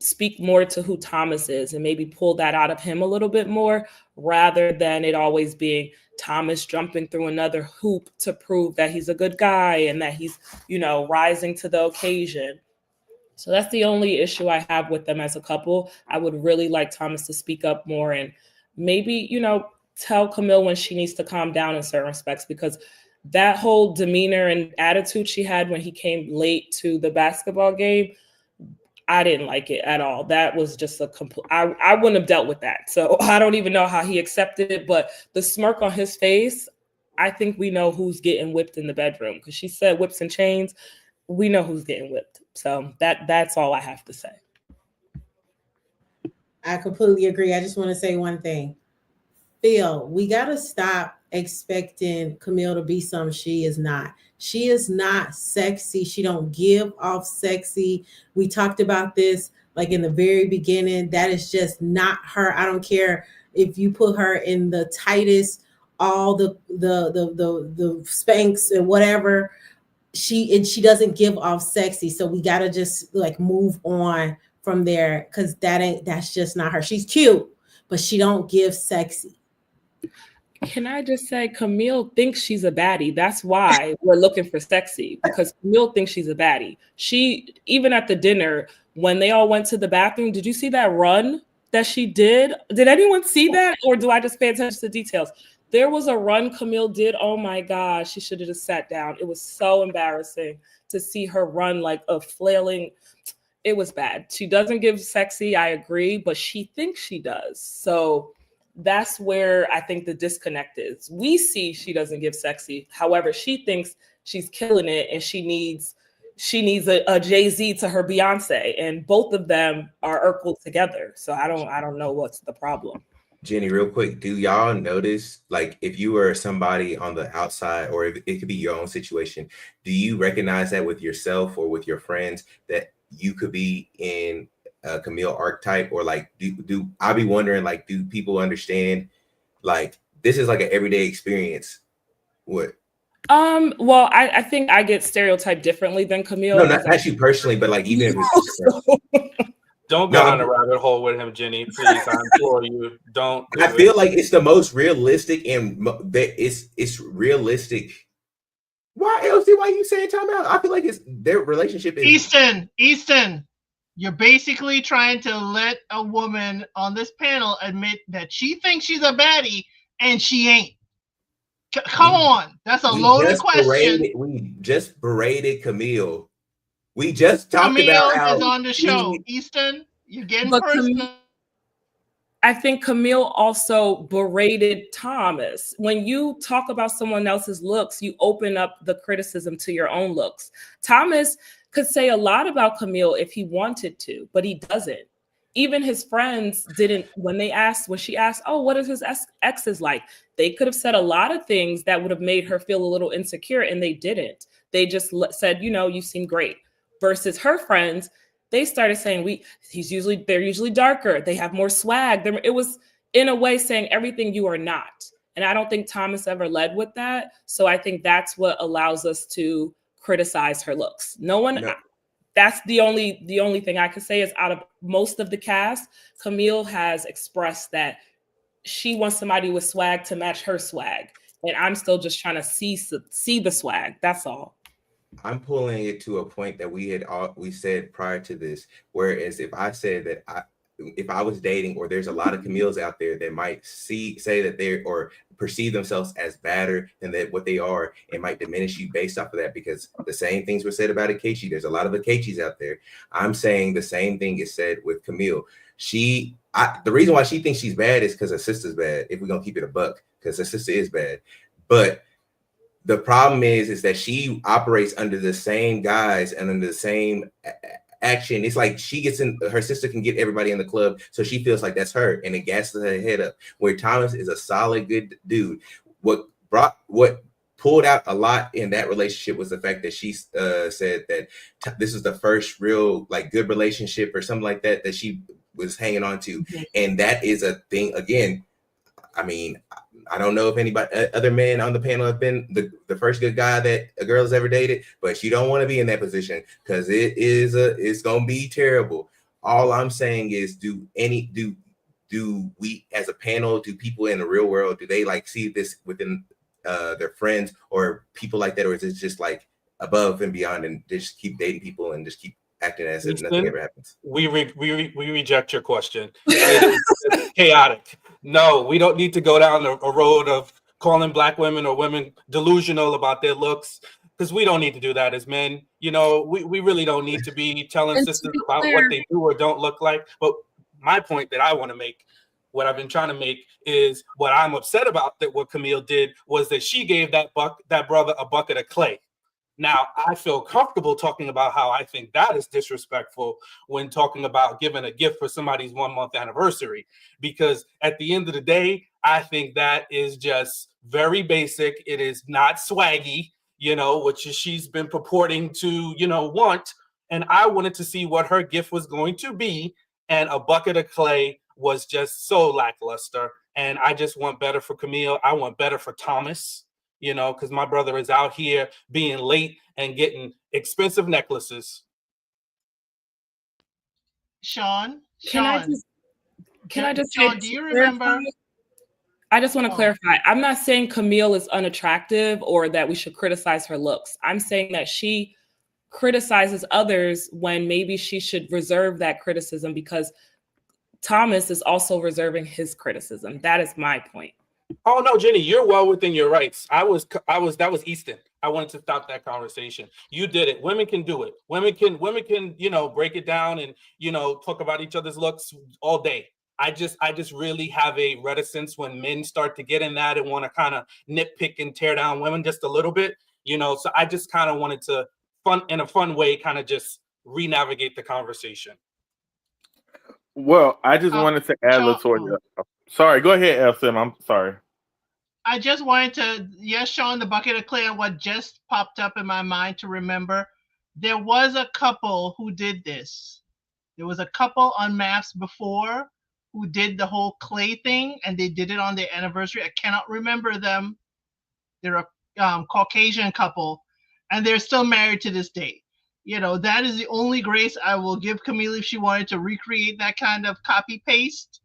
speak more to who Thomas is and maybe pull that out of him a little bit more, rather than it always being Thomas jumping through another hoop to prove that he's a good guy and that he's, you know, rising to the occasion. So that's the only issue I have with them as a couple. I would really like Thomas to speak up more and maybe, you know, tell Camille when she needs to calm down in certain respects, because that whole demeanor and attitude she had when he came late to the basketball game, I didn't like it at all. That was just a complete, I wouldn't have dealt with that. So I don't even know how he accepted it, but the smirk on his face, I think we know who's getting whipped in the bedroom, because she said whips and chains. we know who's getting whipped. So that's all I have to say. I completely agree. I just want to say one thing. Phil, we got to stop expecting Camille to be something she is not. She is not sexy. She don't give off sexy. We talked about this like in the very beginning. That is just not her. I don't care if you put her in the tightest, all the Spanx and whatever. She doesn't give off sexy. So we got to just like move on from there, because that's just not her. She's cute, but she don't give sexy. Can I just say, Camille thinks she's a baddie. That's why we're looking for sexy, because Camille thinks she's a baddie. She, even at the dinner, when they all went to the bathroom, did you see that run that she did? Did anyone see that? Or do I just pay attention to details? There was a run Camille did. Oh my gosh, she should have just sat down. It was so embarrassing to see her run like a flailing. It was bad. She doesn't give sexy, I agree, but she thinks she does. So that's where I think the disconnect is. We see she doesn't give sexy. However, she thinks she's killing it, and she needs a Jay-Z to her Beyonce, and both of them are equal together. So I don't know what's the problem. Jenny, real quick, do y'all notice, like, if you were somebody on the outside, or if it could be your own situation, do you recognize that with yourself or with your friends that you could be in a Camille archetype? Or like, do I be wondering, like, do people understand, like, this is like an everyday experience? What? Well, I think I get stereotyped differently than Camille. No, not you personally, but like, even if it's don't go down a rabbit hole with him, Jenny. Please, I implore you. Don't. I feel like it's the most realistic, and it's realistic. Why, LC? Why are you saying time out? I feel like it's their relationship is Easton, you're basically trying to let a woman on this panel admit that she thinks she's a baddie and she ain't. Come on, that's a loaded question. We just berated Camille. We just talked Camille about how is on the show. Easton, you're getting personal. I think Camille also berated Thomas. When you talk about someone else's looks, you open up the criticism to your own looks. Thomas could say a lot about Camille if he wanted to, but he doesn't. Even his friends didn't, when she asked, oh, what is his exes like? They could have said a lot of things that would have made her feel a little insecure, and they didn't. They just said, you seem great. Versus her friends, they started saying they're usually darker. They have more swag. It was in a way saying everything you are not. And I don't think Thomas ever led with that. So I think that's what allows us to criticize her looks. That's the only thing I could say is, out of most of the cast, Camille has expressed that she wants somebody with swag to match her swag. And I'm still just trying to see the swag. That's all. I'm pulling it to a point that we said prior to this, whereas if I said that if I was dating, or there's a lot of Camilles out there that might say that they or perceive themselves as badder than what they are, it might diminish you based off of that, because the same things were said about Ikechi. There's a lot of Ikechis out there. I'm saying the same thing is said with Camille. The reason why she thinks she's bad is because her sister's bad, if we're gonna keep it a buck, because her sister is bad. But the problem is that she operates under the same guise and under the same action. It's like she gets in, her sister can get everybody in the club, so she feels like that's her, and it gasses her head up. Where Thomas is a solid, good dude. What pulled out a lot in that relationship was the fact that she said that this is the first real, like, good relationship or something like that she was hanging on to. And that is a thing. Again, I mean, I don't know if anybody, other men on the panel have been the first good guy that a girl has ever dated, but you don't want to be in that position, because it's gonna be terrible. All I'm saying is, do we as a panel, do people in the real world, do they like see this within their friends or people like that, or is it just like above and beyond, and they just keep dating people and just keep acting as if nothing ever happens? We reject your question. It's chaotic. No, we don't need to go down a road of calling Black women or women delusional about their looks, because we don't need to do that as men. We really don't need to be telling sisters about what they do or don't look like. But my point that I want to make, what I've been trying to make, is what I'm upset about, that what Camille did was that she gave that brother a bucket of clay. Now, I feel comfortable talking about how I think that is disrespectful when talking about giving a gift for somebody's 1 month anniversary, because at the end of the day, I think that is just very basic. It is not swaggy, you know, which she's been purporting to, you know, want. And I wanted to see what her gift was going to be. And a bucket of clay was just so lackluster. And I just want better for Camille. I want better for Thomas, you know, because my brother is out here being late and getting expensive necklaces. Sean, Can I just say, Sean, do you remember? I just want to clarify. I'm not saying Camille is unattractive or that we should criticize her looks. I'm saying that she criticizes others when maybe she should reserve that criticism, because Thomas is also reserving his criticism. That is my point. Oh no, Jenny, you're well within your rights. That was Easton. I wanted to stop that conversation. You did it. Women can do it. Women can, you know, break it down and, you know, talk about each other's looks all day. I just really have a reticence when men start to get in that and want to kind of nitpick and tear down women just a little bit, you know. So I just kind of wanted to in a fun way, kind of just re-navigate the conversation. Well, I just wanted to add, Latoya. Sorry, go ahead, Elsim. I'm sorry. I just wanted to, yes, Sean, the bucket of clay, and what just popped up in my mind to remember, there was a couple who did this. There was a couple on Maps before who did the whole clay thing, and they did it on their anniversary. I cannot remember them. They're a Caucasian couple, and they're still married to this day. You know, that is the only grace I will give Camille if she wanted to recreate that kind of copy paste.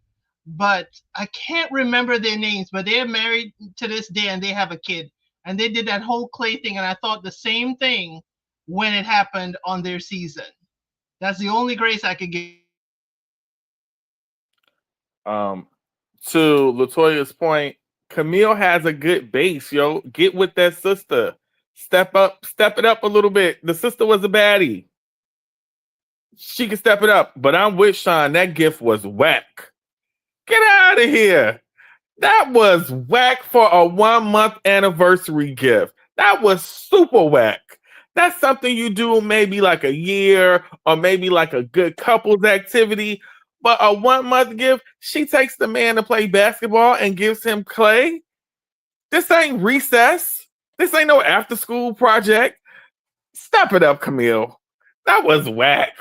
But I can't remember their names, but they're married to this day and they have a kid. And they did that whole clay thing, and I thought the same thing when it happened on their season. That's the only grace I could give. To Latoya's point, Camille has a good base, yo. Get with that sister. Step it up a little bit. The sister was a baddie. She can step it up, but I'm with Sean. That gift was whack. Get out of here. That was whack for a 1 month anniversary gift. That was super whack. That's something you do maybe like a year or maybe like a good couples activity. But a 1 month gift, she takes the man to play basketball and gives him clay. This ain't recess. This ain't no after school project. Step it up, Camille. That was whack.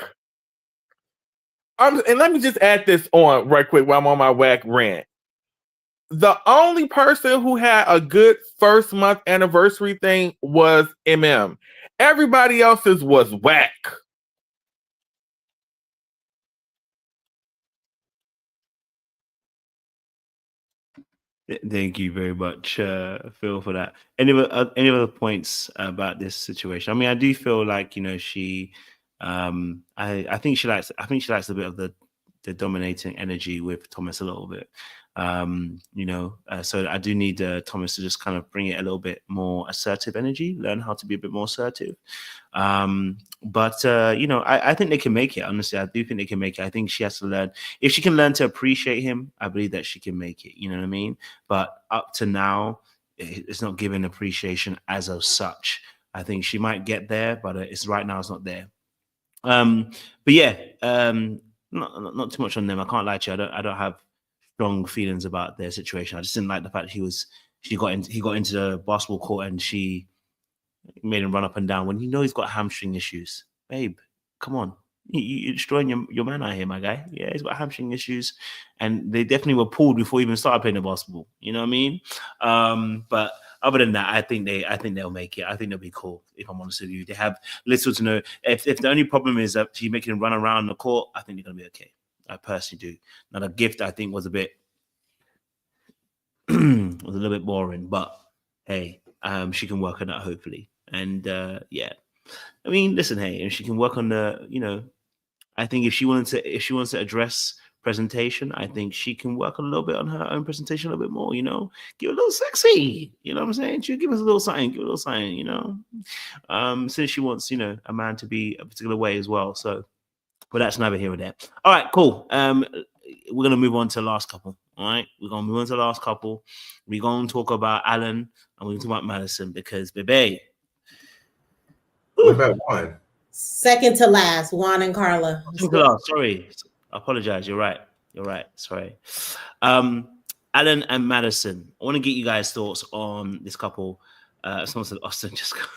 And let me just add this on right quick while I'm on my whack rant. The only person who had a good first month anniversary thing was MM. Everybody else's was whack. Thank you very much, Phil, for that. Any other points about this situation? I mean, I do feel like, you know, she, I think she likes a bit of the dominating energy with Thomas a little bit. You know, so I do need Thomas to just kind of bring it a little bit more assertive energy, learn how to be a bit more assertive. But you know, I think they can make it. Honestly, I do think they can make it. I think she has to learn. If she can learn to appreciate him, I believe that she can make it. You know what I mean? But up to now, it's not given appreciation as of such. I think she might get there, but it's right now it's not there. But yeah, not too much on them. I can't lie to you. I don't have strong feelings about their situation. I just didn't like the fact he got into the basketball court and she made him run up and down when you know he's got hamstring issues. Babe, come on. You're destroying your man out here, my guy. Yeah, he's got hamstring issues. And they definitely were pulled before he even started playing the basketball. You know what I mean? But other than that, I think they'll make it. I think they'll be cool, if I'm honest with you. They have little to no. If the only problem is that you make him run around the court, I think they're gonna be okay. I personally do. Now the gift I think was a little bit boring, but hey, she can work on that hopefully. And yeah, I mean, listen, hey, and she can work on the, you know, I think if she wants to address presentation, I think she can work a little bit on her own presentation a little bit more, you know, give it a little sexy, you know what I'm saying? She'll give us a little something, you know, since she wants, you know, a man to be a particular way as well. So, but that's neither here or there. All right, cool. We're going to move on to the last couple. All right, we're going to move on to the last couple. We're going to talk about Alan and we're going to talk about Madison because, baby, What about Juan? Second to last, Juan and Karla. Sorry, I apologize. You're right. Sorry. Alan and Madison. I want to get you guys' thoughts on this couple. Someone said Austin just got.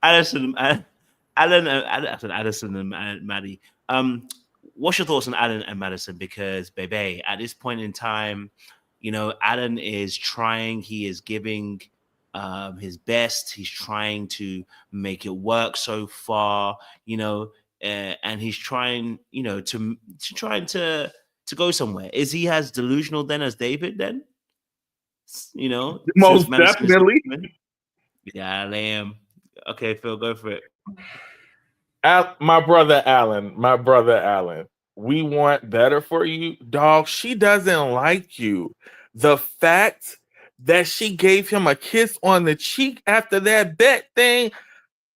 Addison and Maddie. What's your thoughts on Alan and Madison? Because, baby, at this point in time, you know, Alan is trying. He is giving his best. He's trying to make it work so far, you know, and he's trying, you know, to go somewhere. Is he as delusional then as David then? You know, Most definitely. Yeah, I am. Okay, Phil, go for it. My brother Alan, we want better for you, dog. She doesn't like you. The fact that she gave him a kiss on the cheek after that bet thing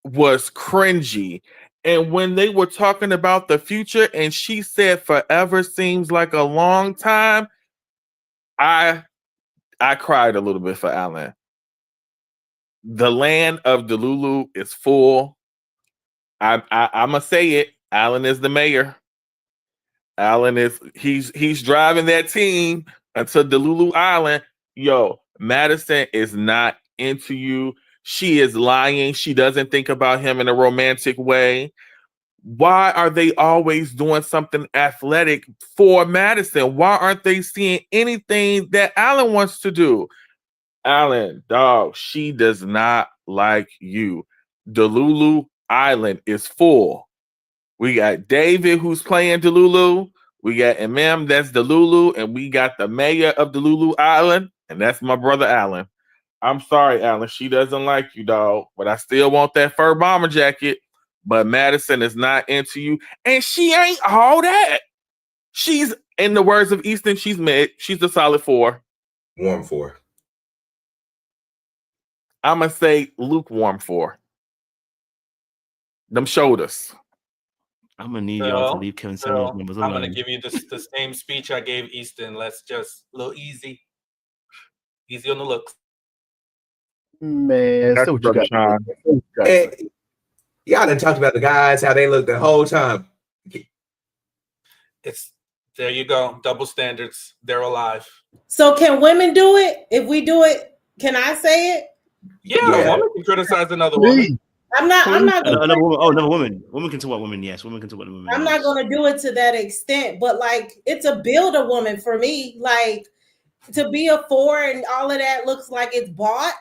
was cringy. And when they were talking about the future and she said forever seems like a long time, I cried a little bit for Alan. The land of Delulu is full. I'm gonna say it. Alan is the mayor. Alan is he's driving that team until Delulu Island. Yo, Madison is not into you. She is lying. She doesn't think about him in a romantic way. Why are they always doing something athletic for Madison? Why aren't they seeing anything that Alan wants to do? Alan, dog, she does not like you. Delulu Island is full. We got David who's playing Delulu. We got MM that's Delulu, and we got the mayor of Delulu Island, and that's my brother Alan. I'm sorry, Alan. She doesn't like you, dog, but I still want that fur bomber jacket. But Madison is not into you, and she ain't all that. She's, in the words of Easton, she's mid. She's a solid 4. Warm 4. I'm gonna say lukewarm 4. Them shoulders. I'm gonna need y'all to leave Kevin Samuels numbers alone. I'm gonna give you the same speech I gave Easton. Let's just a little easy on the looks. Man, That's so what you got, Sean. Hey, y'all done talked about the guys, how they look the whole time. There you go. Double standards. They're alive. So can women do it? If we do it, can I say it? Yeah. A woman can criticize another woman. I'm not another woman. Oh, another woman. Women can talk about women. Yes, women can talk about women. I'm not going to do it to that extent, but like it's a build a woman for me. Like to be a 4 and all of that looks like it's bought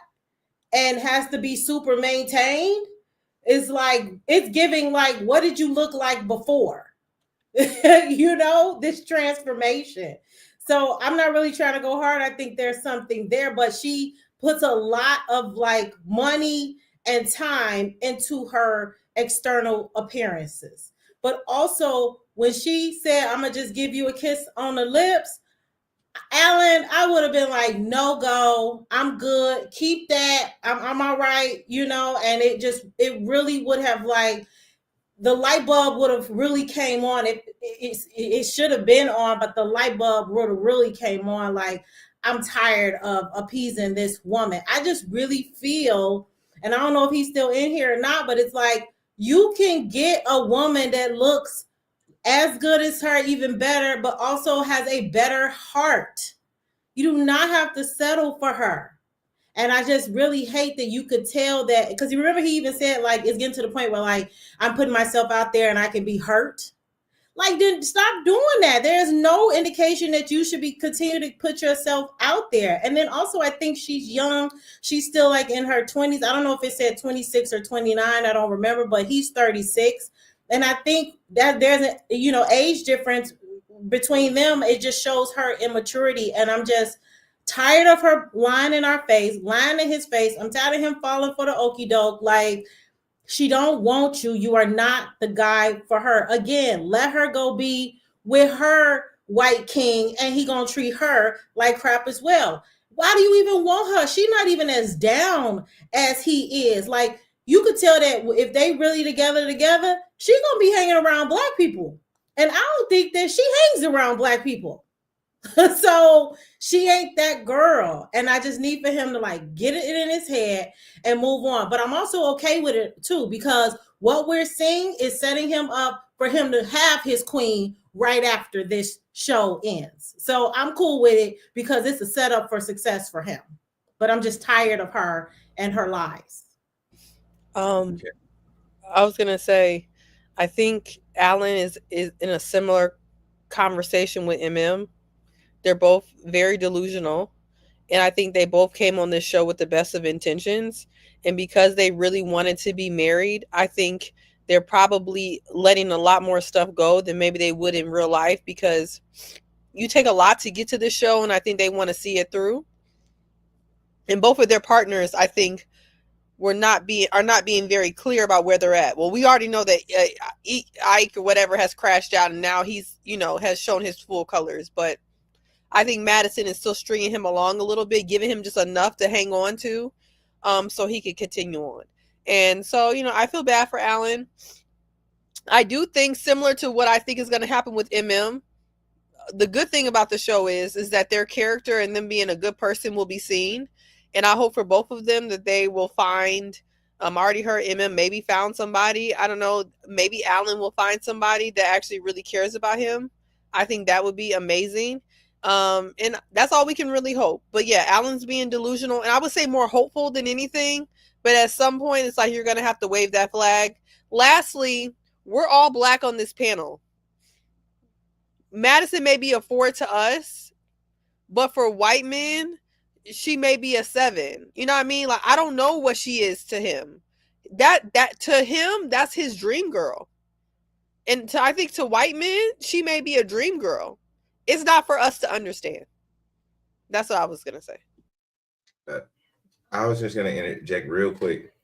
and has to be super maintained. It's like it's giving like, what did you look like before? You know, this transformation. So I'm not really trying to go hard. I think there's something there, but she puts a lot of like money and time into her external appearances. But also when she said, I'm gonna just give you a kiss on the lips, Alan, I would have been like, no go, I'm good, keep that, I'm all right, you know. And it really would have like, the light bulb would have really came on. It should have been on, but the light bulb would have really came on. Like, I'm tired of appeasing this woman. I just really feel, and I don't know if he's still in here or not, but it's like, you can get a woman that looks as good as her, even better, but also has a better heart. You do not have to settle for her. And I just really hate that you could tell that, because you remember he even said, like, it's getting to the point where, like, I'm putting myself out there and I can be hurt. Like, then stop doing that. There's no indication that you should be continue to put yourself out there. And then also, I think she's young. She's still like in her 20s. I don't know if it said 26 or 29. I don't remember, but he's 36. And I think that there's a, age difference between them. It just shows her immaturity. And I'm just tired of her lying in our face, lying in his face. I'm tired of him falling for the okie doke. Like, she don't want you. You are not the guy for her. Again, let her go be with her white king, and he gonna treat her like crap as well. Why do you even want her? She's not even as down as he is. Like, you could tell that if they really together, she's gonna be hanging around black people. And I don't think that she hangs around black people. So she ain't that girl. And I just need for him to like get it in his head and move on. But I'm also okay with it too, because what we're seeing is setting him up for him to have his queen right after this show ends. So I'm cool with it because it's a setup for success for him. But I'm just tired of her and her lies. I was gonna say, I think Alan is in a similar conversation with MM. They're both very delusional, and I think they both came on this show with the best of intentions. And because they really wanted to be married, I think they're probably letting a lot more stuff go than maybe they would in real life, because you take a lot to get to this show, and I think they want to see it through. And both of their partners, I think, are not being very clear about where they're at. Well, we already know that Ike or whatever has crashed out, and now he's, has shown his full colors. But I think Maddison is still stringing him along a little bit, giving him just enough to hang on to, so he can continue on. And so, I feel bad for Alan. I do think, similar to what I think is going to happen with MM, the good thing about the show is that their character and them being a good person will be seen. And I hope for both of them that they will find, I already heard MM maybe found somebody. I don't know, maybe Alan will find somebody that actually really cares about him. I think that would be amazing. And that's all we can really hope. But yeah, Alan's being delusional, and I would say more hopeful than anything. But at some point, it's like you're going to have to wave that flag. Lastly, we're all Black on this panel. Maddison may be a 4 to us, but for white men, she may be a 7. You know what I mean? Like, I don't know what she is to him. That to him, that's his dream girl. And I think to white men, she may be a dream girl. It's not for us to understand. That's what I was going to say. I was just going to interject real quick.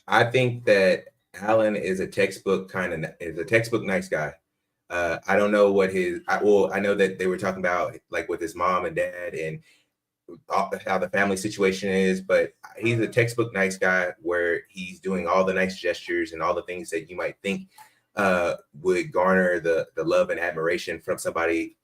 I think that Alan is a textbook nice guy. I don't know what I know that they were talking about like with his mom and dad and how the family situation is, but he's a textbook nice guy where he's doing all the nice gestures and all the things that you might think would garner the love and admiration from somebody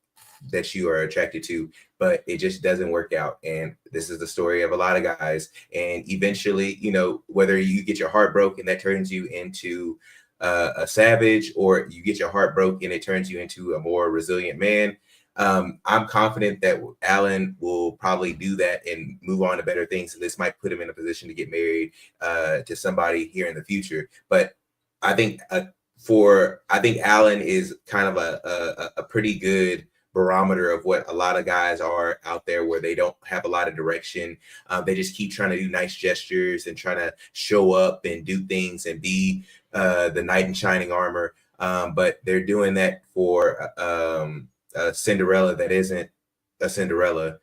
that you are attracted to, but it just doesn't work out. And this is the story of a lot of guys. And eventually, whether you get your heart broken, that turns you into a savage, or you get your heart broken, it turns you into a more resilient man. I'm confident that Alan will probably do that and move on to better things. And this might put him in a position to get married to somebody here in the future. But I think Alan is kind of a pretty good barometer of what a lot of guys are out there, where they don't have a lot of direction. They just keep trying to do nice gestures and trying to show up and do things and be the knight in shining armor. But they're doing that for a Cinderella that isn't a Cinderella.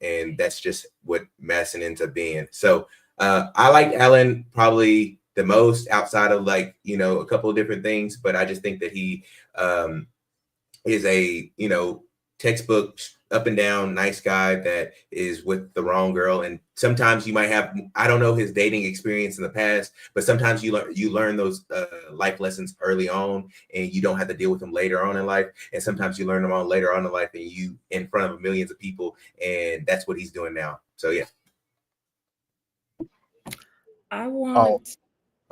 And that's just what Madison ends up being. So I like Alan probably the most, outside of a couple of different things, but I just think that he is a textbook up and down nice guy that is with the wrong girl. And sometimes you might have, I don't know his dating experience in the past, but sometimes you learn those life lessons early on, and you don't have to deal with them later on in life. And sometimes you learn them on later on in life, and you in front of millions of people, and that's what he's doing now. So yeah. I want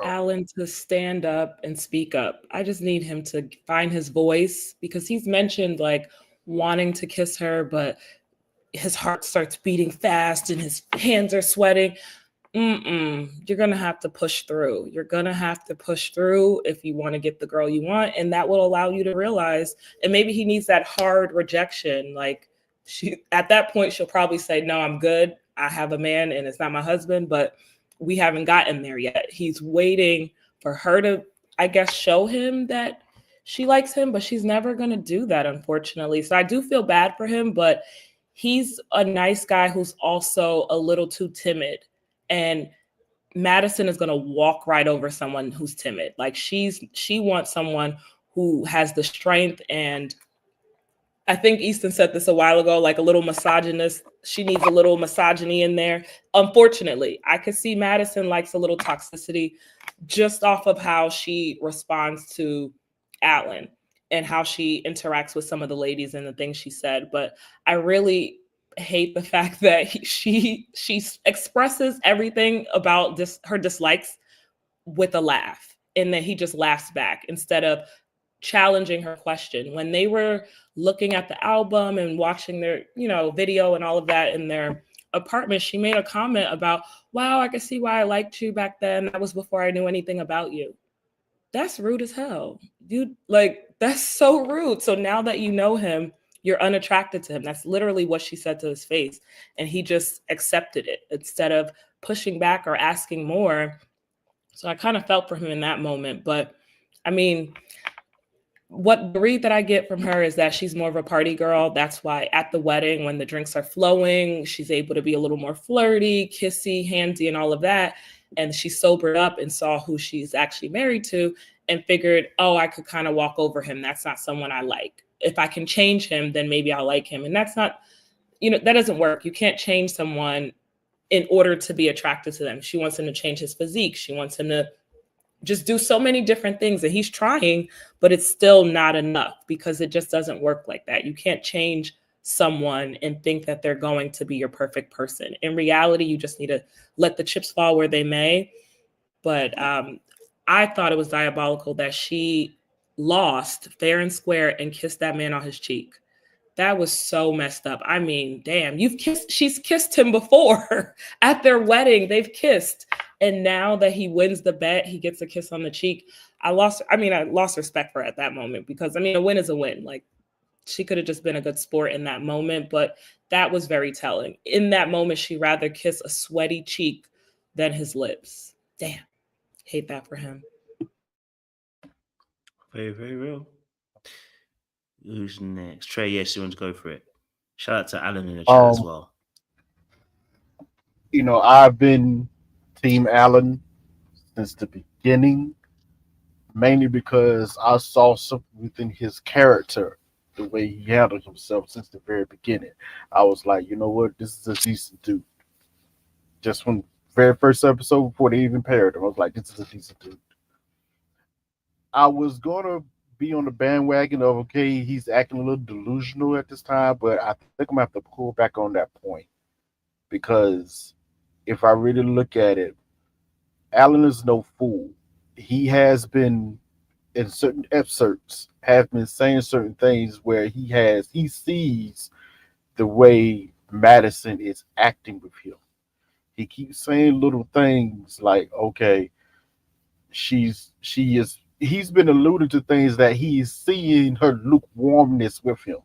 Alan to stand up and speak up. I just need him to find his voice, because he's mentioned like wanting to kiss her, but his heart starts beating fast and his hands are sweating. You're going to have to push through. You're going to have to push through if you want to get the girl you want. And that will allow you to realize, and maybe he needs that hard rejection. Like at that point, she'll probably say, no, I'm good. I have a man and it's not my husband, but we haven't gotten there yet. He's waiting for her to, I guess, show him that she likes him, but she's never going to do that, unfortunately. So I do feel bad for him, but he's a nice guy who's also a little too timid. And Madison is going to walk right over someone who's timid. Like she wants someone who has the strength, and I think Easton said this a while ago, like a little misogynist. She needs a little misogyny in there. Unfortunately, I could see Madison likes a little toxicity just off of how she responds to Alan. and how she interacts with some of the ladies and the things she said. But I really hate the fact that she expresses everything about her dislikes with a laugh, and then he just laughs back instead of challenging her question. When they were looking at the album and watching their, video and all of that in their apartment, she made a comment about, wow, I can see why I liked you back then. That was before I knew anything about you. That's rude as hell. That's so rude. So now that you know him, you're unattracted to him. That's literally what she said to his face. And he just accepted it instead of pushing back or asking more. So I kind of felt for him in that moment. But I mean, what the read that I get from her is that she's more of a party girl. That's why at the wedding, when the drinks are flowing, she's able to be a little more flirty, kissy, handsy, and all of that. And she sobered up and saw who she's actually married to and figured, oh, I could kind of walk over him. That's not someone I like. If I can change him, then maybe I'll like him. And that's not, that doesn't work. You can't change someone in order to be attracted to them. She wants him to change his physique. She wants him to just do so many different things, and he's trying, but it's still not enough because it just doesn't work like that. You can't change someone and think that they're going to be your perfect person. In reality, you just need to let the chips fall where they may. But I thought it was diabolical that she lost fair and square and kissed that man on his cheek. That was so messed up. I mean, damn, she's kissed him before at their wedding. They've kissed. And now that he wins the bet, he gets a kiss on the cheek. I lost respect for her at that moment because, a win is a win. Like, she could have just been a good sport in that moment, but that was very telling. In that moment, she'd rather kiss a sweaty cheek than his lips. Damn. Hate that for him. Very, very real. Who's next? Trey, yes, you want to go for it. Shout out to Alan in the chat as well. I've been Team Alan since the beginning, mainly because I saw something within his character, the way he handled himself since the very beginning. I was like, you know what, this is a decent dude. Just from the very first episode before they even paired him, I was like, this is a decent dude. I was going to be on the bandwagon of, okay, he's acting a little delusional at this time, but I think I'm going to have to pull back on that point because if I really look at it, Alan is no fool. He has been, in certain excerpts, have been saying certain things where he sees the way Madison is acting with him. He keeps saying little things like, okay, he's been alluding to things that he's seeing her lukewarmness with him.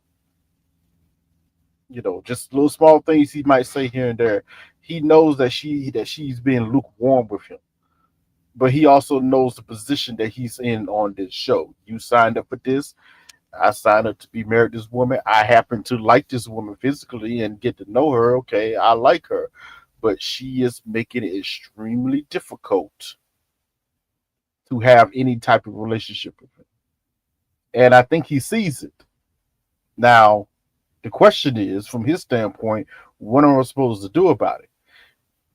Just little small things he might say here and there. He knows that she's being lukewarm with him. But he also knows the position that he's in on this show. You signed up for this. I signed up to be married to this woman. I happen to like this woman physically and get to know her. Okay, I like her. But she is making it extremely difficult to have any type of relationship with him. And I think he sees it. Now, the question is, from his standpoint, what am I supposed to do about it?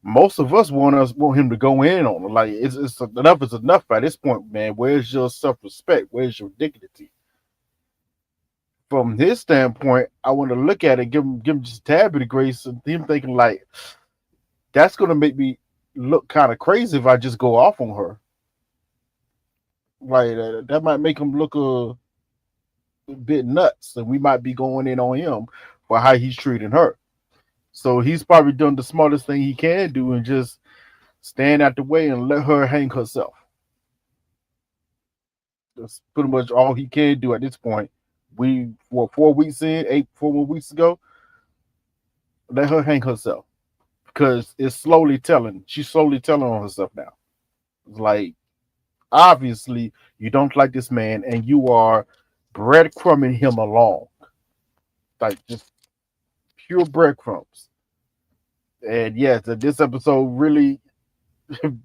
Most of us want him to go in on it. Like, it's enough is enough by this point, man. Where's your self-respect? Where's your dignity? From his standpoint, I want to look at it, give him just a tad bit of grace, and him thinking like, that's going to make me look kind of crazy if I just go off on her. Like, that might make him look a bit nuts, and we might be going in on him for how he's treating her. So he's probably done the smartest thing he can do and just stand out the way and let her hang herself. That's pretty much all he can do at this point. 4 weeks in, 4 more weeks ago, let her hang herself. Because it's slowly telling. She's slowly telling on herself now. It's like, obviously, you don't like this man and you are breadcrumbing him along. Like, just pure breadcrumbs. And yes, this episode really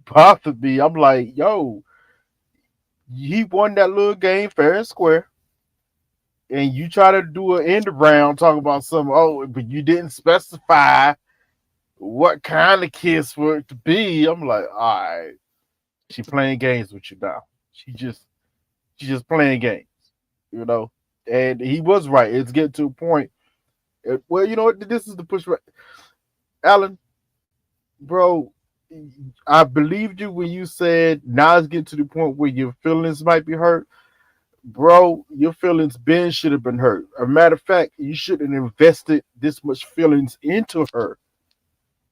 bothered me. I'm like, yo, he won that little game fair and square. And you try to do an end around talking about but you didn't specify what kind of kiss for it to be. I'm like, all right, she playing games with you now. She just playing games. you know. And he was right. It's getting to a point. Well, you know what? This is the pushback. Alan, bro, I believed you when you said now it's getting to the point where your feelings might be hurt. Bro, your feelings Ben should have been hurt. As a matter of fact, you shouldn't have invested this much feelings into her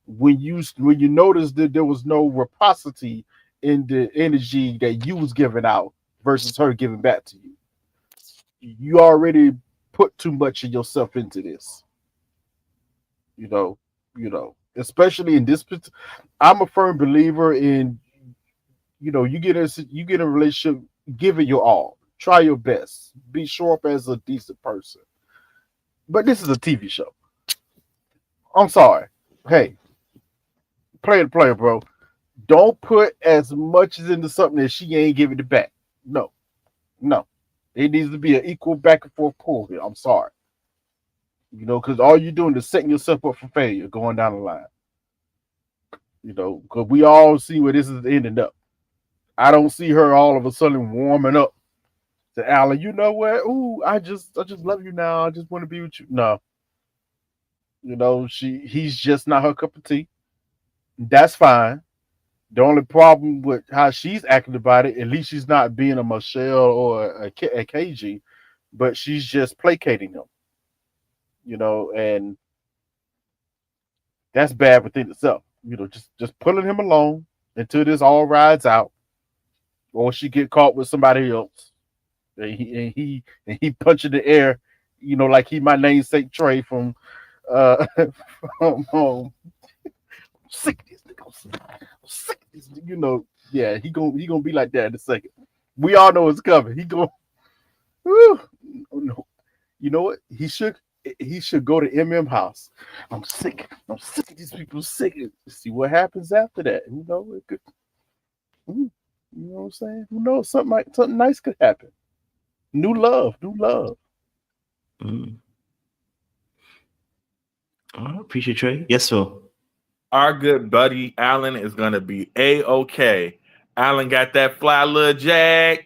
when you noticed that there was no reciprocity in the energy that you was giving out versus her giving back to you. You already put too much of yourself into this. You know, especially in this. I'm a firm believer in, you get a relationship, give it your all, try your best, be show up as a decent person. But this is a TV show. I'm sorry. Hey, play the player, bro. Don't put as much as into something that she ain't giving it back. No. It needs to be an equal back and forth pull here. I'm sorry. Because all you're doing is setting yourself up for failure going down the line. Because we all see where this is ending up. I don't see her all of a sudden warming up to Alan. You know what? Ooh, I just love you now. I just want to be with you. No. He's just not her cup of tea. That's fine. The only problem with how she's acting about it, at least she's not being a Michelle or a KG, but she's just placating him. And that's bad within itself. Just pulling him along until this all rides out, or she get caught with somebody else, and he punching the air, like he my namesake Trey from from sick of this nigga. I'm sick of this. Yeah, he gonna be like that in a second. We all know it's coming. He go, no. You know what? He should go to MM house. I'm sick of these people sick. See what happens after that. It could, you know what I'm saying? Who knows? Something nice could happen. New love. Mm. I appreciate Trey. Yes, Phil. Our good buddy Alan is gonna be A-OK. Alan got that fly little jag,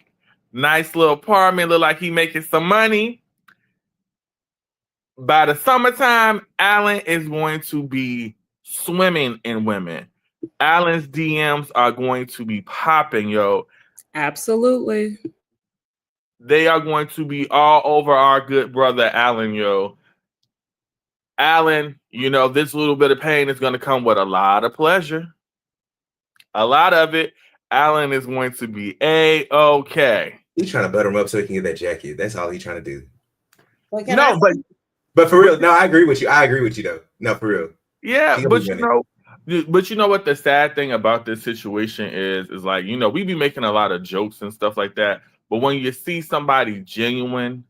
nice little apartment, look like he making some money. By the summertime, Alan is going to be swimming in women. Alan's DMs are going to be popping, yo. Absolutely. They are going to be all over our good brother Alan, yo. Alan, this little bit of pain is going to come with a lot of pleasure. A lot of it. Alan is going to be A-OK. He's trying to butter him up so he can get that jacket. That's all he's trying to do. But for real, no, I agree with you. I agree with you though. No, for real. Yeah, but you know what the sad thing about this situation is like, we be making a lot of jokes and stuff like that. But when you see somebody genuine,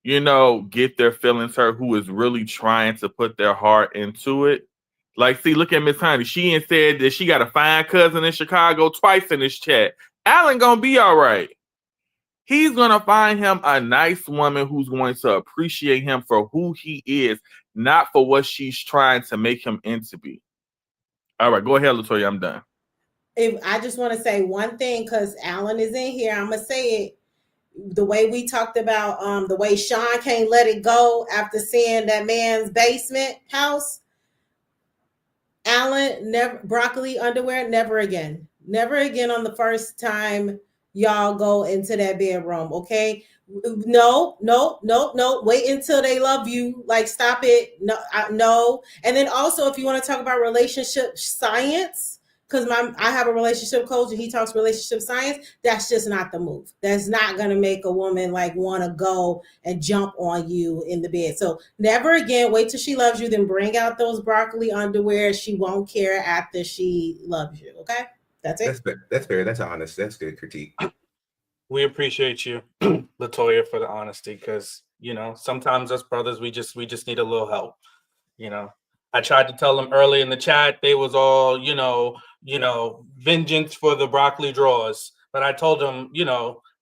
get their feelings hurt, who is really trying to put their heart into it. Like, see, look at Miss Honey. She ain't said that she got a fine cousin in Chicago twice in this chat. Alan gonna be all right. He's going to find him a nice woman who's going to appreciate him for who he is, not for what she's trying to make him into be. All right, go ahead, Latoya. I'm done. I just want to say one thing because Alan is in here. I'm going to say it. The way we talked about the way Sean can't let it go after seeing that man's basement house. Alan, never broccoli underwear, never again. Never again on the first time y'all go into that bedroom, okay? No. Wait until they love you. Like, stop it. No. And then also, if you want to talk about relationship science, because I have a relationship coach and he talks relationship science, that's just not the move. That's not going to make a woman like want to go and jump on you in the bed. So never again. Wait till she loves you, then bring out those broccoli underwear. She won't care after she loves you, okay? That's it. That's fair. That's honest. That's good critique. We appreciate you, Latoya, for the honesty, because sometimes us brothers we just need a little help. I tried to tell them early in the chat they was all vengeance for the broccoli drawers, but I told them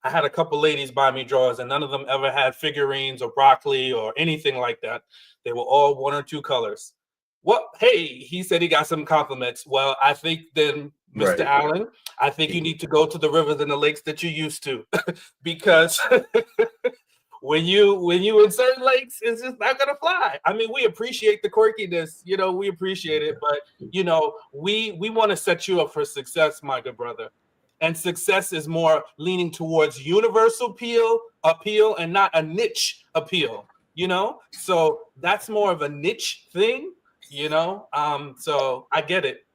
I had a couple ladies buy me drawers and none of them ever had figurines or broccoli or anything like that. They were all one or two colors. What? Hey, he said he got some compliments. Well, I think then, Mr. Right. Allen, I think you need to go to the rivers and the lakes that you used to, because when you insert links, it's just not gonna fly. I mean, we appreciate the quirkiness, we appreciate it, but we want to set you up for success, my good brother. And success is more leaning towards universal appeal and not a niche appeal, So that's more of a niche thing, So I get it.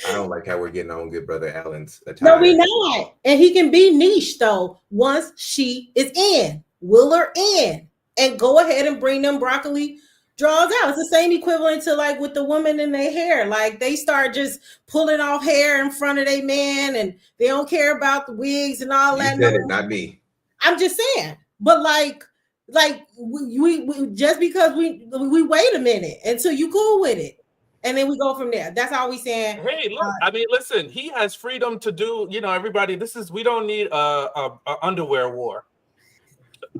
I don't like how we're getting on good brother Allen's attire. No, we not. And he can be niche though once she is in. Will her in and go ahead and bring them broccoli draws out. It's the same equivalent to like with the women in their hair. Like they start just pulling off hair in front of their man and they don't care about the wigs and all that. You said it, not me. I'm just saying. But like we just because we wait a minute until you cool with it. And then we go from there. That's all we saying. Hey, look, I mean, listen, he has freedom to do, everybody, we don't need a underwear war.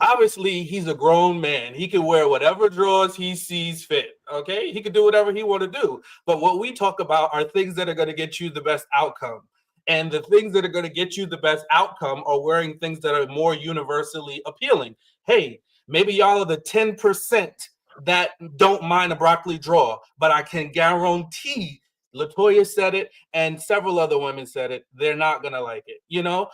Obviously, he's a grown man. He can wear whatever drawers he sees fit, okay? He can do whatever he want to do. But what we talk about are things that are going to get you the best outcome. And the things that are going to get you the best outcome are wearing things that are more universally appealing. Hey, maybe y'all are the 10% that don't mind a broccoli draw, but I can guarantee Latoya said it and several other women said it. They're not going to like it,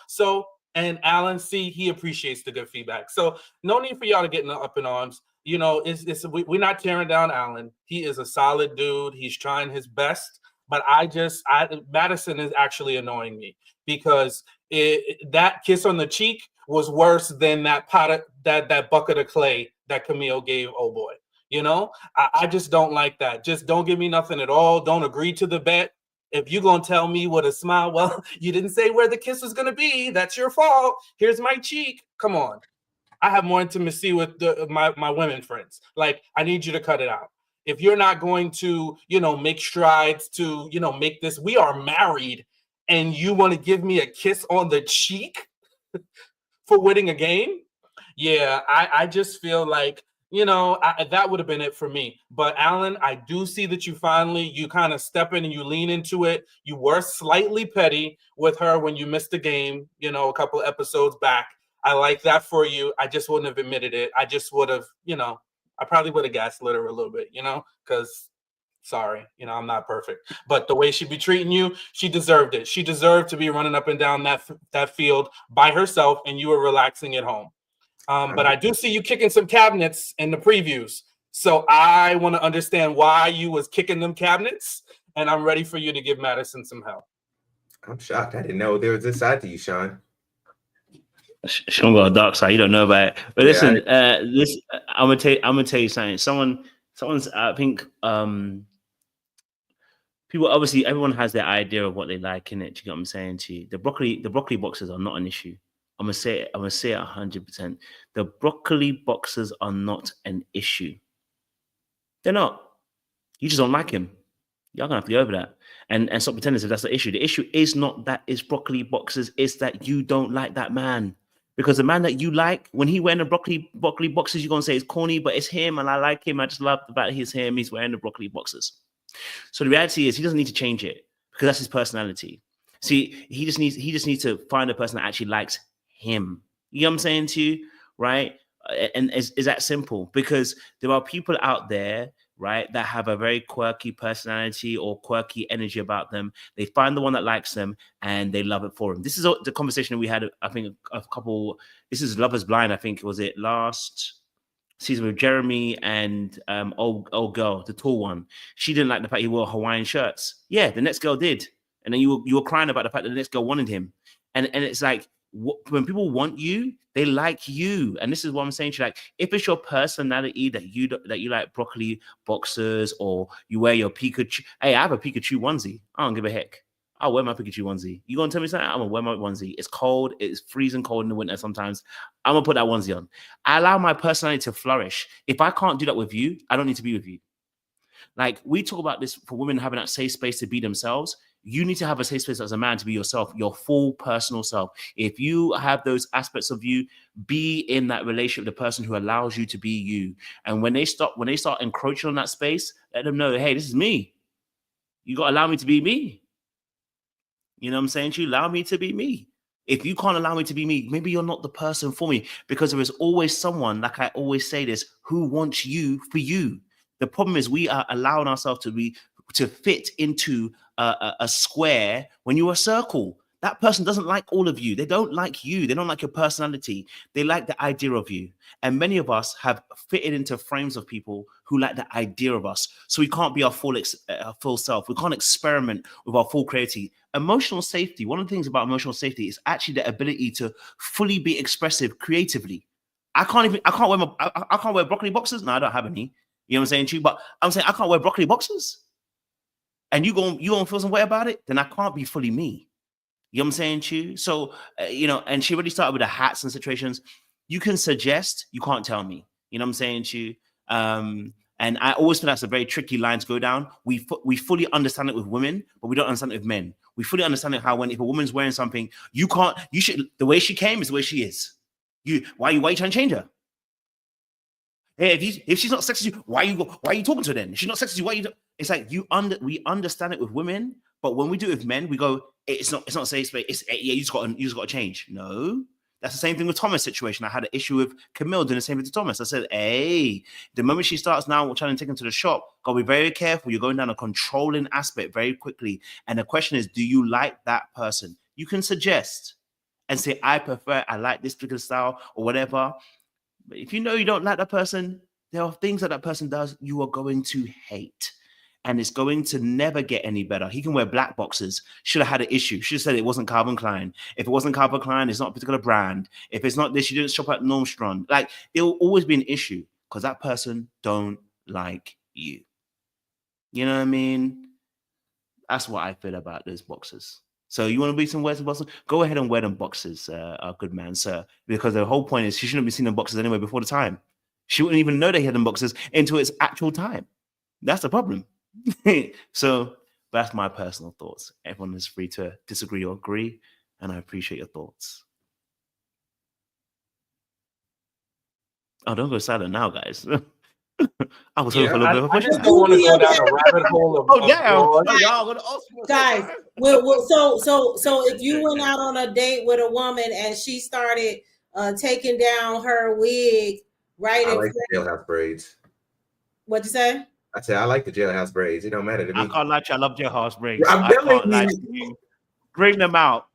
So, and Alan, he appreciates the good feedback. So no need for y'all to get up in arms. We're not tearing down Alan. He is a solid dude. He's trying his best. But Madison is actually annoying me because that kiss on the cheek was worse than that bucket of clay that Camille gave old boy. I just don't like that. Just don't give me nothing at all. Don't agree to the bet. If you're going to tell me with a smile, well, you didn't say where the kiss was going to be. That's your fault. Here's my cheek. Come on. I have more intimacy with my women friends. Like, I need you to cut it out. If you're not going to, make strides to, make this, we are married and you want to give me a kiss on the cheek for winning a game. Yeah, I just feel like, that would have been it for me. But Alan, I do see that you kind of step in and you lean into it. You were slightly petty with her when you missed the game, a couple of episodes back. I like that for you. I just wouldn't have admitted it. I just would have, I probably would have gaslit her a little bit, because sorry, I'm not perfect. But the way she be treating you, she deserved it. She deserved to be running up and down that field by herself and you were relaxing at home. But I do see you kicking some cabinets in the previews. So I want to understand why you was kicking them cabinets, and I'm ready for you to give Madison some help. I'm shocked. I didn't know there was this side to you, Sean. Sean got a dark side. You don't know about it. But listen, I'm gonna tell you something. Someone's I think people, obviously everyone has their idea of what they like in it. Do you get what I'm saying to you? The broccoli boxes are not an issue. I'm gonna say it 100%. The broccoli boxes are not an issue. They're not. You just don't like him. Y'all gonna have to go over that and stop pretending as if that's the issue. The issue is not that it's broccoli boxes, it's that you don't like that man. Because the man that you like, when he wearing the broccoli boxes, you're gonna say it's corny, but it's him and I like him. I just love the fact that he's him, he's wearing the broccoli boxes. So the reality is he doesn't need to change it because that's his personality. See, he just needs to find a person that actually likes him. You know what I'm saying to you, right? And is that simple? Because there are people out there, right, that have a very quirky personality or quirky energy about them. They find the one that likes them and they love it for him. This is the conversation we had, I think, this is Love is Blind, I think, was it last season with Jeremy and old girl, the tall one. She didn't like the fact he wore Hawaiian shirts. Yeah, the next girl did. And then you were crying about the fact that the next girl wanted him. And it's like, when people want you, they like you. And this is what I'm saying to you, like, if it's your personality that you like broccoli boxers or you wear your Pikachu. Hey, I have a Pikachu onesie. I don't give a heck. I'll wear my Pikachu onesie. You gonna tell me something? I'm gonna wear my onesie. It's cold. It's freezing cold in the winter sometimes. I'm gonna put that onesie on. I allow my personality to flourish. If I can't do that with you, I don't need to be with you. Like, we talk about this for women having that safe space to be themselves. You need to have a safe space as a man to be yourself, your full personal self. If you have those aspects of you, be in that relationship with the person who allows you to be you. And when they start encroaching on that space, let them know, hey, this is me. You got to allow me to be me. You know what I'm saying to you? Allow me to be me. If you can't allow me to be me, maybe you're not the person for me, because there is always someone, like I always say this, who wants you for you. The problem is we are allowing ourselves to fit into a square when you're a circle. That person doesn't like all of you. They don't like you. They don't like your personality. They like the idea of you. And many of us have fitted into frames of people who like the idea of us. So we can't be our full self. We can't experiment with our full creativity. Emotional safety, one of the things about emotional safety is actually the ability to fully be expressive creatively. I can't wear broccoli boxers. No, I don't have any. You know what I'm saying to you? But I'm saying I can't wear broccoli boxers. And you gonna feel some way about it, then I can't be fully me. You know what I'm saying to you? So, and she already started with the hats and situations. You can suggest, you can't tell me. You know what I'm saying to you? And I always feel that's a very tricky line to go down. We fully understand it with women, but we don't understand it with men. We fully understand it if a woman's wearing something, the way she came is the way she is. Why are you trying to change her? Hey, if she's not sexy, why are you talking to her then? If she's not sexy, why are you? It's like we understand it with women, but when we do it with men, we go, it's not safe space. You just got to change. No, that's the same thing with Thomas' situation. I had an issue with Camille doing the same thing to Thomas. I said, hey, the moment she starts now trying to take him to the shop, gotta be very careful. You're going down a controlling aspect very quickly. And the question is, do you like that person? You can suggest and say, I like this particular style or whatever. But if you know you don't like that person, there are things that person does you are going to hate. And it's going to never get any better. He can wear black boxes. Should have had an issue. Should have said it wasn't Calvin Klein. If it wasn't Calvin Klein, it's not a particular brand. If it's not this, you didn't shop at Nordstrom. Like, it will always be an issue because that person don't like you. You know what I mean? That's what I feel about those boxes. So you want to be some wear some boxes? Go ahead and wear them boxes, good man, sir. Because the whole point is she shouldn't be seeing them boxes anyway before the time. She wouldn't even know they had them boxes until it's actual time. That's the problem. So that's my personal thoughts. Everyone is free to disagree or agree, and I appreciate your thoughts. Oh, don't go silent now, guys. I was hoping for a little bit of a I push. just don't want to go down a rabbit hole of guys. So if you went out on a date with a woman and she started taking down her wig right I in like front, the jailhouse braids. What'd you say? I said I like the jailhouse braids. It don't matter to me. I can't lie to you. I love jailhouse braids. I'm I telling can't lie to you. Bring them out.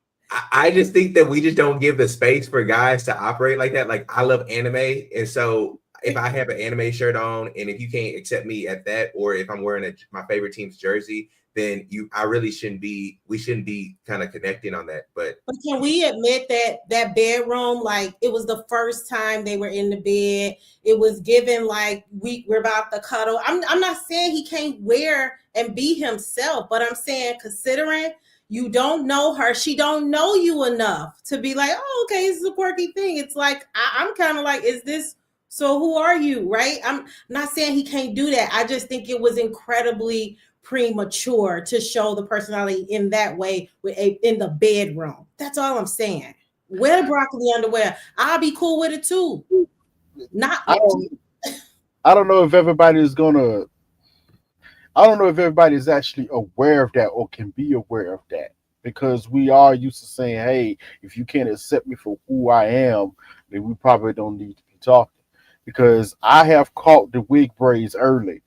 I just think that we just don't give the space for guys to operate like that. Like, I love anime, and so if I have an anime shirt on, and if you can't accept me at that, or if I'm wearing my favorite team's jersey, then we shouldn't be kind of connecting on that. But can we admit that bedroom, like, it was the first time they were in the bed. It was given like we're about to cuddle. I'm not saying he can't wear and be himself, but I'm saying, considering you don't know her, she don't know you enough to be like, oh, okay, this is a quirky thing. It's like, I'm kind of like, is this, so who are you, right? I'm not saying he can't do that. I just think it was incredibly premature to show the personality in that way in the bedroom. That's all I'm saying. Wear broccoli underwear. I'll be cool with it too. I don't know if everybody is actually aware of that or can be aware of that, because we are used to saying, hey, if you can't accept me for who I am, then we probably don't need to be talking. Because I have caught the wig braids early.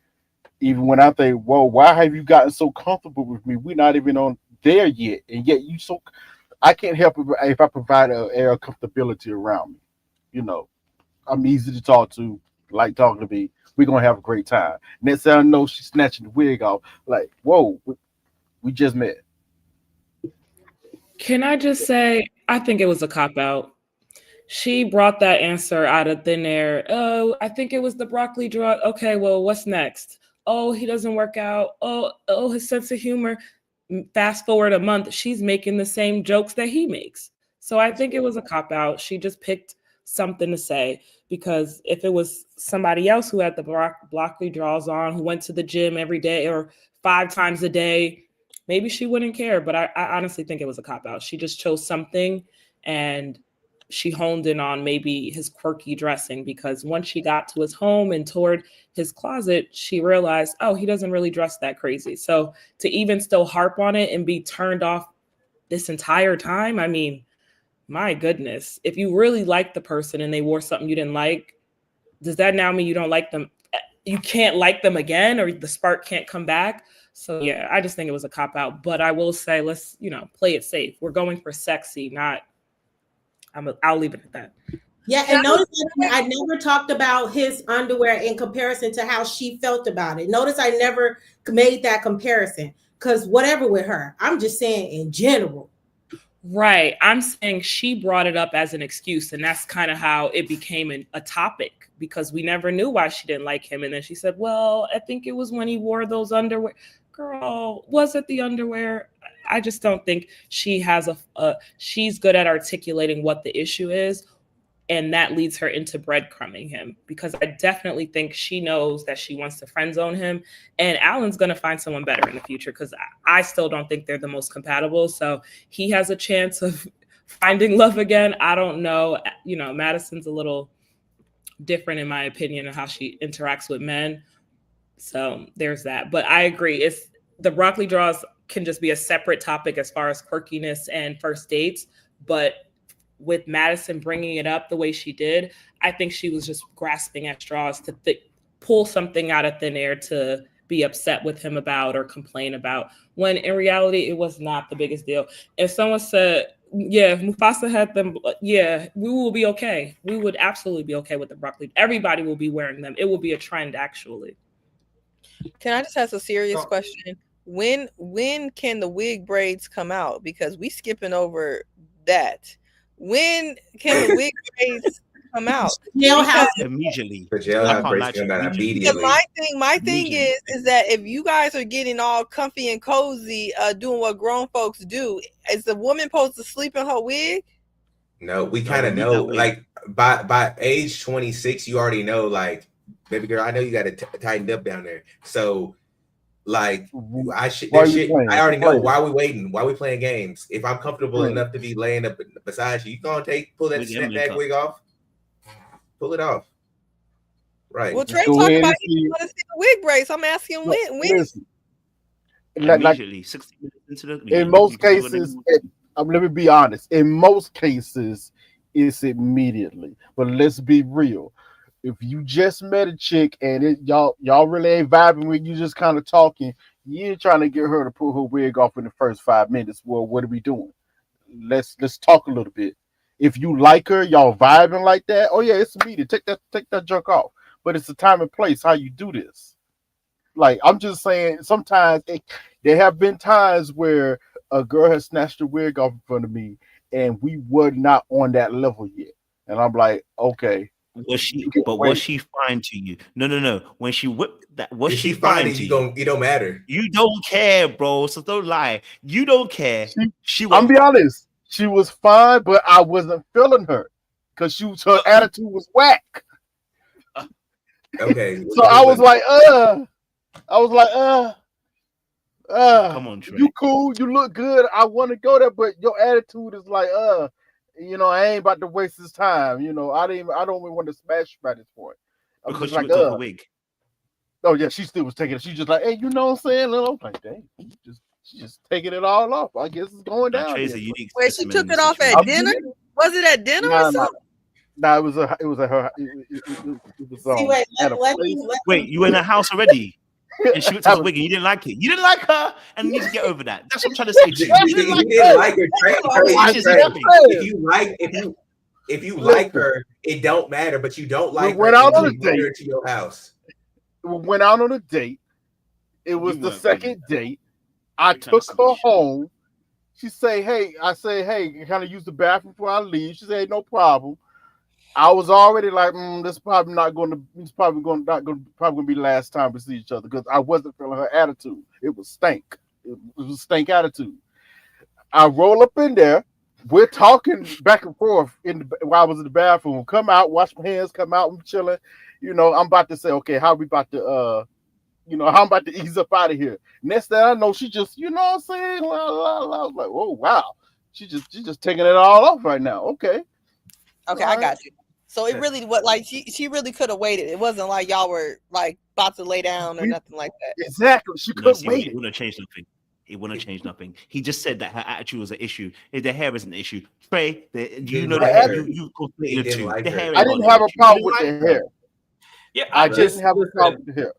Even when I think, whoa, why have you gotten so comfortable with me? We're not even on there yet. And yet I can't help it if I provide an air of comfortability around me. You know, I'm easy to talk to, like talking to me. We're going to have a great time. Next thing I know, she's snatching the wig off. Like, whoa, we just met. Can I just say, I think it was a cop-out. She brought that answer out of thin air. Oh, I think it was the broccoli drug. Okay, well, what's next? Oh, he doesn't work out. Oh, his sense of humor. Fast forward a month, she's making the same jokes that he makes. So I think it was a cop-out. She just picked something to say, because if it was somebody else who had the broccoli draws on, who went to the gym every day or 5 times a day, maybe she wouldn't care. But I honestly think it was a cop-out. She just chose something, and she honed in on maybe his quirky dressing, because once she got to his home and toward his closet, she realized, oh, he doesn't really dress that crazy. So to even still harp on it and be turned off this entire time, I mean, my goodness, if you really like the person and they wore something you didn't like, does that now mean you don't like them? You can't like them again, or the spark can't come back? So yeah, I just think it was a cop out. But I will say, let's, play it safe. We're going for sexy, not. I'll leave it at that. Yeah, and notice I never talked about his underwear in comparison to how she felt about it. Notice I never made that comparison, because whatever with her, I'm just saying in general. Right. I'm saying she brought it up as an excuse, and that's kind of how it became a topic, because we never knew why she didn't like him. And then she said, well, I think it was when he wore those underwear. Girl, was it the underwear? I just don't think she has she's good at articulating what the issue is. And that leads her into breadcrumbing him, because I definitely think she knows that she wants to friend zone him. And Alan's going to find someone better in the future, because I still don't think they're the most compatible. So he has a chance of finding love again. I don't know. Madison's a little different, in my opinion, of how she interacts with men. So there's that. But I agree. The broccoli draws can just be a separate topic as far as quirkiness and first dates. But with Maddison bringing it up the way she did, I think she was just grasping at straws to pull something out of thin air to be upset with him about or complain about, when in reality, it was not the biggest deal. If someone said, yeah, Mufasa had them, yeah, we will be okay. We would absolutely be okay with the broccoli. Everybody will be wearing them. It will be a trend, actually. Can I just ask a serious question? When can the wig braids come out? Because we skipping over that. When can the wig braids come out? Immediately. The jailhouse braids come out immediately. My thing is that if you guys are getting all comfy and cozy, doing what grown folks do, is the woman supposed to sleep in her wig? No, we kind of know. Like by age 26, you already know. Like, baby girl, I know you got it tightened up down there. So, like, I already know. Why are we waiting? Why are we playing games? If I'm comfortable enough to be laying up beside you, you gonna pull that snapback wig off, pull it off. Right. Well, Trey talked about he want to see the wig braids. I'm asking when. Immediately, 60 minutes into the. In most cases, let me be honest. In most cases, it's immediately. But let's be real. If you just met a chick and y'all really ain't vibing with you, just kind of talking, you ain't trying to get her to pull her wig off in the first 5 minutes. Well, what are we doing? Let's talk a little bit. If you like her, y'all vibing like that, oh yeah, it's immediate. Take that junk off. But it's the time and place how you do this. Like, I'm just saying, sometimes there have been times where a girl has snatched her wig off in front of me and we were not on that level yet. And I'm like, okay. Was she fine to you? No. When she whipped that, was she fine to you? You don't matter. You don't care, bro. So don't lie. You don't care. I'm be honest. She was fine, but I wasn't feeling her because her attitude was whack. Okay. So I was like, come on, Trey. You cool, you look good. I want to go there, but your attitude is like, I ain't about to waste this time. I don't even want to smash by this point. I'm because just she got the wig. Oh yeah, she still was taking it. She's just like, hey, you know what I'm saying? And I was like, dang, she's just taking it all off. I guess it's going down. Wait, she took it off at dinner? Was it at dinner or something? Nah, it was at her. Wait, you were in the house already? And she looked at the wig and you didn't like it. You didn't like her, and you need to get over that. That's what I'm trying to say to you. You didn't like her. If you like her, it don't matter. But you don't like her. Went out on a date to your house. Went out on a date. It was the second date. I took her home. She say, "Hey," I say, "Hey, can I use the bathroom before I leave?" She said, "No problem." I was already like, this is probably going to be the last time we see each other, because I wasn't feeling her attitude. It was stank. It was a stank attitude. I roll up in there. We're talking back and forth while I was in the bathroom. Come out, wash my hands, come out, I'm chilling. I'm about to say, okay, how we about to how I'm about to ease up out of here. Next thing I know, she just, what I'm saying? La, la, la. I was like, oh wow. She just taking it all off right now. Okay. Okay, I got you. So it really she really could have waited. It wasn't like y'all were like about to lay down or nothing like that. Exactly. She could have waited. He wouldn't have changed nothing. It wouldn't change nothing. He just said that her attitude was an issue. The hair isn't an issue. Trey, you know the like hair. her. You He conflated the didn't two. like The her. hair. I ain't didn't got have no a issue. problem You with didn't the like her. hair. Yeah, I I just didn't have a problem listen. with the hair.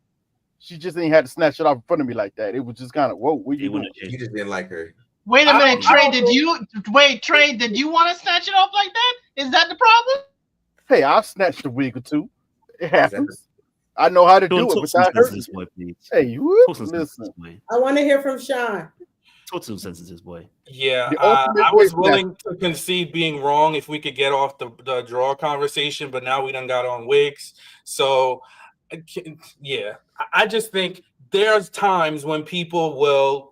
She just ain't had to snatch it off in front of me like that. It was just kind of, whoa, what It you doing? wouldn't change. You just didn't like her. Wait a I minute, don't- Trey. I don't Trey? Did you want to snatch it off like that? Is that the problem? Hey, I've snatched a wig or two. It Is that happens. I know how to Sean, do it talk some without sense to hurting. this boy, please. Hey, whoop, Talk some sense to listen. this boy. I want to hear from Sean. Talk some sense to this boy. Yeah, The ultimate I was wig snatcher. willing to concede being wrong if we could get off the draw conversation, but now we done got on wigs. So, yeah, I just think there's times when people will,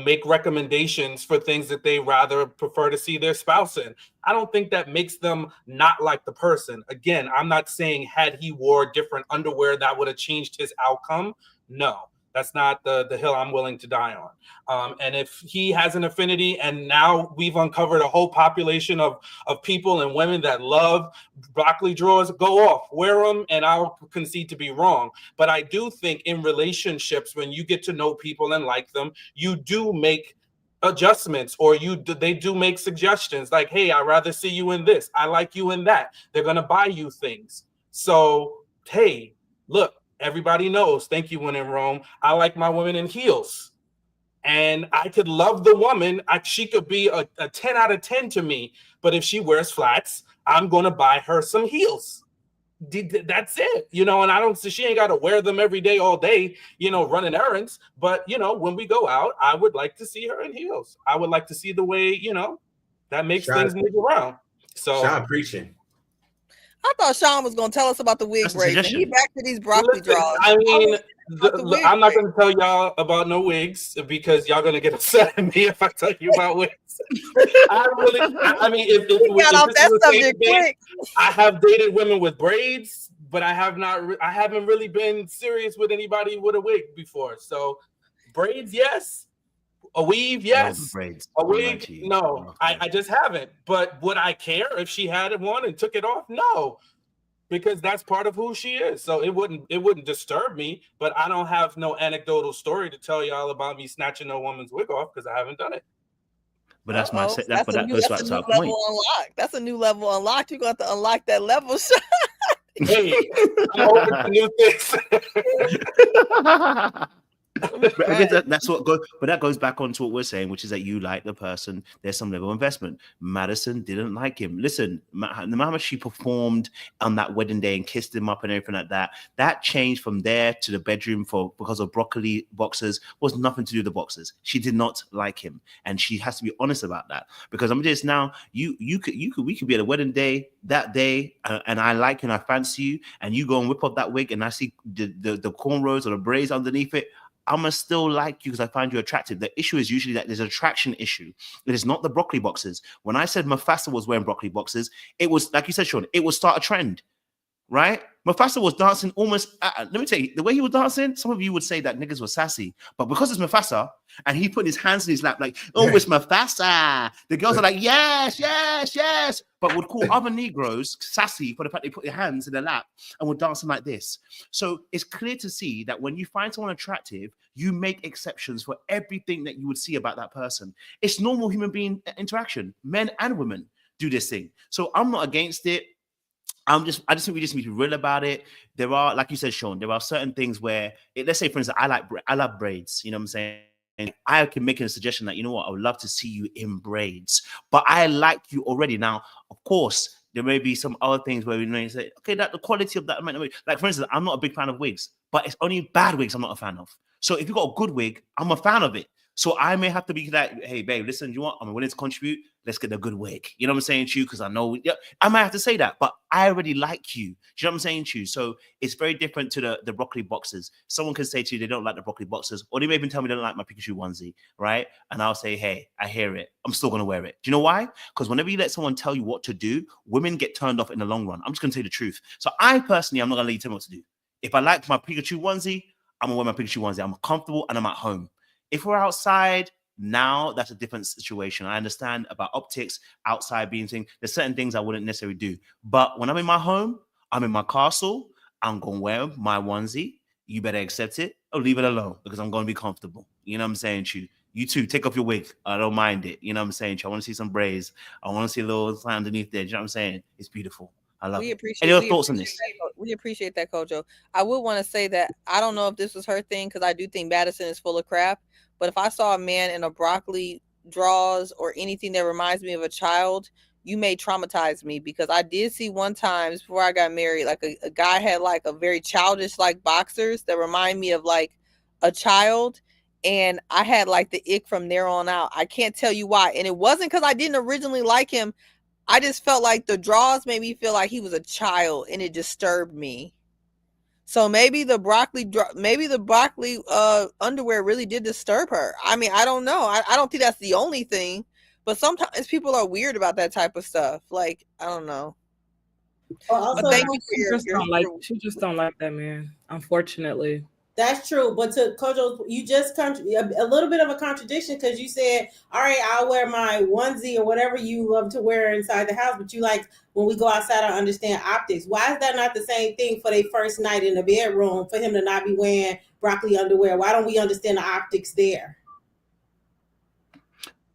make recommendations for things that they rather prefer to see their spouse in. I don't think that makes them not like the person. Again, I'm not saying had he wore different underwear that would have changed his outcome. No, that's not the hill I'm willing to die on. And if he has an affinity, and now we've uncovered a whole population of people and women that love broccoli drawers, go off, wear them, and I'll concede to be wrong. But I do think in relationships, when you get to know people and like them, you do make adjustments, or they do make suggestions like, hey, I'd rather see you in this. I like you in that. They're going to buy you things. So, hey, look, everybody knows, thank you, when in Rome, I like my women in heels. And I could love the woman. She could be a 10 out of 10 to me. But if she wears flats, I'm going to buy her some heels. That's it, and I don't see, she ain't got to wear them every day, all day, running errands. But, when we go out, I would like to see her in heels. I would like to see the way, that makes things move around. So Sean preaching. I thought Sean was going to tell us about the wig That's a braids. And he suggestion. back to these broccoli listen, draws. I mean, the wig I'm not braids. going to tell y'all about no wigs because y'all going to get upset at me if I tell you about wigs. I mean, if We got off this is that a safe subject date, quick. I have dated women with braids, but I haven't really been serious with anybody with a wig before. So braids, yes. A weave, yes. Braids. A wig, no. I just haven't. But would I care if she had one and took it off? No. Because that's part of who she is. So it wouldn't disturb me, but I don't have no anecdotal story to tell y'all about me snatching a woman's wig off because I haven't done it. But that's my set. That's But a that new, goes that's back a to new our level point. unlocked. That's a new level unlocked. You're going to have to unlock that level. Hey, I'm open to new things. But I guess that's what goes. But that goes back on to what we're saying, which is that you like the person. There's some level of investment. Madison didn't like him. Listen, no matter how much she performed on that wedding day and kissed him up and everything like that, that change from there to the bedroom because of broccoli boxers was nothing to do with the boxers. She did not like him, and she has to be honest about that. Because I'm just now, we could be at a wedding day that day, and I like you and I fancy you, and you go and whip up that wig, and I see the cornrows or the braids underneath it. I'm gonna still like you because I find you attractive. The issue is usually that there's an attraction issue. It is not the broccoli boxes. When I said Mufasa was wearing broccoli boxes, it was like you said, Sean. It would start a trend, right? Mufasa was dancing almost. Let me tell you, the way he was dancing, some of you would say that niggas were sassy, but because it's Mufasa and he put his hands in his lap, like, oh, it's Mufasa. The girls are like, yes, yes, yes, but would call other Negroes sassy for the fact they put their hands in their lap and were dancing like this. So it's clear to see that when you find someone attractive, you make exceptions for everything that you would see about that person. It's normal human being interaction. Men and women do this thing. So I'm not against it. I just think we just need to be real about it. There are, like you said, Sean, there are certain things where, let's say, for instance, I love braids. You know what I'm saying? And I can make a suggestion that, you know what, I would love to see you in braids, but I like you already. Now, of course, there may be some other things where we may say, okay, that the quality of that might not be. Like, for instance, I'm not a big fan of wigs, but it's only bad wigs I'm not a fan of. So if you got a good wig, I'm a fan of it. So I may have to be like, hey, babe, listen, you want? I'm willing to contribute. Let's get a good wig. You know what I'm saying to you? Because I know, yeah, I might have to say that, but I already like you. Do you know what I'm saying to you? So it's very different to the broccoli boxers. Someone can say to you they don't like the broccoli boxers, or they may even tell me they don't like my Pikachu onesie, right? And I'll say, hey, I hear it. I'm still going to wear it. Do you know why? Because whenever you let someone tell you what to do, women get turned off in the long run. I'm just going to tell you the truth. So I personally, I'm not going to let you tell me what to do. If I like my Pikachu onesie, I'm going to wear my Pikachu onesie. I'm comfortable and I'm at home. If we're outside, now that's a different situation. I understand about optics, outside being thing. There's certain things I wouldn't necessarily do. But when I'm in my home, I'm in my castle, I'm going to wear my onesie. You better accept it or leave it alone because I'm going to be comfortable. You know what I'm saying to you? You too, take off your wig. I don't mind it. You know what I'm saying? I want to see some braids. I want to see a little something underneath there. You know what I'm saying? It's beautiful. I love it. Any other thoughts on this? We appreciate that, Kojo. I would want to say that I don't know if this was her thing, because I do think Madison is full of crap. But if I saw a man in a broccoli drawers or anything that reminds me of a child, you may traumatize me, because I did see one time before I got married, like a guy had like a very childish like boxers that remind me of like a child. And I had like the ick from there on out. I can't tell you why. And it wasn't because I didn't originally like him. I just felt like the draws made me feel like he was a child, and it disturbed me. So maybe the broccoli underwear really did disturb her. I mean, I don't know. I don't think that's the only thing, but sometimes people are weird about that type of stuff. Like, I don't know. Also, but thank you for she just don't like that man, unfortunately. That's true, but to Kojo, you just a little bit of a contradiction, because you said, all right, I'll wear my onesie or whatever you love to wear inside the house, but you like when we go outside, I understand optics. Why is that not the same thing for their first night in the bedroom, for him to not be wearing broccoli underwear? Why don't we understand the optics there?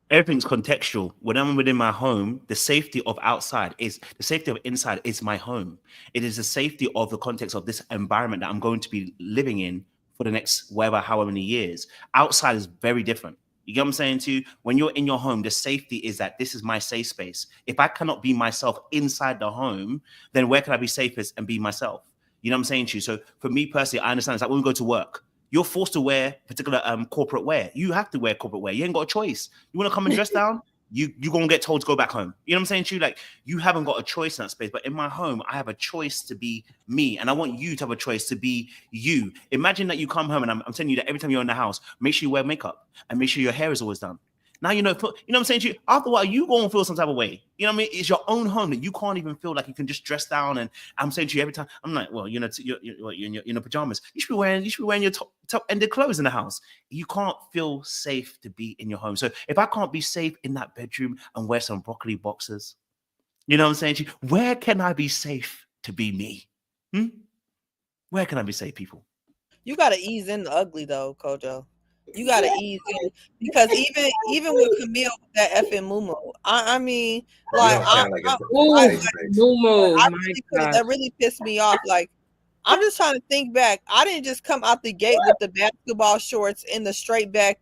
Everything's contextual. When I'm within my home, the safety of outside is the safety of inside is my home. It is the safety of the context of this environment that I'm going to be living in for the next however many years. Outside is very different. You get what I'm saying to you? When you're in your home, the safety is that this is my safe space. If I cannot be myself inside the home, then where can I be safest and be myself? You know what I'm saying to you? So for me personally, I understand it's like when we go to work, you're forced to wear particular corporate wear. You have to wear corporate wear. You ain't got a choice. You want to come and dress down? You're going to get told to go back home. You know what I'm saying to you? Like, you haven't got a choice in that space. But in my home, I have a choice to be me. And I want you to have a choice to be you. Imagine that you come home, and I'm telling you that every time you're in the house, make sure you wear makeup and make sure your hair is always done. Now, you know what I'm saying to you? After a while, you go and feel some type of way. You know what I mean? It's your own home that you can't even feel like you can just dress down. And I'm saying to you every time, I'm like, well, you're in your pajamas. You should be wearing your top ended clothes in the house. You can't feel safe to be in your home. So if I can't be safe in that bedroom and wear some broccoli boxers, you know what I'm saying to you? Where can I be safe to be me? Where can I be safe, people? You got to ease in the ugly, though, Kojo. You gotta ease in, because even with Camille with that effing Mumu, I mean, like, that really pissed me off. Like, I'm just trying to think back. I didn't just come out the gate with the basketball shorts and the straight back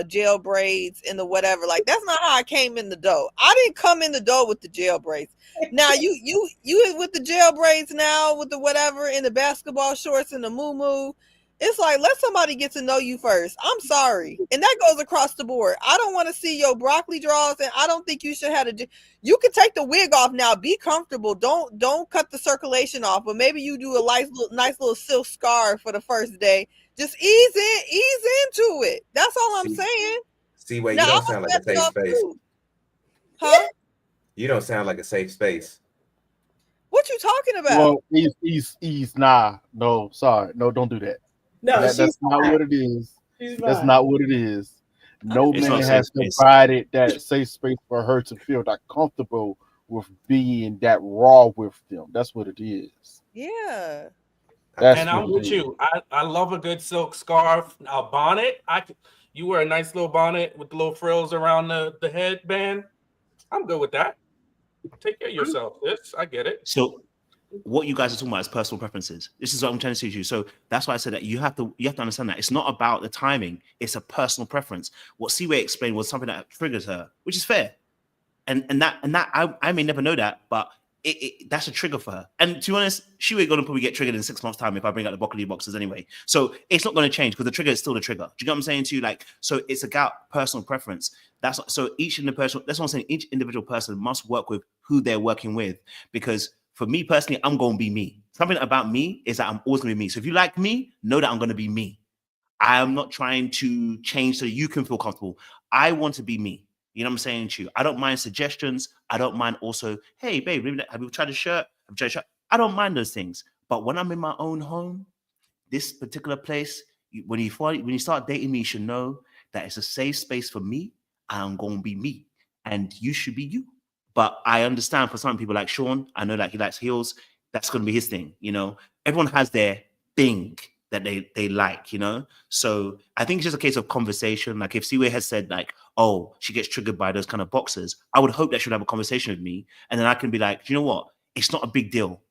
gel braids and the whatever. Like, that's not how I came in the door. I didn't come in the door with the gel braids. Now you with the gel braids now, with the whatever, and the basketball shorts and the muumuu. It's like, let somebody get to know you first. I'm sorry. And that goes across the board. I don't want to see your broccoli draws, and I don't think you should have to. You can take the wig off now. Be comfortable. Don't cut the circulation off, but maybe you do a nice little silk scarf for the first day. Just ease into it. That's all I'm saying. See, wait, you don't sound like a safe space. Huh? You don't sound like a safe space. What you talking about? Well, ease. Nah, no, sorry. No, don't do that. No, that's not what it is. That's not what it is. No man has provided that safe space for her to feel that comfortable with being that raw with them. That's what it is. Yeah. And I'm with you. I love a good silk scarf. A bonnet. You wear a nice little bonnet with the little frills around the headband. I'm good with that. Take care of yourself. I get it. So what you guys are talking about is personal preferences. This is what I'm trying to say to you. So that's why I said that you have to understand that it's not about the timing. It's a personal preference. What Seaway explained was something that triggers her, which is fair. And that I may never know that, but that's a trigger for her. And to be honest, she ain't gonna probably get triggered in 6 months' time if I bring out the broccoli boxes anyway. So it's not gonna change because the trigger is still the trigger. Do you know what I'm saying to you? Like, so it's about personal preference. That's what I'm saying. Each individual person must work with who they're working with, because for me personally, I'm gonna be me. Something about me is that I'm always gonna be me. So if you like me, know that I'm gonna be me. I am not trying to change so you can feel comfortable. I want to be me. You know what I'm saying to you? I don't mind suggestions. I don't mind also, hey, babe, have you tried a shirt? I don't mind those things. But when I'm in my own home, this particular place, when you start dating me, you should know that it's a safe space for me. I'm going to be me. And you should be you. But I understand for some people like Sean, I know that he likes heels. That's going to be his thing. You know, everyone has their thing that they like, you know? So I think it's just a case of conversation. Like if Siwe has said like, oh, she gets triggered by those kind of boxes, I would hope that she would have a conversation with me. And then I can be like, you know what? It's not a big deal.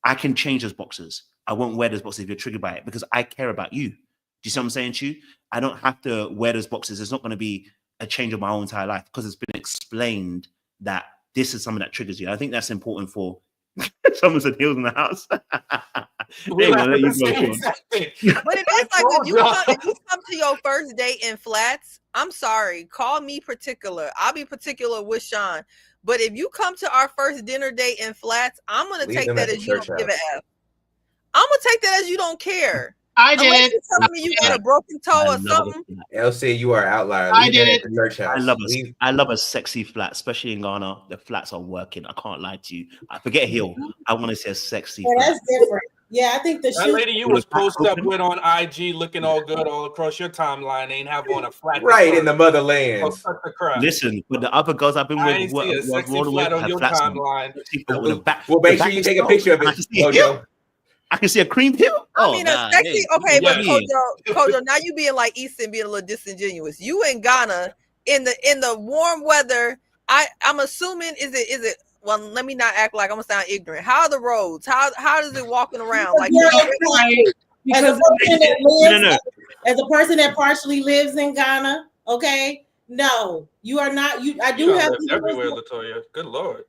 I can change those boxes. I won't wear those boxes if you're triggered by it because I care about you. Do you see what I'm saying to you? I don't have to wear those boxes. It's not going to be a change of my whole entire life because it's been explained that this is something that triggers you. I think that's important for someone said heels in the house. But it is like when you come to your first date in flats, I'm sorry, call me particular. I'll be particular with Sean. But if you come to our first dinner date in flats, I'm gonna take that as you don't give a F. I'm gonna take that as you don't care. I did. Unless you're telling me you got a broken toe or something. LC, you are outlier. I did it. At the church house. I love a sexy flat, especially in Ghana. The flats are working. I can't lie to you. I forget heel. I want to see a sexy flat. That's different. Yeah, I think the that lady you was posted up with on IG looking all good all across your timeline ain't have on a flat. Right in the motherland. Listen, but the other girls I've been I ain't with, see a sexy flat on your timeline. Well, make sure you take a picture of it. I can see a cream heel. I mean, a sexy. Okay, but Kojo, now you being like Easton, being a little disingenuous. You in Ghana in the warm weather. I'm assuming is it. Well, let me not act like I'm gonna sound ignorant. How are the roads? How does it walking around? Like as a person that partially lives in Ghana, okay? No, you are not. I do have everywhere, Latoya. Good Lord.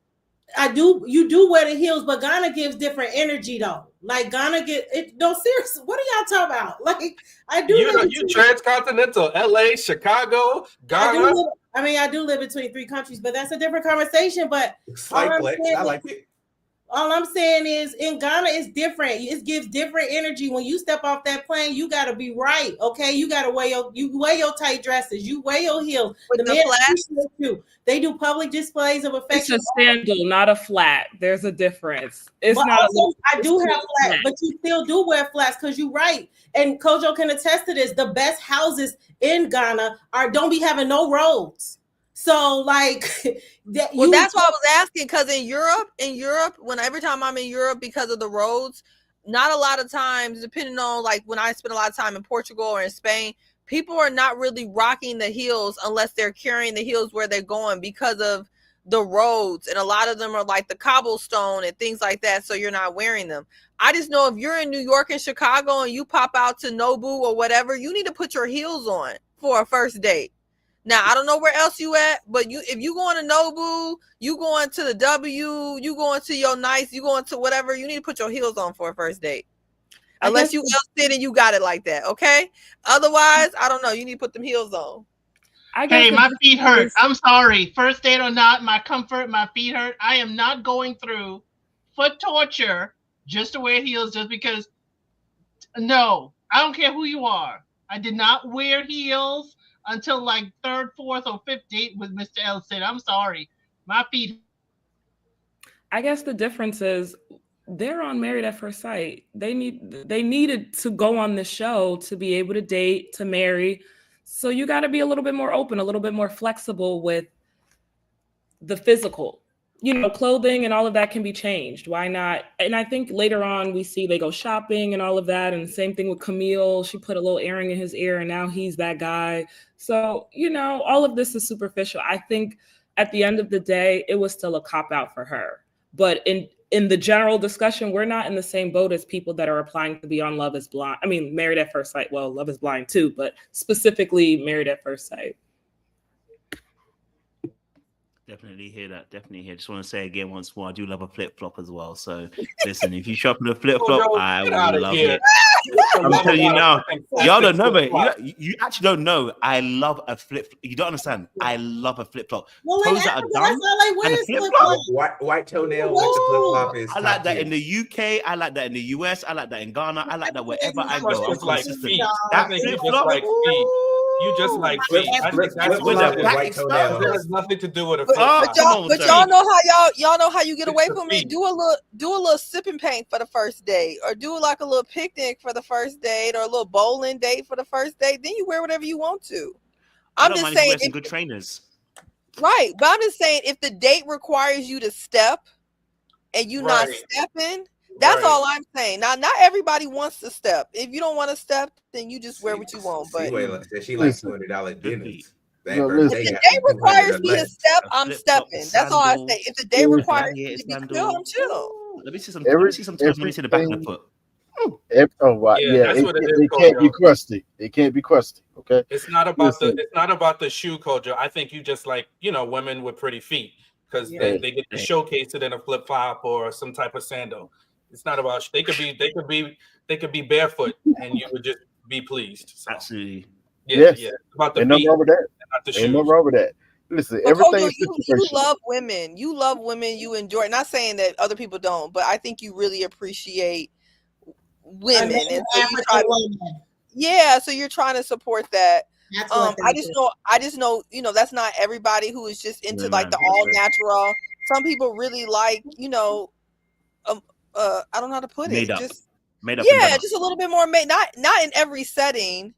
You do wear the heels, but Ghana gives different energy though. Like Ghana no, seriously, what are y'all talking about? Like I do. You transcontinental, LA, Chicago, Ghana. I do live between 3 countries, but that's a different conversation. But I like it. All I'm saying is in Ghana, it's different. It gives different energy. When you step off that plane, you got to be right. Okay. You got to wear your tight dresses. You wear your heels. The men appreciate you. They do public displays of affection. It's a sandal, not a flat. There's a difference. It's but not. Also, I do have flats, but you still do wear flats because you're right. And Kojo can attest to this. The best houses in Ghana don't be having no roads. So like that's why I was asking, because in Europe, every time I'm in Europe, because of the roads, not a lot of times, depending on like when I spend a lot of time in Portugal or in Spain, people are not really rocking the heels unless they're carrying the heels where they're going because of the roads, and a lot of them are like the cobblestone and things like that, so you're not wearing them. I just know if you're in New York and Chicago and you pop out to Nobu or whatever, you need to put your heels on for a first date. Now, I don't know where else you at, but if you going to Nobu, you going to the W, you going to your nice, you going to whatever, you need to put your heels on for a first date. Unless you else did and you got it like that, okay? Otherwise, I don't know. You need to put them heels on. Hey, my feet hurt. I'm sorry. First date or not, my feet hurt. I am not going through foot torture just to wear heels just because. No, I don't care who you are. I did not wear heels until like 3rd, 4th, or 5th date with Mr. L said, I'm sorry. My feet. I guess the difference is they're on Married at First Sight. They needed to go on the show to be able to date, to marry. So you got to be a little bit more open, a little bit more flexible with the physical. You know, clothing and all of that can be changed. Why not? And I think later on we see they go shopping and all of that. And the same thing with Camille. She put a little earring in his ear and now he's that guy. So, you know, all of this is superficial. I think at the end of the day, it was still a cop-out for her. But in the general discussion, we're not in the same boat as people that are applying to be on Love is Blind. I mean, Married at First Sight. Well, Love is Blind too, but specifically Married at First Sight. Definitely hear that. Definitely hear. Just want to say again once more, I do love a flip flop as well. So listen, if you shop in a flip flop, I will love it. I'm telling you now, y'all don't know, but you actually don't know. I love a flip. You don't understand. I love a flip flop. Toes that are done and a flip flop. White toenail with the flip flop is. I like that in the UK. I like that in the US. I like that in Ghana. I like that wherever I go. I'm consistent. That flip flop. You just like feet. I think that's with a white toenail. That has nothing to do with a but y'all know how you get away from it. Do a little sipping paint for the first date, or do like a little picnic for the first date, or a little bowling date for the first date. Then you wear whatever you want to. I'm just saying, some good trainers. Right, but I'm just saying if the date requires you to step and you not stepping, That's Right. all I'm saying. Now, not everybody wants to step. If you don't want to step, then you just wear what you want. But Seaway said she likes Listen. $200 dinners. That No, birthday if the listen. got day me 200 requires or me to less. step, A I'm flip-flop, stepping. That's all I say. If the day Listen. requires me to be Gladiator chill, I'm chill. sandals. Let me see some. Let me see some toes. Let me see the back of the foot. Oh wow, Yeah, yeah, that's what it is, they can't be Kojo. crusty. They can't be crusty. Okay. It's not about Listen. it's not about the shoe, Kojo. I think you just like, women with pretty feet because Yeah. they get to Hey. showcase it in a flip flop or some type of sandal. It's not about they could be barefoot and you would just be pleased. So, Absolutely. yeah, Yes. yeah. It's about the Ain't no feet, wrong with that. not the Ain't no shoes. wrong with that. Listen, But everything Kojo, is you situational. love women. You love women. You enjoy. Not saying that other people don't, but I think you really appreciate women, and so you African try to. woman. Yeah, so you're trying to support that. That's what I just know, that's not everybody who is just into like the man. all natural. Some people really like, I don't know how to put Made it. up. Just Made up and done yeah, up. just a little bit more made. Not in every setting,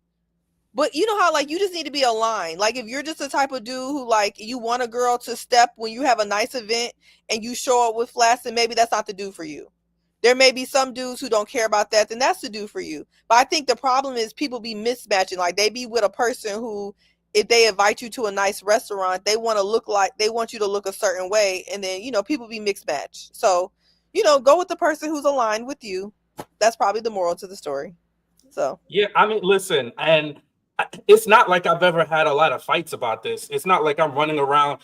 but you know how like you just need to be aligned. Like if you're just the type of dude who like you want a girl to step when you have a nice event and you show up with flats, then maybe that's not the dude for you. There may be some dudes who don't care about that, then that's the dude for you. But I think the problem is people be mismatching. Like they be with a person who, if they invite you to a nice restaurant, they want you to look a certain way. And then, people be mixed match. So, go with the person who's aligned with you. That's probably the moral to the story. So Yeah, I mean, listen, and it's not like I've ever had a lot of fights about this. It's not like I'm running around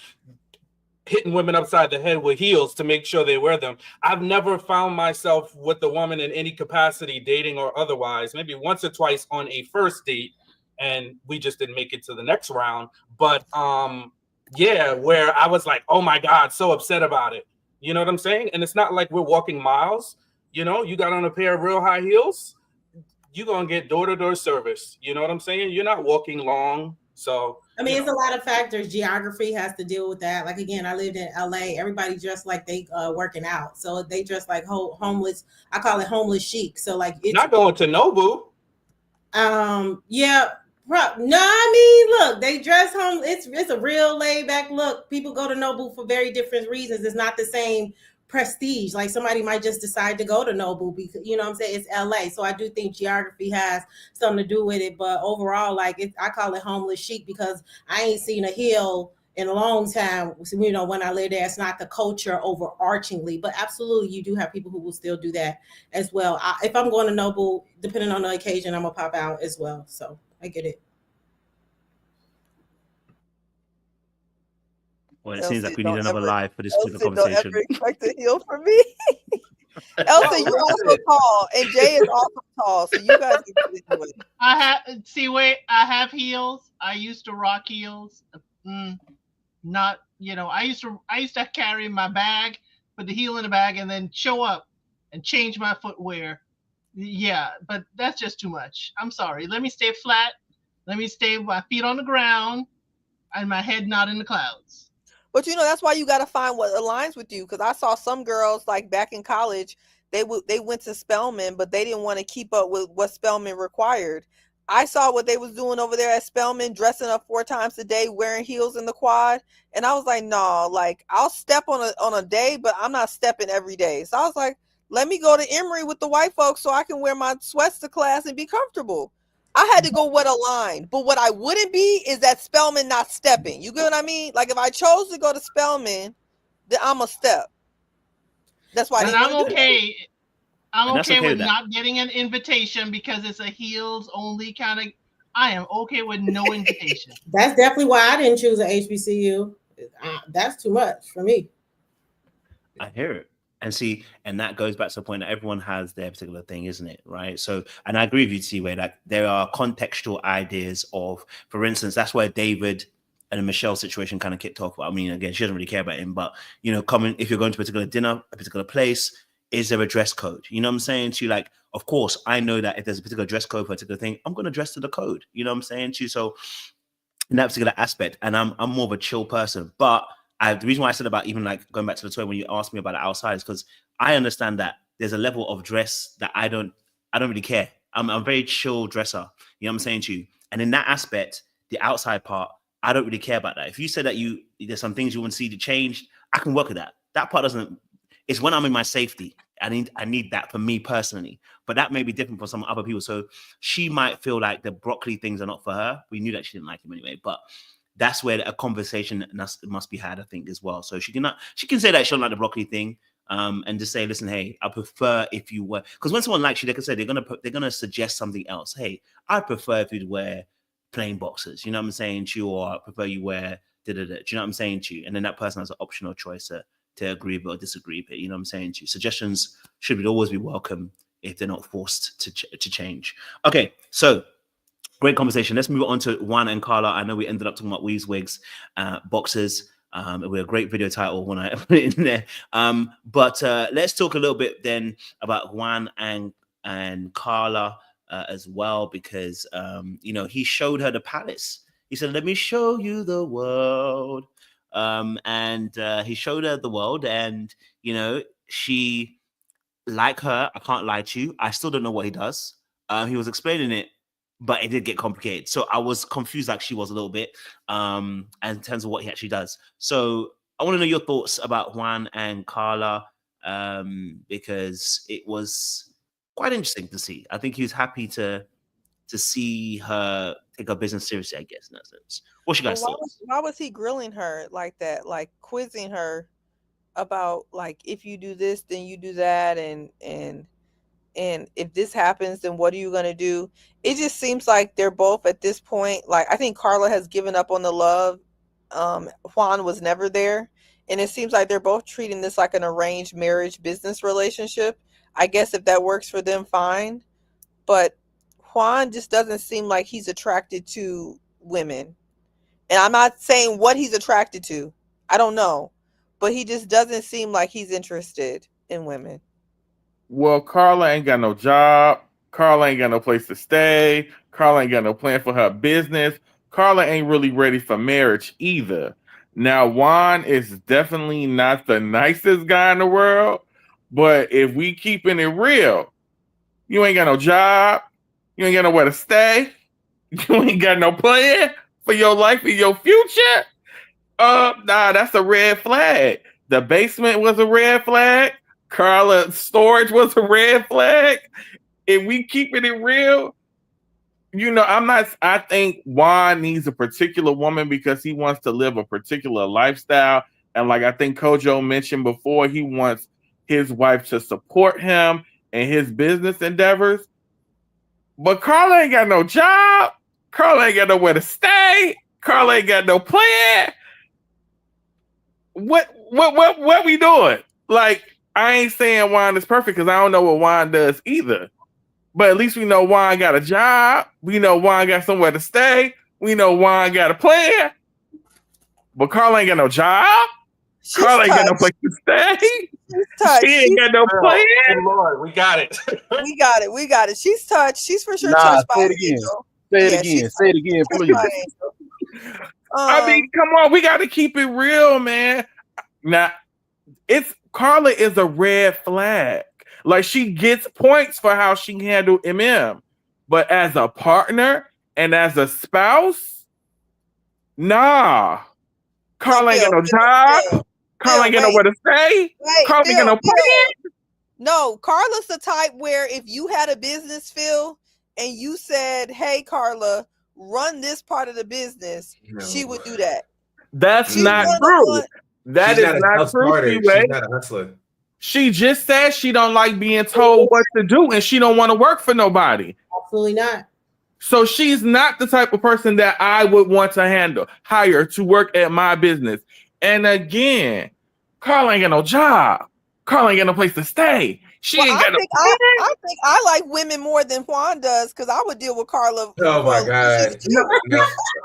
hitting women upside the head with heels to make sure they wear them. I've never found myself with a woman in any capacity, dating or otherwise, maybe once or twice on a first date, and we just didn't make it to the next round. But yeah, where I was like, oh my God, so upset about it. You know what I'm saying? And it's not like we're walking miles. You got on a pair of real high heels, you're gonna get door-to-door service. You know what I'm saying? You're not walking long. So I mean, it's a lot of factors. Geography has to deal with that. Like again, I lived in LA. Everybody dressed like they working out, so they dress like homeless. I call it homeless chic. So like it's not going to Nobu. Yeah. No, I mean, look, they dress home. It's a real laid back look. People go to Nobu for very different reasons. It's not the same prestige. Like somebody might just decide to go to Nobu because what I'm saying, it's LA. So I do think geography has something to do with it. But overall, like I call it homeless chic because I ain't seen a heel in a long time. When I live there, it's not the culture overarchingly, but absolutely you do have people who will still do that as well. If I'm going to Nobu, depending on the occasion, I'm gonna pop out as well. So I get it. Well, it seems like we need don't another ever- live for this particular Elsie, don't conversation. ever expect a heel from me. Elsie, you're also tall, and Jay is also tall, so you guys can really do it. I have heels. I used to rock heels. Not, I used to carry my bag, put the heel in the bag, and then show up and change my footwear. Yeah, but that's just too much. I'm sorry. Let me stay flat. Let me stay with my feet on the ground and my head not in the clouds. But that's why you got to find what aligns with you. Because I saw some girls like back in college, they went to Spelman, but they didn't want to keep up with what Spelman required. I saw what they was doing over there at Spelman, dressing up 4 times a day, wearing heels in the quad, and I was like, no, like I'll step on a day, but I'm not stepping every day. So I was like, let me go to Emory with the white folks so I can wear my sweats to class and be comfortable. I had to go what aligned, but what I wouldn't be is that Spelman not stepping. You get what I mean? Like if I chose to go to Spelman, then I'm a step. That's why. And I'm okay. I'm And that's okay okay with with that. not getting an invitation because it's a heels only kind of. I am okay with no invitation. That's definitely why I didn't choose an HBCU. That's too much for me. I hear it. And see, and that goes back to the point that everyone has their particular thing, isn't it? Right. So, and I agree with you, T-Way, like there are contextual ideas of, for instance, that's where David and Michelle's situation kind of kicked off. I mean, again, she doesn't really care about him, but, coming, if you're going to a particular dinner, a particular place, is there a dress code? You know what I'm saying to you? Like, of course, I know that if there's a particular dress code for a particular thing, I'm going to dress to the code. You know what I'm saying to you? So in that particular aspect, and I'm more of a chill person, but the reason why I said about even like going back to the toy when you asked me about the outside is because I understand that there's a level of dress that I don't really care. I'm a very chill dresser. You know what I'm saying to you? And in that aspect, the outside part, I don't really care about that. If you said that there's some things you want to see to change, I can work with that. That part doesn't. It's when I'm in my safety I need that for me personally. But that may be different for some other people. So she might feel like the broccoli things are not for her. We knew that she didn't like him anyway, but that's where a conversation must be had, I think, as well. So she can say that she don't like the broccoli thing, and just say, listen, hey, I prefer if you wear, because when someone likes you, they can say they're gonna suggest something else. Hey, I prefer if you'd wear plain boxers. You know what I'm saying to you, or I prefer you wear da da da. Do you know what I'm saying to you? And then that person has an optional choice to agree with it or disagree with it. You know what I'm saying to you? Suggestions should always be welcome if they're not forced to change. Okay, so great conversation. Let's move on to Juan and Karla. I know we ended up talking about weaves, wigs, boxers. It was a great video title when I put it in there. But let's talk a little bit then about Juan and Karla as well, because he showed her the palace. He said, "Let me show you the world." And he showed her the world, and she, like her, I can't lie to you, I still don't know what he does. He was explaining it, but it did get complicated. So I was confused, like she was a little bit, in terms of what he actually does. So I want to know your thoughts about Juan and Karla, because it was quite interesting to see. I think he was happy to see her take her business seriously, I guess, in that sense. What's your guys' thoughts? Why was he grilling her like that, like quizzing her about, like, if you do this, then you do that, and if this happens, then what are you going to do? It just seems like they're both at this point, like, I think Karla has given up on the love. Juan was never there, and it seems like they're both treating this like an arranged marriage business relationship. I guess if that works for them, fine, but Juan just doesn't seem like he's attracted to women. And I'm not saying what he's attracted to, I don't know, but he just doesn't seem like he's interested in women. Well, Karla ain't got no job. Karla ain't got no place to stay. Karla ain't got no plan for her business. Karla ain't really ready for marriage either. Now, Juan is definitely not the nicest guy in the world, but if we keeping it real, you ain't got no job. You ain't got nowhere to stay. You ain't got no plan for your life and your future. Nah, that's a red flag. The basement was a red flag. Karla's storage was a red flag. If we keeping it real, I think Juan needs a particular woman because he wants to live a particular lifestyle. And like I think Kojo mentioned before, he wants his wife to support him in his business endeavors. But Karla ain't got no job. Karla ain't got nowhere to stay. Karla ain't got no plan. What we doing? Like, I ain't saying Juan is perfect because I don't know what Juan does either. But at least we know Juan got a job. We know Juan got somewhere to stay. We know Juan got a plan. But Karla ain't got no job. Karla ain't got no place to stay. She ain't got no plan. Oh Lord, we got it. We got it. She's touched. She's for sure Nah, touched by say it an again. angel. Say it again, please. I mean, come on, we got to keep it real, man. Now, Karla is a red flag. Like, she gets points for how she handled MM, but as a partner and as a spouse, nah. Karla ain't got no job. Karla ain't got nowhere to stay. Karla ain't got no plan. No, Karla's the type where if you had a business, Phil, and you said, "Hey, Karla, run this part of the business," she would do that. That's not true. That is not true. She's not a hustler. She just said she don't like being told what to do, and she don't want to work for nobody. Absolutely not. So she's not the type of person that I would want to hire to work at my business. And again, Karla ain't got no job. Karla ain't got no place to stay. I think I like women more than Juan does because I would deal with Karla. Oh my God!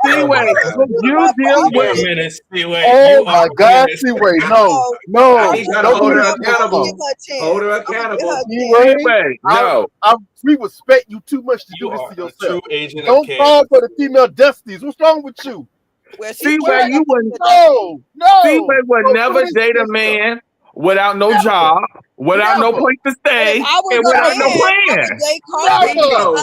Seaway, you deal with minutes. Seaway, oh my God! Seaway, no. He's gotta hold her accountable. Hold her accountable. Seaway, no. We respect you too much to do this to yourself. True agent Don't fall for the female destinies. What's wrong with you? Seaway, you wouldn't. No. Seaway would never date a man without no job, without no place to stay, and without no plan. I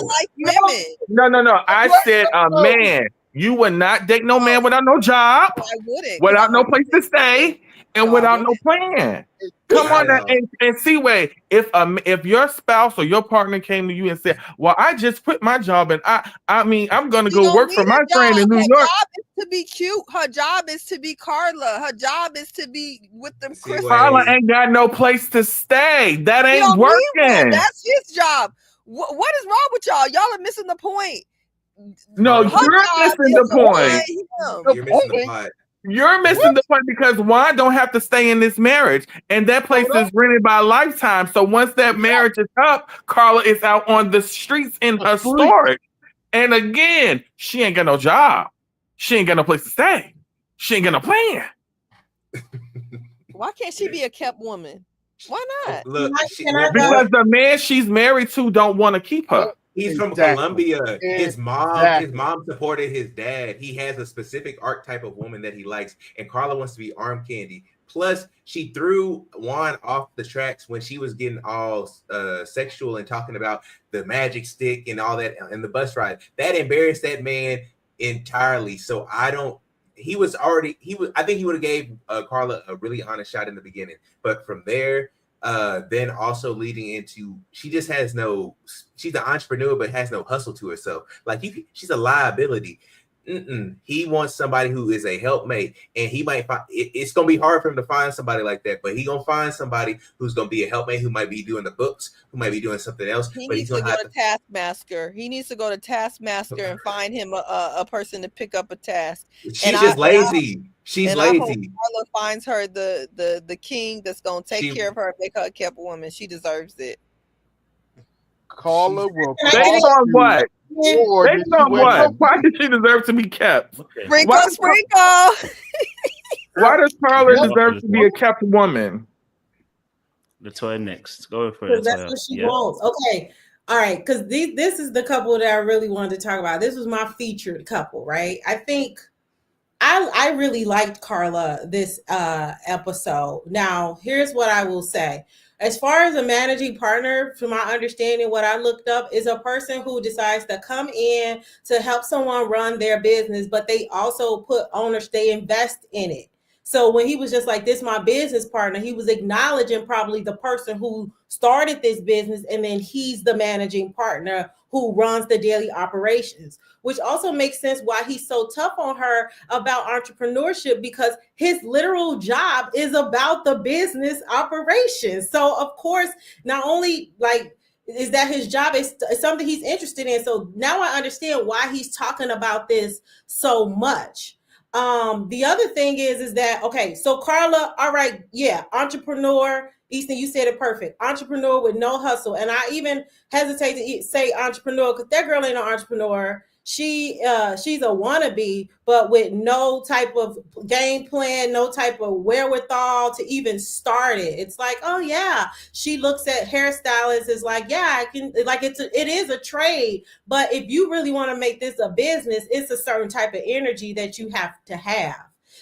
like women. No. I said a man You would not date no man without no job, I wouldn't. without no place to stay, and No, I without no wouldn't. plan. Come on now, Wow. and see, wait, if your spouse or your partner came to you and said, "Well, I just quit my job and I mean I'm gonna She go don't work need for a my friend in job. New Her York," job is to be cute. Her job is to be Karla. Her job is to be with them See, Chris. Karla wait. ain't got no place to stay. That He ain't don't need one. working. That's his job. What is wrong with y'all? Y'all are missing the point. No, Her you're job missing is the to point. find him. You're missing the pot. You're missing the point because Juan don't have to stay in this marriage, and that place Hold is rented by Lifetime. So once that marriage is up, Karla is out on the streets in her storage. And again, she ain't got no job. She ain't got no place to stay. She ain't got no plan. Why can't she be a kept woman? Why not? Look, Because the man she's married to don't want to keep her. he's from Exactly. Colombia. His mom Exactly. supported his dad. He has a specific archetype of woman that he likes, and Karla wants to be arm candy. Plus, she threw Juan off the tracks when she was getting all sexual and talking about the magic stick and all that and the bus ride. That embarrassed that man entirely. So I think he would have gave Karla a really honest shot in the beginning, but from there, then also leading into she's an entrepreneur but has no hustle to herself. Like she's a liability. He wants somebody who is a helpmate, and he might find it's gonna be hard for him to find somebody like that, but he gonna find somebody who's gonna be a helpmate, who might be doing the books, who might be doing something else. He But needs he's to gonna go to Taskmaster. He needs to go to Taskmaster and find him a person to pick up a task. She's just lazy. She's I hope lazy. Karla finds her the king that's gonna take care of her and make her a kept woman. She deserves it. Karla will. Based on what? Based on what? Why does she deserve to be kept? Sprinkle, sprinkle. Why does Karla deserve to be a kept woman? Latoya next. Go for it. Because that's what she wants. Okay. All right. Because this is the couple that I really wanted to talk about. This was my featured couple, right? I think I really liked Karla this episode. Now, here's what I will say. As far as a managing partner, from my understanding, what I looked up is a person who decides to come in to help someone run their business, but they also put owners, they invest in it. So when he was just like, this my business partner, he was acknowledging probably the person who started this business, and then he's the managing partner who runs the daily operations, which also makes sense why he's so tough on her about entrepreneurship, because his literal job is about the business operations. So of course, not only like is that his job, is something he's interested in. So now I understand why he's talking about this so much. The other thing is that, okay, so Karla, all right, yeah, entrepreneur. Easton, you said it perfect. Entrepreneur with no hustle. And I even hesitate to say entrepreneur because that girl ain't an entrepreneur. She's a wannabe, but with no type of game plan, no type of wherewithal to even start it. It's like, oh yeah, she looks at hairstylists as like, yeah, I can, like it is a trade, but if you really want to make this a business, it's a certain type of energy that you have to have.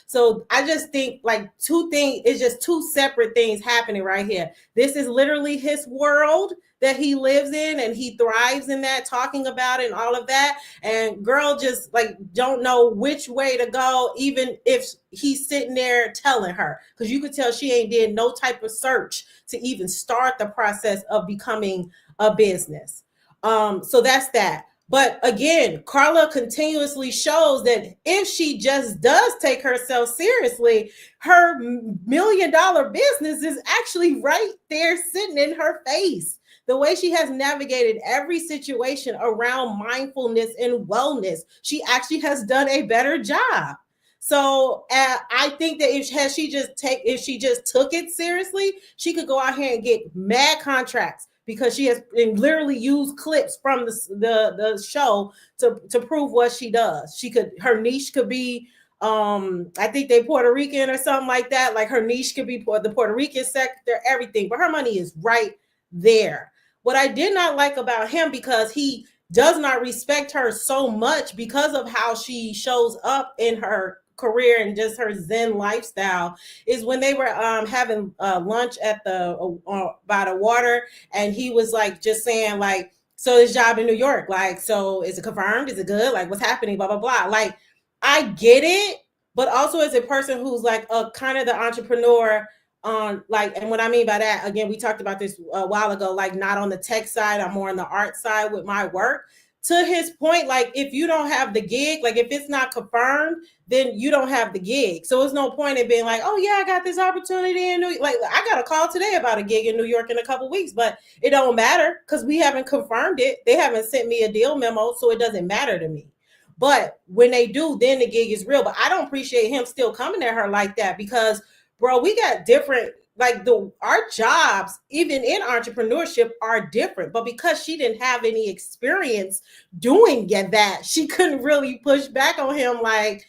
So I just think like it's just two separate things happening right here. This is literally his world that he lives in, and he thrives in that, talking about it and all of that. And girl just like don't know which way to go, even if he's sitting there telling her, because you could tell she ain't did no type of search to even start the process of becoming a business. So that's that. But again, Karla continuously shows that if she just does take herself seriously, her $1 million business is actually right there sitting in her face. The way she has navigated every situation around mindfulness and wellness, she actually has done a better job. So I think that if she just took it seriously, she could go out here and get mad contracts, because she has literally used clips from the show to prove what she does. Her niche could be, I think they Puerto Rican or something like that. Like her niche could be the Puerto Rican sector, everything, but her money is right there. What I did not like about him, because he does not respect her so much because of how she shows up in her career and just her Zen lifestyle, is when they were having lunch at by the water, and he was like just saying like So this job in New York, like, so is it confirmed? Is it good? Like, what's happening? Blah, blah, blah. Like, I get it, but also as a person who's like a kind of the entrepreneur on like, and what I mean by that, again, we talked about this a while ago, like not on the tech side, I'm more on the art side with my work. To his point, like if you don't have the gig, like if it's not confirmed, then you don't have the gig. So there's no point in being like, oh yeah, I got this opportunity in New York. Like I got a call today about a gig in New York in a couple of weeks, but it don't matter because we haven't confirmed it. They haven't sent me a deal memo, so it doesn't matter to me. But when they do, then the gig is real. But I don't appreciate him still coming at her like that because, bro, we got different, like our jobs, even in entrepreneurship, are different. But because she didn't have any experience doing that, she couldn't really push back on him like,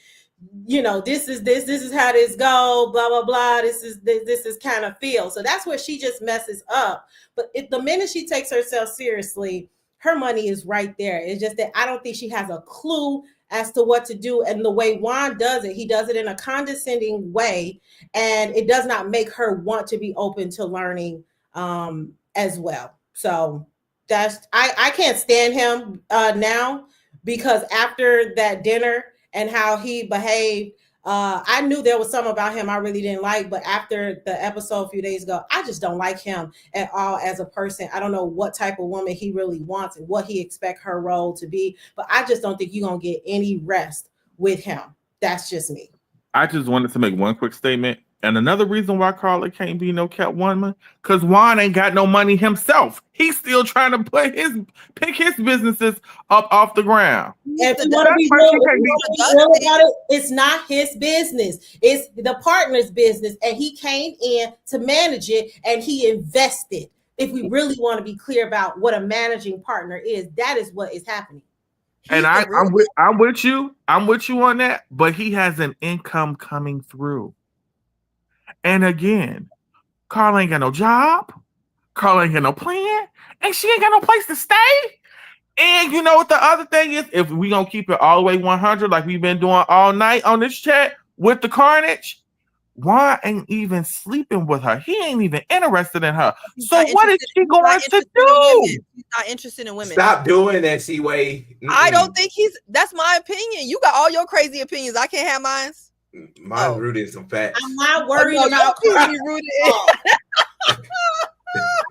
you know, this is how this go, blah, blah, blah. This is kind of feel. So that's where she just messes up. But the minute she takes herself seriously, her money is right there. It's just that I don't think she has a clue as to what to do. And the way Juan does it, he does it in a condescending way. And it does not make her want to be open to learning as well. So that's, I can't stand him now because after that dinner and how he behaved, I knew there was something about him I really didn't like, but after the episode a few days ago, I just don't like him at all as a person. I don't know what type of woman he really wants and what he expects her role to be, but I just don't think you're going to get any rest with him. That's just me. I just wanted to make one quick statement. And another reason why Karla can't be no Catwoman, because Juan ain't got no money himself. He's still trying to pick his businesses up off the ground. If you want to be real about it, it's not his business. It's the partner's business. And he came in to manage it and he invested. If we really want to be clear about what a managing partner is, that is what is happening. And I'm with you on that, but he has an income coming through. And again, Karla ain't got no job, Karla ain't got no plan, and she ain't got no place to stay. And you know what the other thing is? If we gonna keep it all the way 100 like we've been doing all night on this chat with the carnage, Juan ain't even sleeping with her. He ain't even interested in her. So what is she going to do? He's not interested in women. Stop doing that, C-Way. I don't think that's my opinion. You got all your crazy opinions. I can't have mine. Mine's rooted in some facts. I'm not worried about Karla. I'm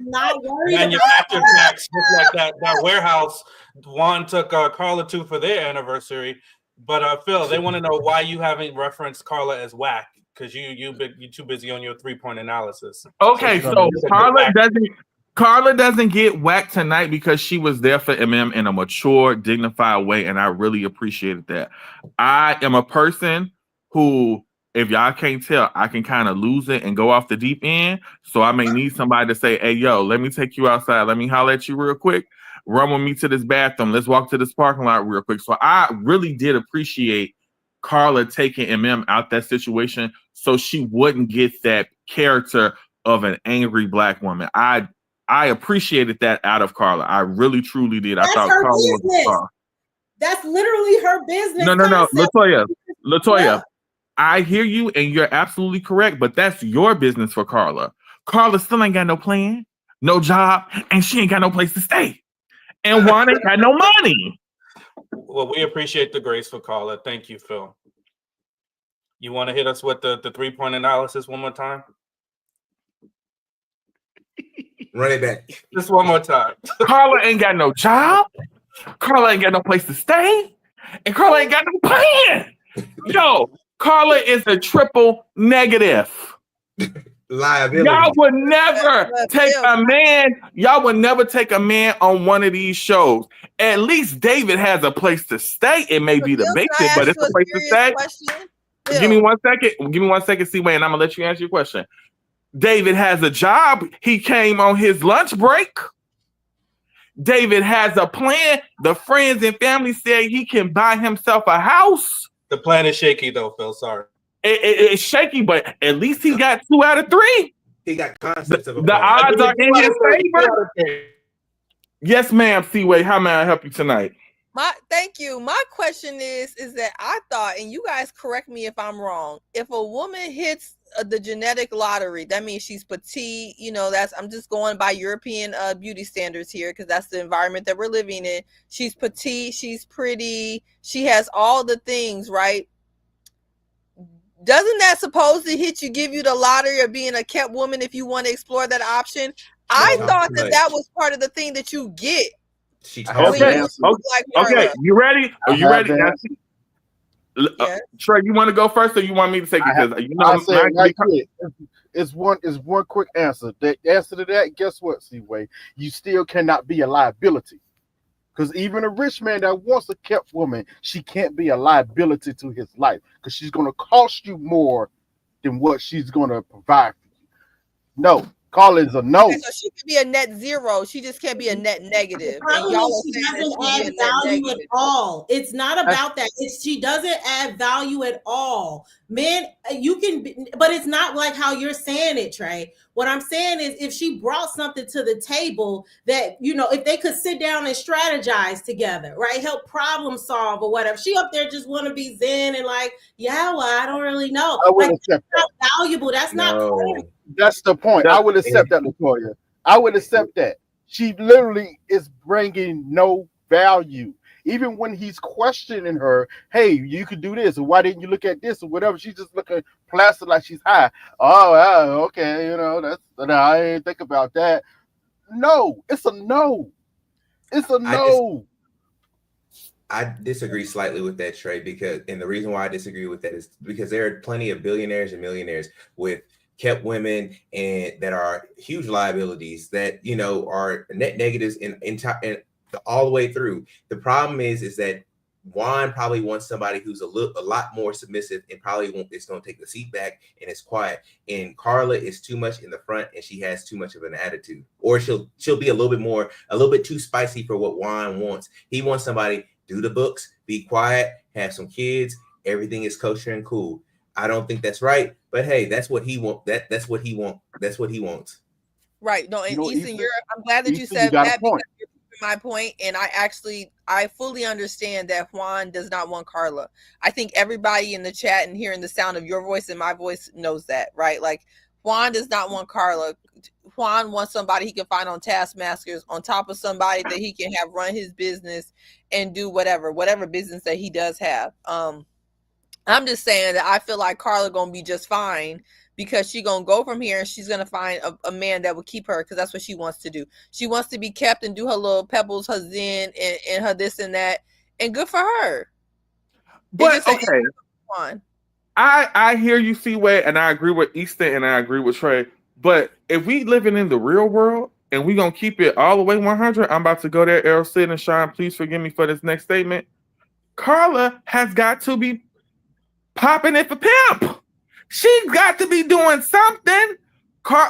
not worried And your about active facts, just like that warehouse Juan took Karla to for their anniversary. But Phil, they want to know why you haven't referenced Karla as whack because you're too busy on your 3-point analysis. Okay, so Karla doesn't get whacked tonight because she was there for MM in a mature, dignified way, and I really appreciated that. I am a person who, if y'all can't tell, I can kind of lose it and go off the deep end. So I may need somebody to say, hey, yo, let me take you outside. Let me holler at you real quick. Run with me to this bathroom. Let's walk to this parking lot real quick. So I really did appreciate Karla taking MM out that situation so she wouldn't get that character of an angry black woman. I appreciated that out of Karla. I really, truly did. I thought Karla was a star. That's literally her business. No. Latoya. I hear you, and you're absolutely correct, but that's your business for Karla. Karla still ain't got no plan, no job, and she ain't got no place to stay. And Juan ain't got no money. Well, we appreciate the grace for Karla. Thank you, Phil. You want to hit us with the 3-point analysis one more time? Run it back. Just one more time. Karla ain't got no job. Karla ain't got no place to stay. And Karla ain't got no plan. Yo, Karla is a triple negative. Liability. Y'all would never take a man. Y'all would never take a man on one of these shows. At least David has a place to stay. It may be the basement, but it's a place to stay. Give me 1 second. Give me 1 second, C-Way, and I'm gonna let you answer your question. David has a job. He came on his lunch break. David has a plan. The friends and family say he can buy himself a house. The plan is shaky, though, Phil. Sorry. It's shaky, but at least he got 2 out of 3. He got concepts of the odds are in his favor. Yes, ma'am, C-Way. How may I help you tonight? Thank you. My question is that I thought, and you guys correct me if I'm wrong, if a woman hits the genetic lottery, that means she's petite. You know, I'm just going by European beauty standards here because that's the environment that we're living in. She's petite, she's pretty, she has all the things, right? Doesn't that supposedly give you the lottery of being a kept woman if you want to explore that option? I thought that was part of the thing that you get. Okay. You ready? Are you ready? Trey, you want to go first, or you want me to take it? Because it's one quick answer. The answer to that, guess what, C-Way? You still cannot be a liability. Because even a rich man that wants a kept woman, she can't be a liability to his life because she's going to cost you more than what she's going to provide for you. No. Karla is a no. Okay, so she could be a net zero. She just can't be a net negative. And she doesn't add value at all. It's not about that. She doesn't add value at all. Men, you can, but it's not like how you're saying it, Trey. What I'm saying is if she brought something to the table that, you know, if they could sit down and strategize together, right? Help problem solve or whatever. She up there just want to be zen and like, yeah, well, I don't really know. Like, that's not valuable. That's not cool. That's the point. I would accept that, Latoya. I would accept that. She literally is bringing no value. Even when he's questioning her, hey, you could do this, or why didn't you look at this, or whatever, she's just looking placid like she's high. Oh, okay, you know, I didn't think about that. No, it's a no. It's a no. I disagree slightly with that, Trey, and the reason why I disagree with that is because there are plenty of billionaires and millionaires with kept women and that are huge liabilities that, you know, are net negatives in all the way through. The problem is that Juan probably wants somebody who's a lot more submissive and probably is going to take the seat back and is quiet. And Karla is too much in the front and she has too much of an attitude, or she'll be a little bit too spicy for what Juan wants. He wants somebody, do the books, be quiet, have some kids, everything is kosher and cool. I don't think that's right, but hey, that's what he wants. That's what he wants. Right. No, and Easton, I'm glad that you said that because you're my point, and I fully understand that Juan does not want Karla. I think everybody in the chat and hearing the sound of your voice and my voice knows that, right? Like Juan does not want Karla. Juan wants somebody he can find on Taskmasters on top of somebody that he can have run his business and do whatever business that he does have. I'm just saying that I feel like Karla gonna be just fine because she gonna go from here and she's gonna find a man that will keep her because that's what she wants to do. She wants to be kept and do her little pebbles, her zen, and her this and that, and good for her. But okay, I hear you, C-Way, and I agree with Easton and I agree with Trey. But if we living in the real world and we gonna keep it all the way 100, I'm about to go there. Errol, Sid, and Sean, please forgive me for this next statement. Karla has got to be popping it for pimp. She's got to be doing something.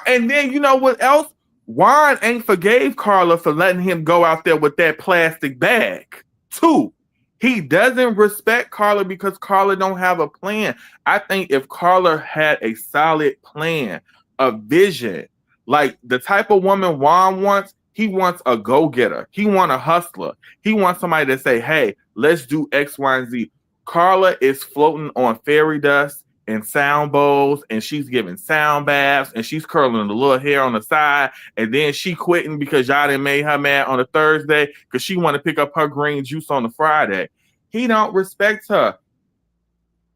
And then you know what else? Juan ain't forgave Karla for letting him go out there with that plastic bag. 2, he doesn't respect Karla because Karla don't have a plan. I think if Karla had a solid plan, a vision, like the type of woman Juan wants, he wants a go-getter. He wants a hustler. He wants somebody to say, hey, let's do X, Y, and Z. Karla is floating on fairy dust and sound bowls, and she's giving sound baths, and she's curling the little hair on the side, and then she quitting because y'all done made her mad on a Thursday because she want to pick up her green juice on the Friday. He don't respect her.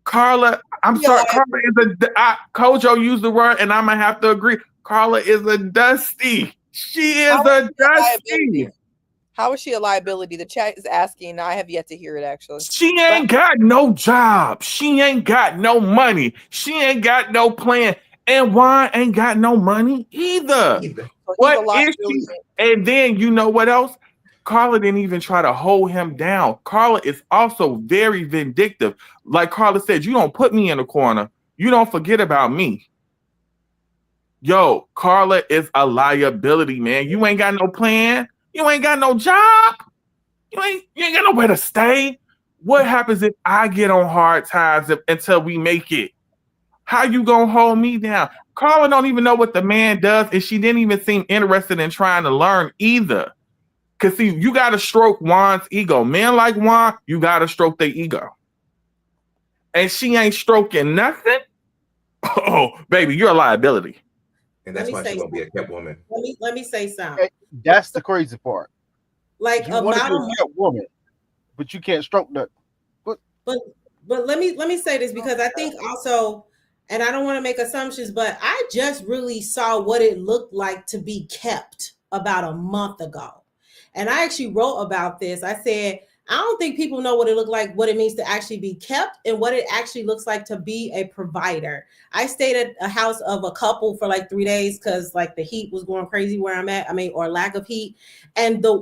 Karla, I'm sorry, Karla is Kojo used the word, and I'm gonna have to agree. Karla is a dusty. She is a dusty. How is she a liability? The chat is asking. I have yet to hear it, actually. She ain't got no job. She ain't got no money. She ain't got no plan. And Juan ain't got no money either. What is she? And then you know what else? Karla didn't even try to hold him down. Karla is also very vindictive. Like Karla said, you don't put me in a corner. You don't forget about me. Yo, Karla is a liability, man. You ain't got no plan. You ain't got no job. You ain't got nowhere to stay. What happens if I get on hard times until we make it? How you gonna hold me down? Karla don't even know what the man does, and she didn't even seem interested in trying to learn either. Because see, you got to stroke Juan's ego. Men like Juan, you got to stroke their ego. And she ain't stroking nothing. Oh, baby, you're a liability. And that's why she won't be a kept woman. Let me say something. That's the crazy part. Like you want to be a kept woman, but you can't stroke that. But let me say this, because I think also, and I don't want to make assumptions, but I just really saw what it looked like to be kept about a month ago. And I actually wrote about this. I said, I don't think people know what it looked like, what it means to actually be kept, and what it actually looks like to be a provider. I stayed at a house of a couple for like 3 days because like the heat was going crazy where I'm at. Or lack of heat. And the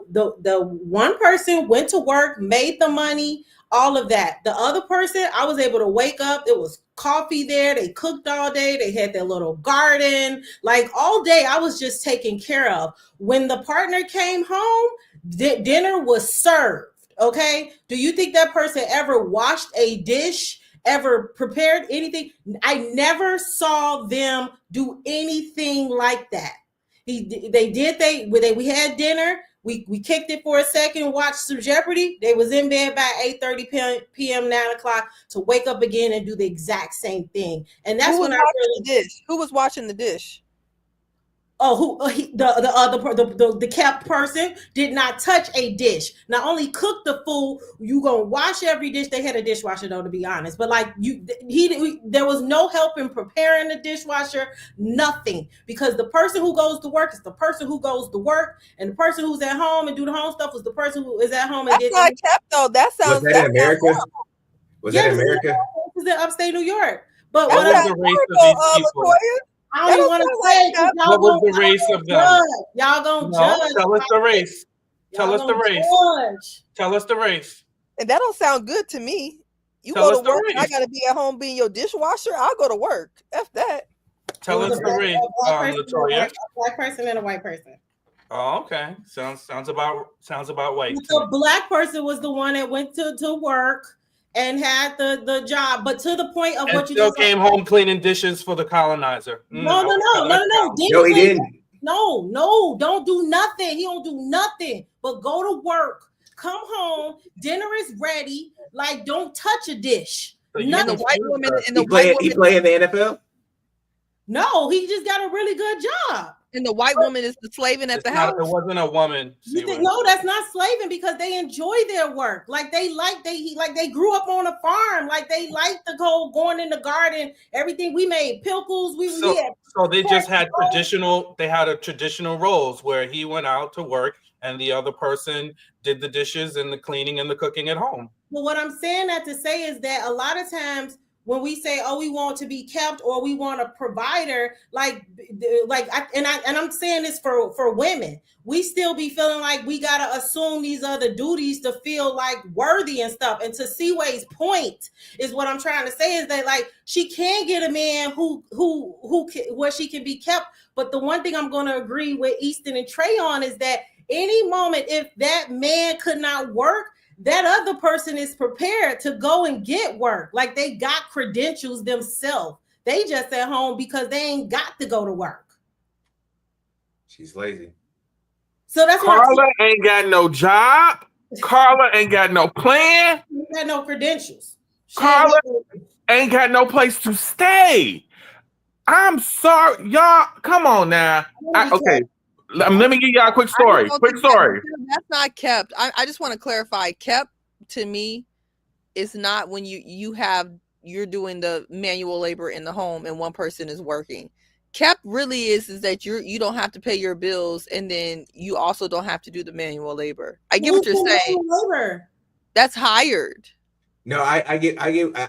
one person went to work, made the money, all of that. The other person, I was able to wake up. There was coffee there. They cooked all day. They had their little garden. Like all day, I was just taken care of. When the partner came home, dinner was served. Okay. Do you think that person ever washed a dish, ever prepared anything? I never saw them do anything like that. We had dinner. We kicked it for a second, watched some Jeopardy. They was in bed by 8:30 p.m., 9 o'clock to wake up again and do the exact same thing. And that's when I really... Who was watching the dish? Oh, the kept person did not touch a dish. Not only cook the food, you gonna wash every dish. They had a dishwasher though, to be honest. But like there was no help in preparing the dishwasher, nothing. Because the person who goes to work is the person who goes to work, and the person who's at home and do the home stuff was the person who is at home. And that's not kept though. That sounds. Was that in America? Was that in America? It was in upstate New York. But what was the race of these people? I don't even want to say. What was the race of them? Y'all gonna judge. Tell us the race. Tell us the race. Tell us the race. And that don't sound good to me. You go to work, I gotta be at home being your dishwasher. I'll go to work. F that. Tell us the race, Latoya. A black person and a white person. Oh, okay. Sounds about white. The black person was the one that went to work and had the job, but to the point of what you still came home cleaning dishes for the colonizer. No, he didn't. No, don't do nothing. He don't do nothing but go to work, come home, dinner is ready. Like, don't touch a dish. And the white woman he play in the NFL? No, he just got a really good job. And the white woman is the slaving at the house. It wasn't a woman. No, that's not slaving, because they enjoy their work. Like they grew up on a farm. Like they like the going in the garden. Everything we made pickles. So they just had traditional. They had a traditional roles where he went out to work and the other person did the dishes and the cleaning and the cooking at home. Well, what I'm saying that to say is that a lot of times when we say, oh, we want to be kept or we want a provider, I'm saying this for women, we still be feeling like we got to assume these other duties to feel like worthy and stuff. And to Seaway's point is what I'm trying to say is that like she can get a man where she can be kept. But the one thing I'm going to agree with Easton and Trey on is that any moment, if that man could not work, that other person is prepared to go and get work. Like they got credentials themselves. They just at home because they ain't got to go to work. She's lazy. So that's Karla ain't got no job. Karla ain't got no plan. She got no credentials. Karla ain't got no place to stay. I'm sorry, y'all. Come on now. Okay. Let me give y'all a quick story. That's not kept. I just want to clarify. Kept to me is not when you're doing the manual labor in the home and one person is working. Kept really is that you don't have to pay your bills and then you also don't have to do the manual labor. I get what you're saying. That's hired. No, I get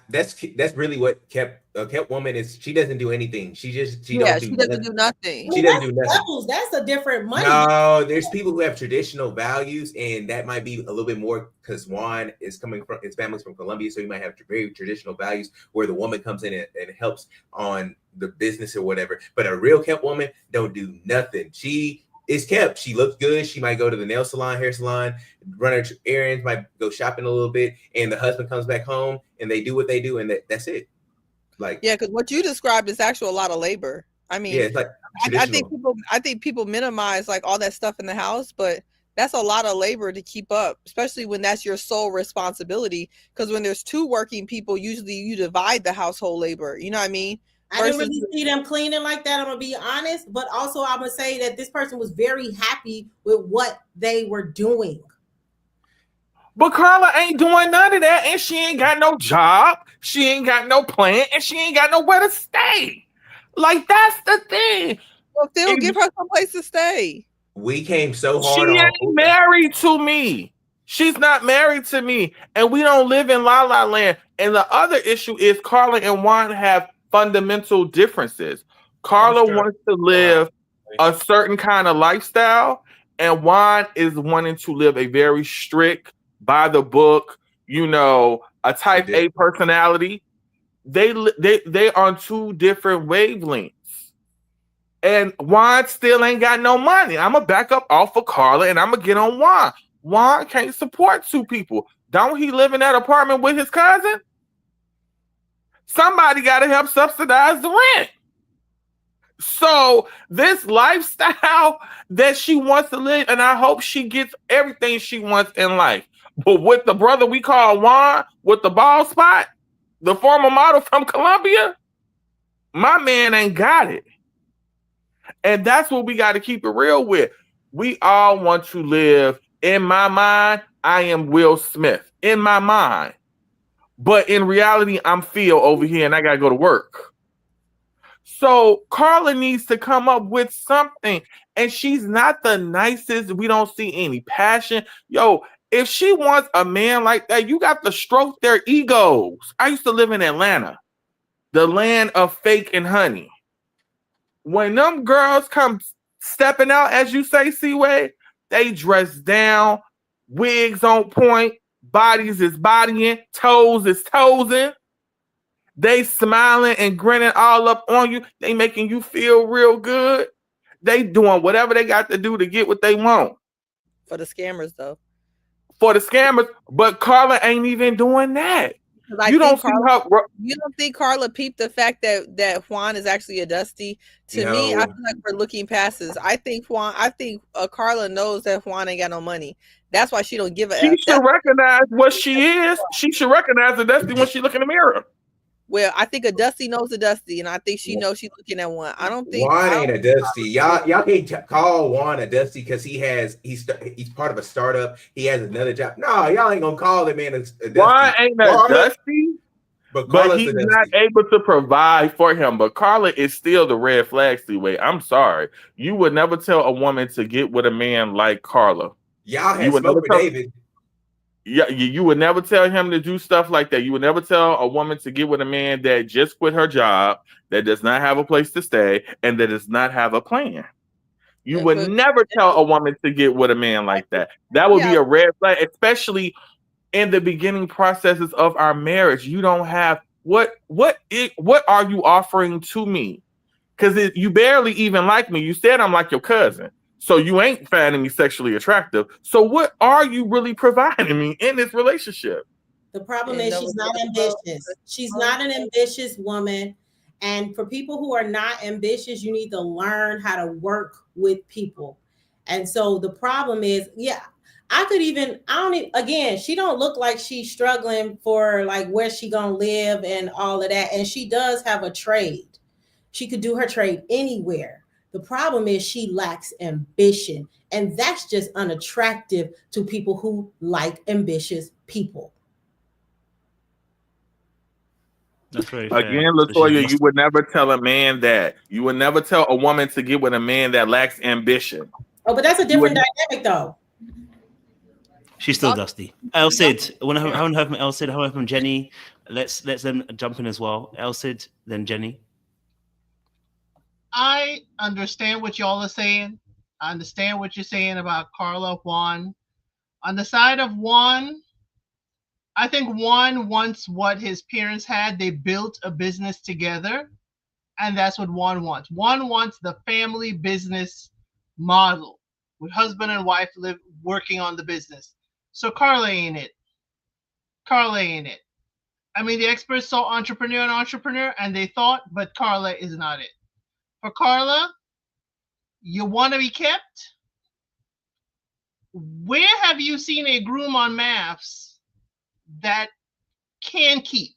that's really what kept woman is. She doesn't do anything. She doesn't do nothing. She doesn't do nothing. That's a different money. No, there's people who have traditional values, and that might be a little bit more because Juan is coming from his family's from Colombia, so he might have very traditional values where the woman comes in and helps on the business or whatever. But a real kept woman don't do nothing. She is kept. She looks good. She might go to the nail salon, hair salon, run her errands, might go shopping a little bit, and the husband comes back home and they do what they do, and that's it. Like, yeah, because what you described is actually a lot of labor. I mean, yeah, it's like I think people minimize like all that stuff in the house, but That's a lot of labor to keep up, especially when that's your sole responsibility. Because when there's two working people, usually you divide the household labor. You know what I mean? I didn't really see them cleaning like that, I'm gonna be honest. But also I'm gonna say that this person was very happy with what they were doing. But Karla ain't doing none of that, and she ain't got no job, she ain't got no plan, and she ain't got nowhere to stay. Like, that's the thing. Well, Phil, give her some place to stay. We came so She hard on. ain't married to me. She's not married to me, and we don't live in La La Land. And the other issue is Karla and Juan have fundamental differences. Karla wants to live a certain kind of lifestyle, and Juan is wanting to live a very strict, by the book, you know, a type A personality. They on two different wavelengths. And Juan still ain't got no money. I'm gonna back up off of Karla and I'm gonna get on Juan. Juan can't support two people. Don't he live in that apartment with his cousin? Somebody got to help subsidize the rent. So this lifestyle that she wants to live, and I hope she gets everything she wants in life. But with the brother we call Juan, with the bald spot, the former model from Colombia, my man ain't got it. And that's what we got to keep it real with. We all want to live, in my mind, I am Will Smith, in my mind. But in reality, I'm Phil over here and I got to go to work. So Karla needs to come up with something. And she's not the nicest. We don't see any passion. Yo, if she wants a man like that, you got to stroke their egos. I used to live in Atlanta, the land of fake and honey. When them girls come stepping out, as you say, C-Way, they dress down, wigs on point, bodies is bodying, toes is toesing. They smiling and grinning all up on you. They making you feel real good. They doing whatever they got to do to get what they want. For the scammers, though. For the scammers, but Karla ain't even doing that. You don't think Karla peeped the fact that Juan is actually a Dusty? To me, I feel like we're looking past this. I think Karla knows that Juan ain't got no money. That's why she don't give a. She should recognize what she is. She should recognize a Dusty when she look in the mirror. Well, I think a Dusty knows a Dusty, and I think she knows she's looking at one. I don't think Juan ain't a Dusty. Y'all can't call Juan a Dusty because he's part of a startup. He has another job. No, y'all ain't gonna call him man a Dusty. Juan ain't a Dusty, but he's not able to provide for him. But Karla is still the red flag, C-Way. I'm sorry. You would never tell a woman to get with a man like Karla. Y'all had smoke for David. Yeah, you would never tell him to do stuff like that. You would never tell a woman to get with a man that just quit her job, that does not have a place to stay, and that does not have a plan. You would never tell a woman to get with a man like that. That would be a red flag, especially in the beginning processes of our marriage. You don't have what are you offering to me? Because you barely even like me. You said I'm like your cousin. So you ain't finding me sexually attractive. So what are you really providing me in this relationship? The problem is she's not ambitious. She's not an ambitious woman. And for people who are not ambitious, you need to learn how to work with people. And so the problem is, she don't look like she's struggling for like where she gonna live and all of that. And she does have a trade. She could do her trade anywhere. The problem is she lacks ambition, and that's just unattractive to people who like ambitious people. That's very fair. Again, Latoya, you would never tell a man that. You would never tell a woman to get with a man that lacks ambition. Oh, but that's a different dynamic, though. She's still Dusty. Elsid, I haven't heard from Elsid. I haven't heard from Jenny. Let's them jump in as well. Elsid, then Jenny. I understand what y'all are saying. I understand what you're saying about Karla, Juan. On the side of Juan, I think Juan wants what his parents had. They built a business together, and that's what Juan wants. Juan wants the family business model with husband and wife working on the business. So Karla ain't it. Karla ain't it. I mean, the experts saw entrepreneur, and they thought, but Karla is not it. For Karla, you want to be kept? where have you seen a groom on maths that can keep?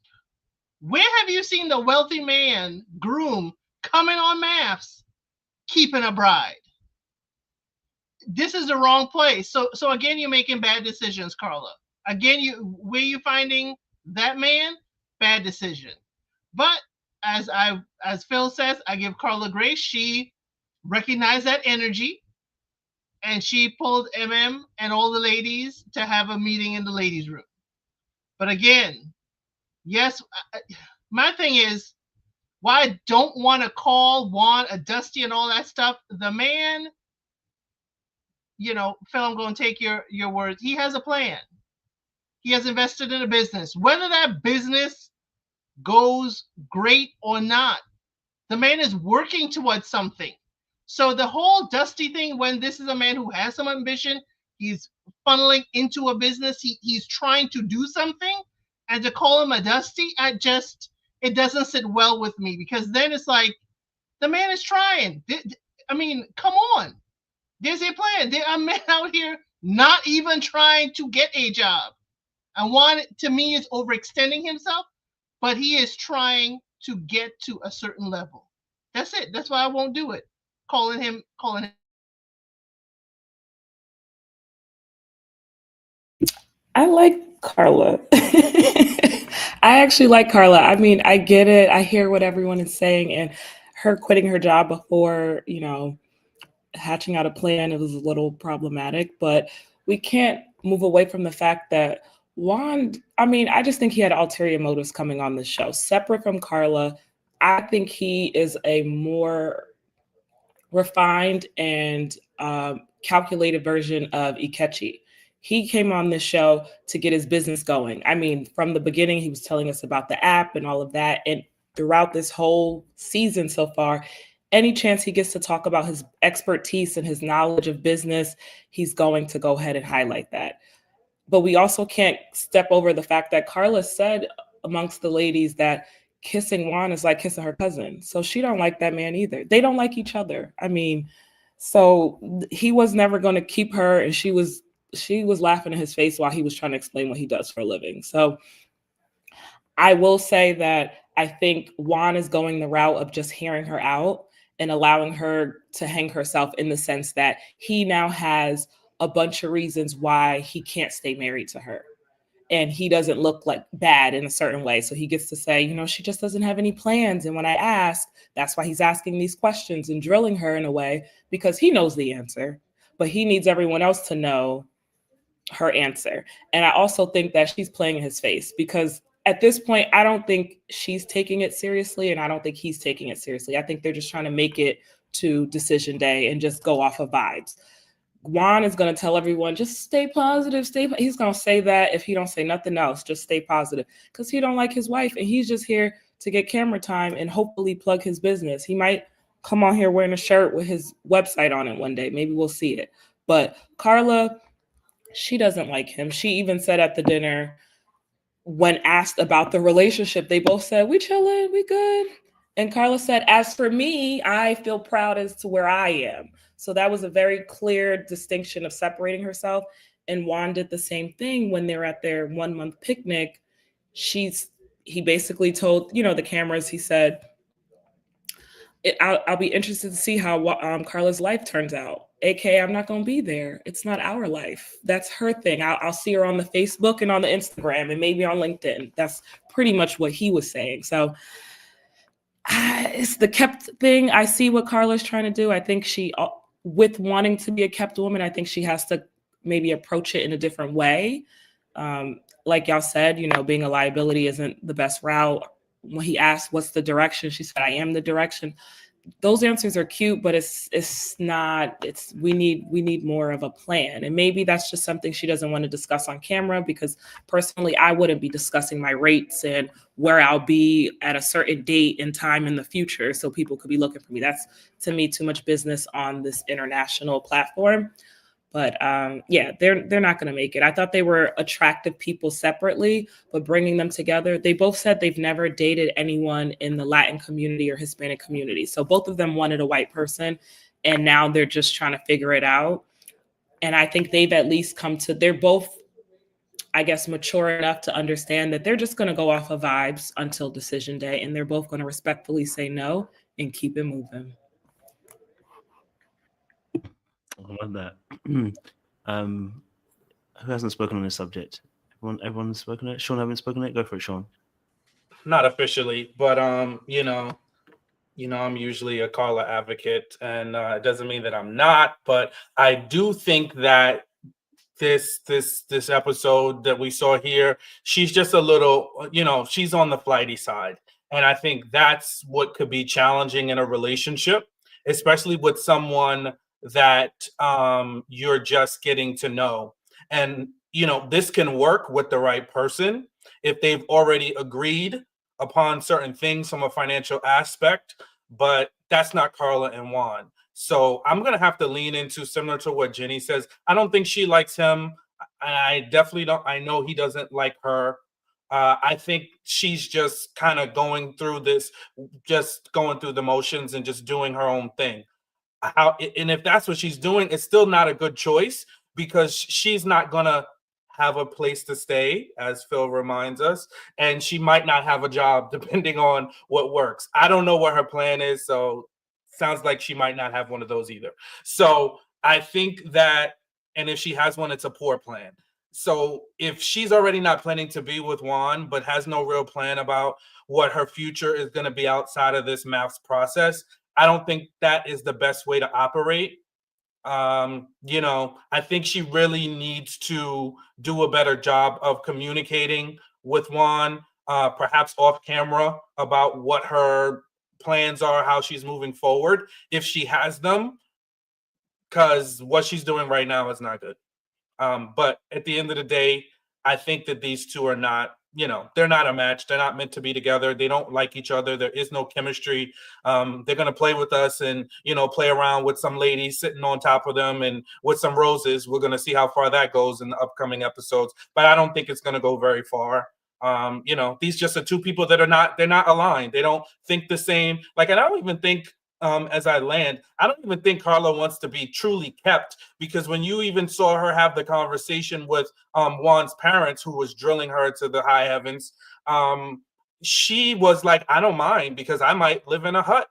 Where have you seen the wealthy man groom coming on maths keeping a bride? This is the wrong place. So again, you're making bad decisions, Karla. Again, where you finding that man? Bad decision. But as Phil says, I give Karla grace. She recognized that energy, and she pulled MM and all the ladies to have a meeting in the ladies' room. But again, yes, my thing is, why I don't want to call Juan a Dusty and all that stuff. The man, Phil, I'm going to take your words. He has a plan. He has invested in a business. Whether that business goes great or not, the man is working towards something. So the whole Dusty thing, when this is a man who has some ambition, he's funneling into a business, he's trying to do something, and to call him a Dusty, it doesn't sit well with me, because then it's like, the man is trying. I mean, come on. There's a plan. There are men out here not even trying to get a job. And Juan, to me, is overextending himself, but he is trying to get to a certain level. That's it. That's why I won't do it. Calling him. I like Karla. I actually like Karla. I mean, I get it. I hear what everyone is saying, and her quitting her job before, hatching out a plan, it was a little problematic, but we can't move away from the fact that Juan, I just think he had ulterior motives coming on the show. Separate from Karla, I think he is a more refined and calculated version of Ikechi. He came on this show to get his business going. From the beginning, he was telling us about the app and all of that. And throughout this whole season so far, any chance he gets to talk about his expertise and his knowledge of business, he's going to go ahead and highlight that. But we also can't step over the fact that Karla said amongst the ladies that kissing Juan is like kissing her cousin. So she don't like that man either. They don't like each other. So he was never going to keep her, and she was laughing in his face while he was trying to explain what he does for a living. So I will say that I think Juan is going the route of just hearing her out and allowing her to hang herself, in the sense that he now has a bunch of reasons why he can't stay married to her. And he doesn't look like bad in a certain way. So he gets to say, she just doesn't have any plans. And when I ask, that's why he's asking these questions and drilling her in a way, because he knows the answer, but he needs everyone else to know her answer. And I also think that she's playing in his face, because at this point, I don't think she's taking it seriously, and I don't think he's taking it seriously. I think they're just trying to make it to decision day and just go off of vibes. Juan is going to tell everyone, just stay positive, he's going to say that if he don't say nothing else, just stay positive, because he don't like his wife, and he's just here to get camera time and hopefully plug his business. He might come on here wearing a shirt with his website on it one day. Maybe we'll see it. But Karla, she doesn't like him. She even said at the dinner, when asked about the relationship, they both said, we chilling, we good. And Karla said, as for me, I feel proud as to where I am. So that was a very clear distinction of separating herself. And Juan did the same thing when they were at their 1 month picnic. He basically told, the cameras, he said, I'll be interested to see how Karla's life turns out. AKA, I'm not going to be there. It's not our life. That's her thing. I'll see her on the Facebook and on the Instagram and maybe on LinkedIn. That's pretty much what he was saying. So it's the kept thing. I see what Karla's trying to do. I think she, with wanting to be a kept woman, I think she has to maybe approach it in a different way. Like y'all said, being a liability isn't the best route. When he asked, what's the direction? She said, I am the direction. Those answers are cute, but we need more of a plan. And maybe that's just something she doesn't want to discuss on camera, because personally, I wouldn't be discussing my rates and where I'll be at a certain date and time in the future, so people could be looking for me. That's, to me, too much business on this international platform. But yeah, they're not going to make it. I thought they were attractive people separately, but bringing them together, they both said they've never dated anyone in the Latin community or Hispanic community. So both of them wanted a white person, and now they're just trying to figure it out. And I think they've at least they're both, I guess, mature enough to understand that they're just going to go off of vibes until decision day. And they're both going to respectfully say no and keep it moving. I love that. Who hasn't spoken on this subject? Everyone's spoken on it? Sean, haven't spoken on it? Go for it, Sean. Not officially, but you know, I'm usually a Karla advocate, and it doesn't mean that I'm not, but I do think that this episode that we saw here, she's just a little, she's on the flighty side. And I think that's what could be challenging in a relationship, especially with someone that you're just getting to know. And, this can work with the right person if they've already agreed upon certain things from a financial aspect, but that's not Karla and Juan. So I'm going to have to lean into, similar to what Jenny says, I don't think she likes him. I definitely don't. I know he doesn't like her. I think she's just kind of going through the motions and just doing her own thing. And if that's what she's doing, it's still not a good choice, because she's not going to have a place to stay, as Phil reminds us, and she might not have a job depending on what works. I don't know what her plan is, so sounds like she might not have one of those either. So I think that, and if she has one, it's a poor plan. So if she's already not planning to be with Juan, but has no real plan about what her future is going to be outside of this maths process, I don't think that is the best way to operate. I think she really needs to do a better job of communicating with Juan, perhaps off camera, about what her plans are, how she's moving forward, if she has them, because what she's doing right now is not good. But at the end of the day, I think that these two are not, they're not a match. They're not meant to be together. They don't like each other. There is no chemistry. They're going to play with us and, play around with some lady sitting on top of them and with some roses. We're going to see how far that goes in the upcoming episodes, but I don't think it's going to go very far. These just are two people that they're not aligned. They don't think the same. And I don't even think, as I land, I don't even think Karla wants to be truly kept, because when you even saw her have the conversation with Juan's parents, who was drilling her to the high heavens, she was like, I don't mind, because I might live in a hut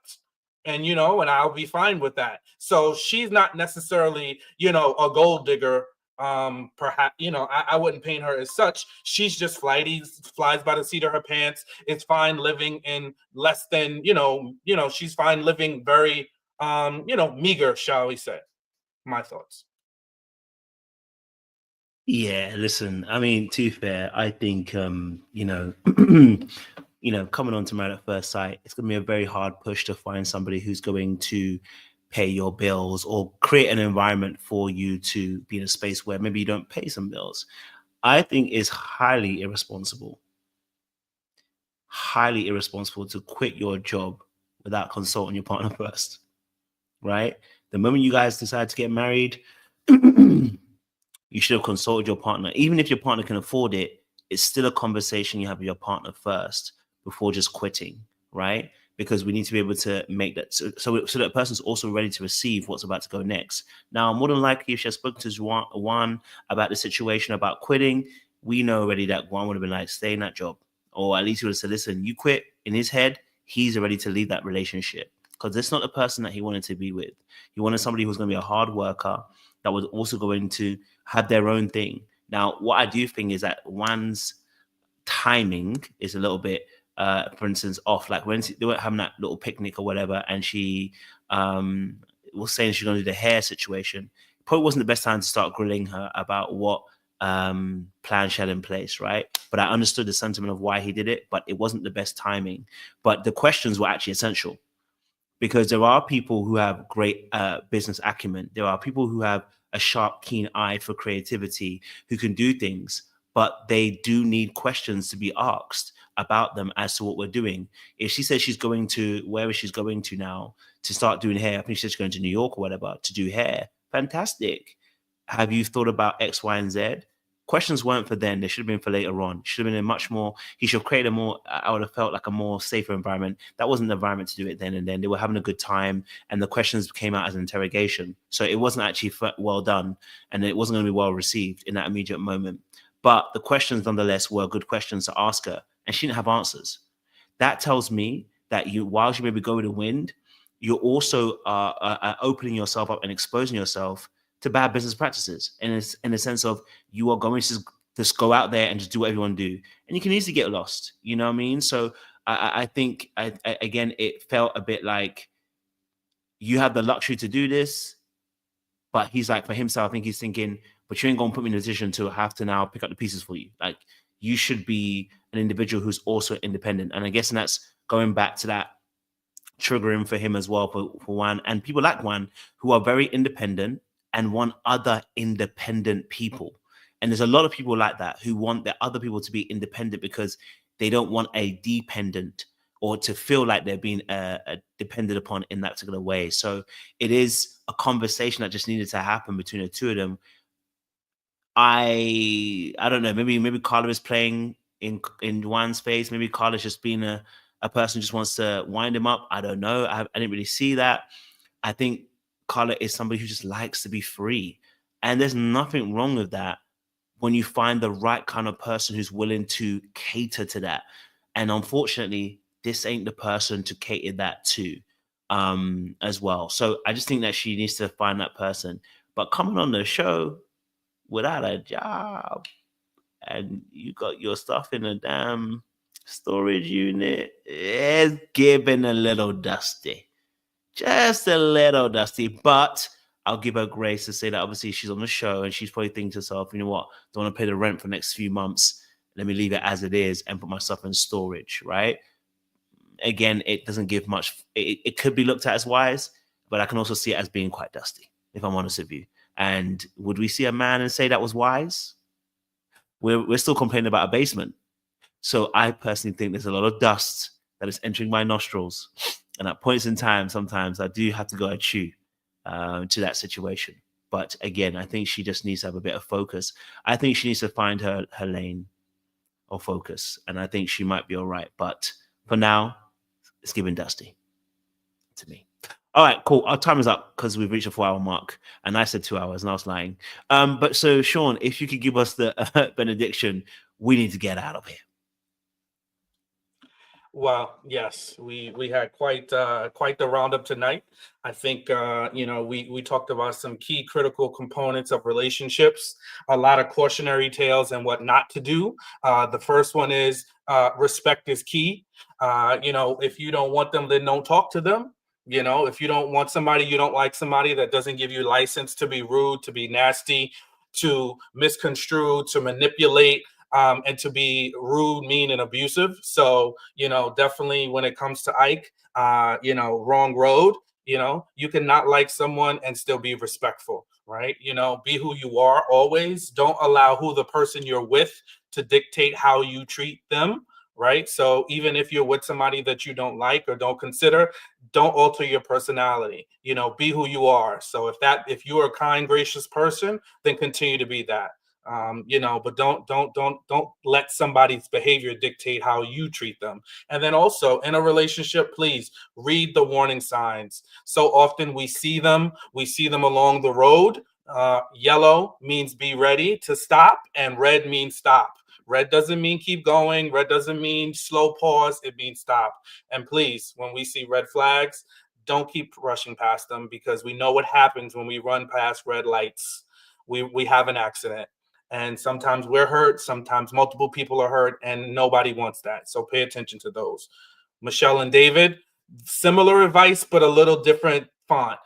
and, and I'll be fine with that. So she's not necessarily, a gold digger. Perhaps, I wouldn't paint her as such. She's just flighty, flies by the seat of her pants. It's fine living in less than, she's fine living very, meager, shall we say. My thoughts. Yeah, listen, I mean, to be fair, I think, coming on to Married at First Sight, it's going to be a very hard push to find somebody who's going to pay your bills or create an environment for you to be in a space where maybe you don't pay some bills. I think it's highly irresponsible to quit your job without consulting your partner first, right? The moment you guys decide to get married, you should have consulted your partner. Even if your partner can afford it, it's still a conversation you have with your partner first before just quitting, right? Because we need to be able to make that so that person's also ready to receive what's about to go next. Now, more than likely, if she has spoken to Juan about the situation about quitting, we know already that Juan would have been like, stay in that job. Or at least he would have said, listen, you quit. In his head, he's ready to leave that relationship, because it's not the person that he wanted to be with. He wanted somebody who was going to be a hard worker, that was also going to have their own thing. Now, what I do think is that Juan's timing is a little bit, for instance, off. Like when they were having that little picnic or whatever, and she was saying she's going to do the hair situation, probably wasn't the best time to start grilling her about what plan she had in place, right? But I understood the sentiment of why he did it, but it wasn't the best timing. But the questions were actually essential, because there are people who have great business acumen. There are people who have a sharp, keen eye for creativity, who can do things, but they do need questions to be asked about them as to what we're doing. If she says she's going to, wherever she's going to now, to start doing hair, I think she's going to New York or whatever to do hair, fantastic. Have you thought about X, Y, and Z? questions weren't for then. They should have been for later on. Should have been a much more. He should have created a more. I would have felt like a more safer environment. That wasn't the environment to do it then and then. They were having a good time, and the questions came out as an interrogation. So it wasn't actually well done, and it wasn't going to be well received in that immediate moment. But the questions, nonetheless, were good questions to ask her, and she didn't have answers. That tells me that while you maybe go with the wind, you're also opening yourself up and exposing yourself to bad business practices, in the sense of you are going to just go out there and just do what everyone do, and you can easily get lost. You know what I mean? So I think again, it felt a bit like you have the luxury to do this, but he's like, for himself, I think he's thinking, but you ain't gonna put me in a position to have to now pick up the pieces for you. Like, you should be an individual who's also independent, and I guess that's going back to that triggering for him as well, for Juan and people like Juan who are very independent and want other independent people. And there's a lot of people like that who want their other people to be independent because they don't want a dependent or to feel like they're being depended upon in that particular way. So it is a conversation that just needed to happen between the two of them. I don't know, maybe KARLA is playing in Juan's face. Maybe KARLA's just being a person who just wants to wind him up. I don't know. I didn't really see that. I think KARLA is somebody who just likes to be free. And there's nothing wrong with that when you find the right kind of person who's willing to cater to that. And unfortunately, this ain't the person to cater that to as well. So I just think that she needs to find that person. But coming on the show without a job and you got your stuff in a damn storage unit, is giving a little dusty. Just a little dusty, but I'll give her grace to say that obviously she's on the show and she's probably thinking to herself, you know what, don't want to pay the rent for the next few months. Let me leave it as it is and put my stuff in storage, right? Again, it doesn't give much. It could be looked at as wise, but I can also see it as being quite dusty, if I'm honest with you. And would we see a man and say that was wise? We're still complaining about a basement. So I personally think there's a lot of dust that is entering my nostrils. And at points in time, sometimes I do have to go and chew to that situation. But again, I think she just needs to have a bit of focus. I think she needs to find her lane of focus. And I think she might be all right. But for now, it's giving dusty to me. All right, cool. Our time is up because we've reached a 4-hour mark. And I said 2 hours and I was lying. But so, Sean, if you could give us the benediction, we need to get out of here. Well, yes, we had quite the roundup tonight. I think we talked about some key critical components of relationships, a lot of cautionary tales and what not to do. The first one is respect is key. If you don't want them, then don't talk to them. If you don't want somebody, you don't like somebody, that doesn't give you license to be rude, to be nasty, to misconstrue, to manipulate. And to be rude, mean, and abusive. So, definitely when it comes to Ike, wrong road. You can not like someone and still be respectful, right? Be who you are always. Don't allow who the person you're with to dictate how you treat them, right? So even if you're with somebody that you don't like or don't consider, don't alter your personality. Be who you are. So if you're a kind, gracious person, then continue to be that. But don't let somebody's behavior dictate how you treat them. And then also in a relationship, please read the warning signs. So often we see them along the road. Yellow means be ready to stop, and red means stop. Red doesn't mean keep going. Red doesn't mean slow pause. It means stop. And please, when we see red flags, don't keep rushing past them, because we know what happens when we run past red lights. We have an accident. And sometimes we're hurt, sometimes multiple people are hurt, and nobody wants that. So pay attention to those. Michelle and David, similar advice, but a little different font.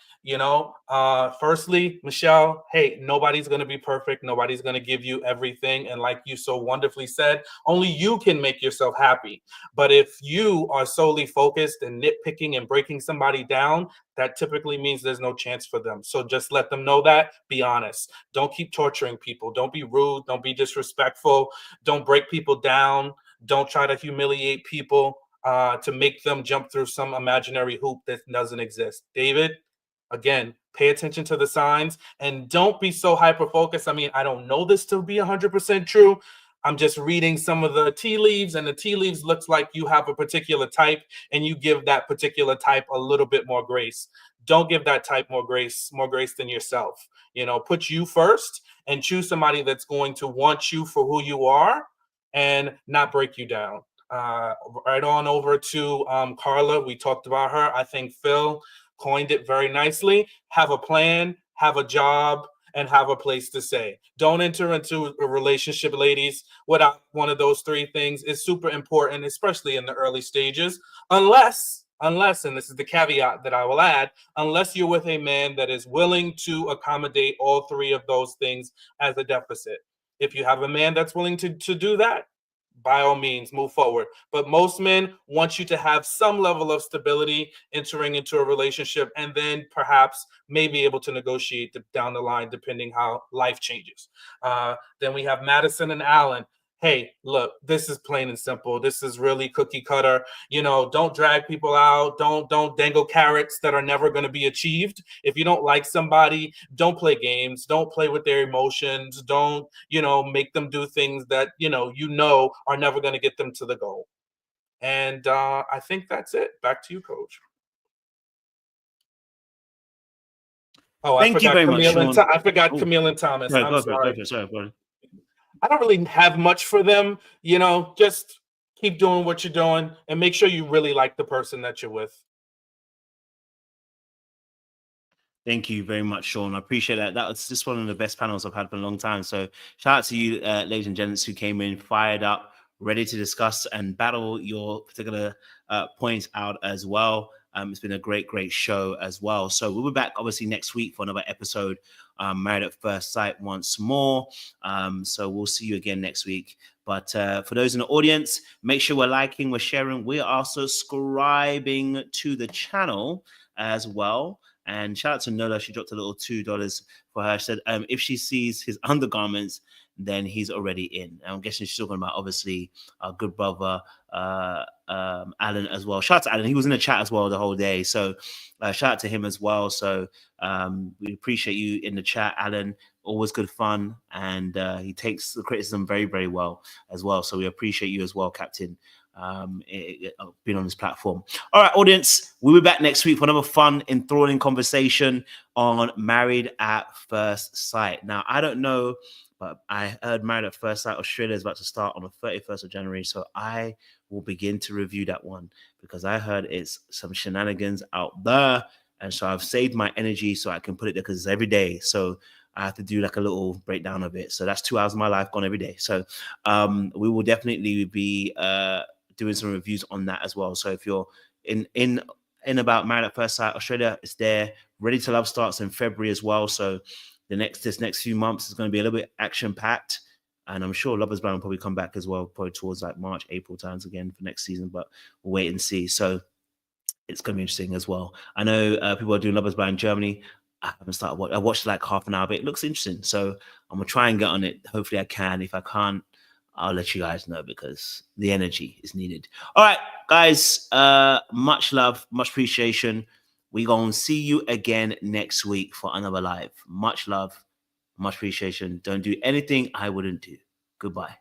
Firstly, Michelle, hey, nobody's going to be perfect. Nobody's going to give you everything. And like you so wonderfully said, only you can make yourself happy. But if you are solely focused and nitpicking and breaking somebody down, that typically means there's no chance for them. So just let them know that. Be honest. Don't keep torturing people. Don't be rude. Don't be disrespectful. Don't break people down. Don't try to humiliate people to make them jump through some imaginary hoop that doesn't exist. David? Again, pay attention to the signs and don't be so hyper-focused. I mean, I don't know this to be 100% true. I'm just reading some of the tea leaves, and the tea leaves looks like you have a particular type and you give that particular type a little bit more grace. Don't give that type more grace than yourself. You know, put you first and choose somebody that's going to want you for who you are and not break you down. Right on over to Karla. We talked about her. I think Phil coined it very nicely. Have a plan, have a job, and have a place to stay. Don't enter into a relationship, ladies, without one of those three things. Is super important, especially in the early stages, unless, and this is the caveat that I will add, unless you're with a man that is willing to accommodate all three of those things as a deficit. If you have a man that's willing to do that, by all means, move forward. But most men want you to have some level of stability entering into a relationship, and then perhaps may be able to negotiate down the line, depending how life changes. Then we have Madison and Alan. Hey, look, this is plain and simple. This is really cookie cutter. You know, don't drag people out. Don't dangle carrots that are never going to be achieved. If you don't like somebody, don't play games. Don't play with their emotions. Don't, make them do things that, are never going to get them to the goal. And I think that's it. Back to you, Coach. Oh, Thank you very much, Sean. I forgot Camille and Thomas. Sorry, I'm sorry. Sorry. I don't really have much for them, just keep doing what you're doing and make sure you really like the person that you're with. Thank you very much, Sean. I appreciate that. That was just one of the best panels I've had for a long time. So shout out to you, ladies and gents, who came in fired up, ready to discuss and battle your particular points out as well. It's been a great show as well. So we'll be back obviously next week for another episode, Married at First Sight once more. So we'll see you again next week. But for those in the audience, make sure we're liking, we're sharing. We are subscribing to the channel as well. And shout out to Nola. She dropped a little $2 for her. She said, if she sees his undergarments, then he's already in. And I'm guessing she's talking about, obviously, our good brother, Alan, as well. Shout out to Alan. He was in the chat as well the whole day. So shout out to him as well. So we appreciate you in the chat, Alan. Always good fun. And he takes the criticism very, very well as well. So we appreciate you as well, Captain, being on this platform. All right, audience, we'll be back next week for another fun, enthralling conversation on Married at First Sight. Now, I don't know, but I heard Married at First Sight Australia is about to start on the 31st of January. So I will begin to review that one because I heard it's some shenanigans out there. And so I've saved my energy so I can put it there because it's every day. So I have to do like a little breakdown of it. So that's 2 hours of my life gone every day. So we will definitely be doing some reviews on that as well. So if you're in about Married at First Sight Australia, it's there. Ready to Love starts in February as well. So this next few months is going to be a little bit action-packed. And I'm sure Lovers Blind will probably come back as well, probably towards like March, April times again for next season, but we'll wait and see. So it's going to be interesting as well. I know people are doing Lovers Blind in Germany. I haven't started. I watched like half an hour, but it looks interesting. So I'm going to try and get on it. Hopefully I can. If I can't, I'll let you guys know because the energy is needed. All right, guys, much love, much appreciation. We're going to see you again next week for another live. Much love, much appreciation. Don't do anything I wouldn't do. Goodbye.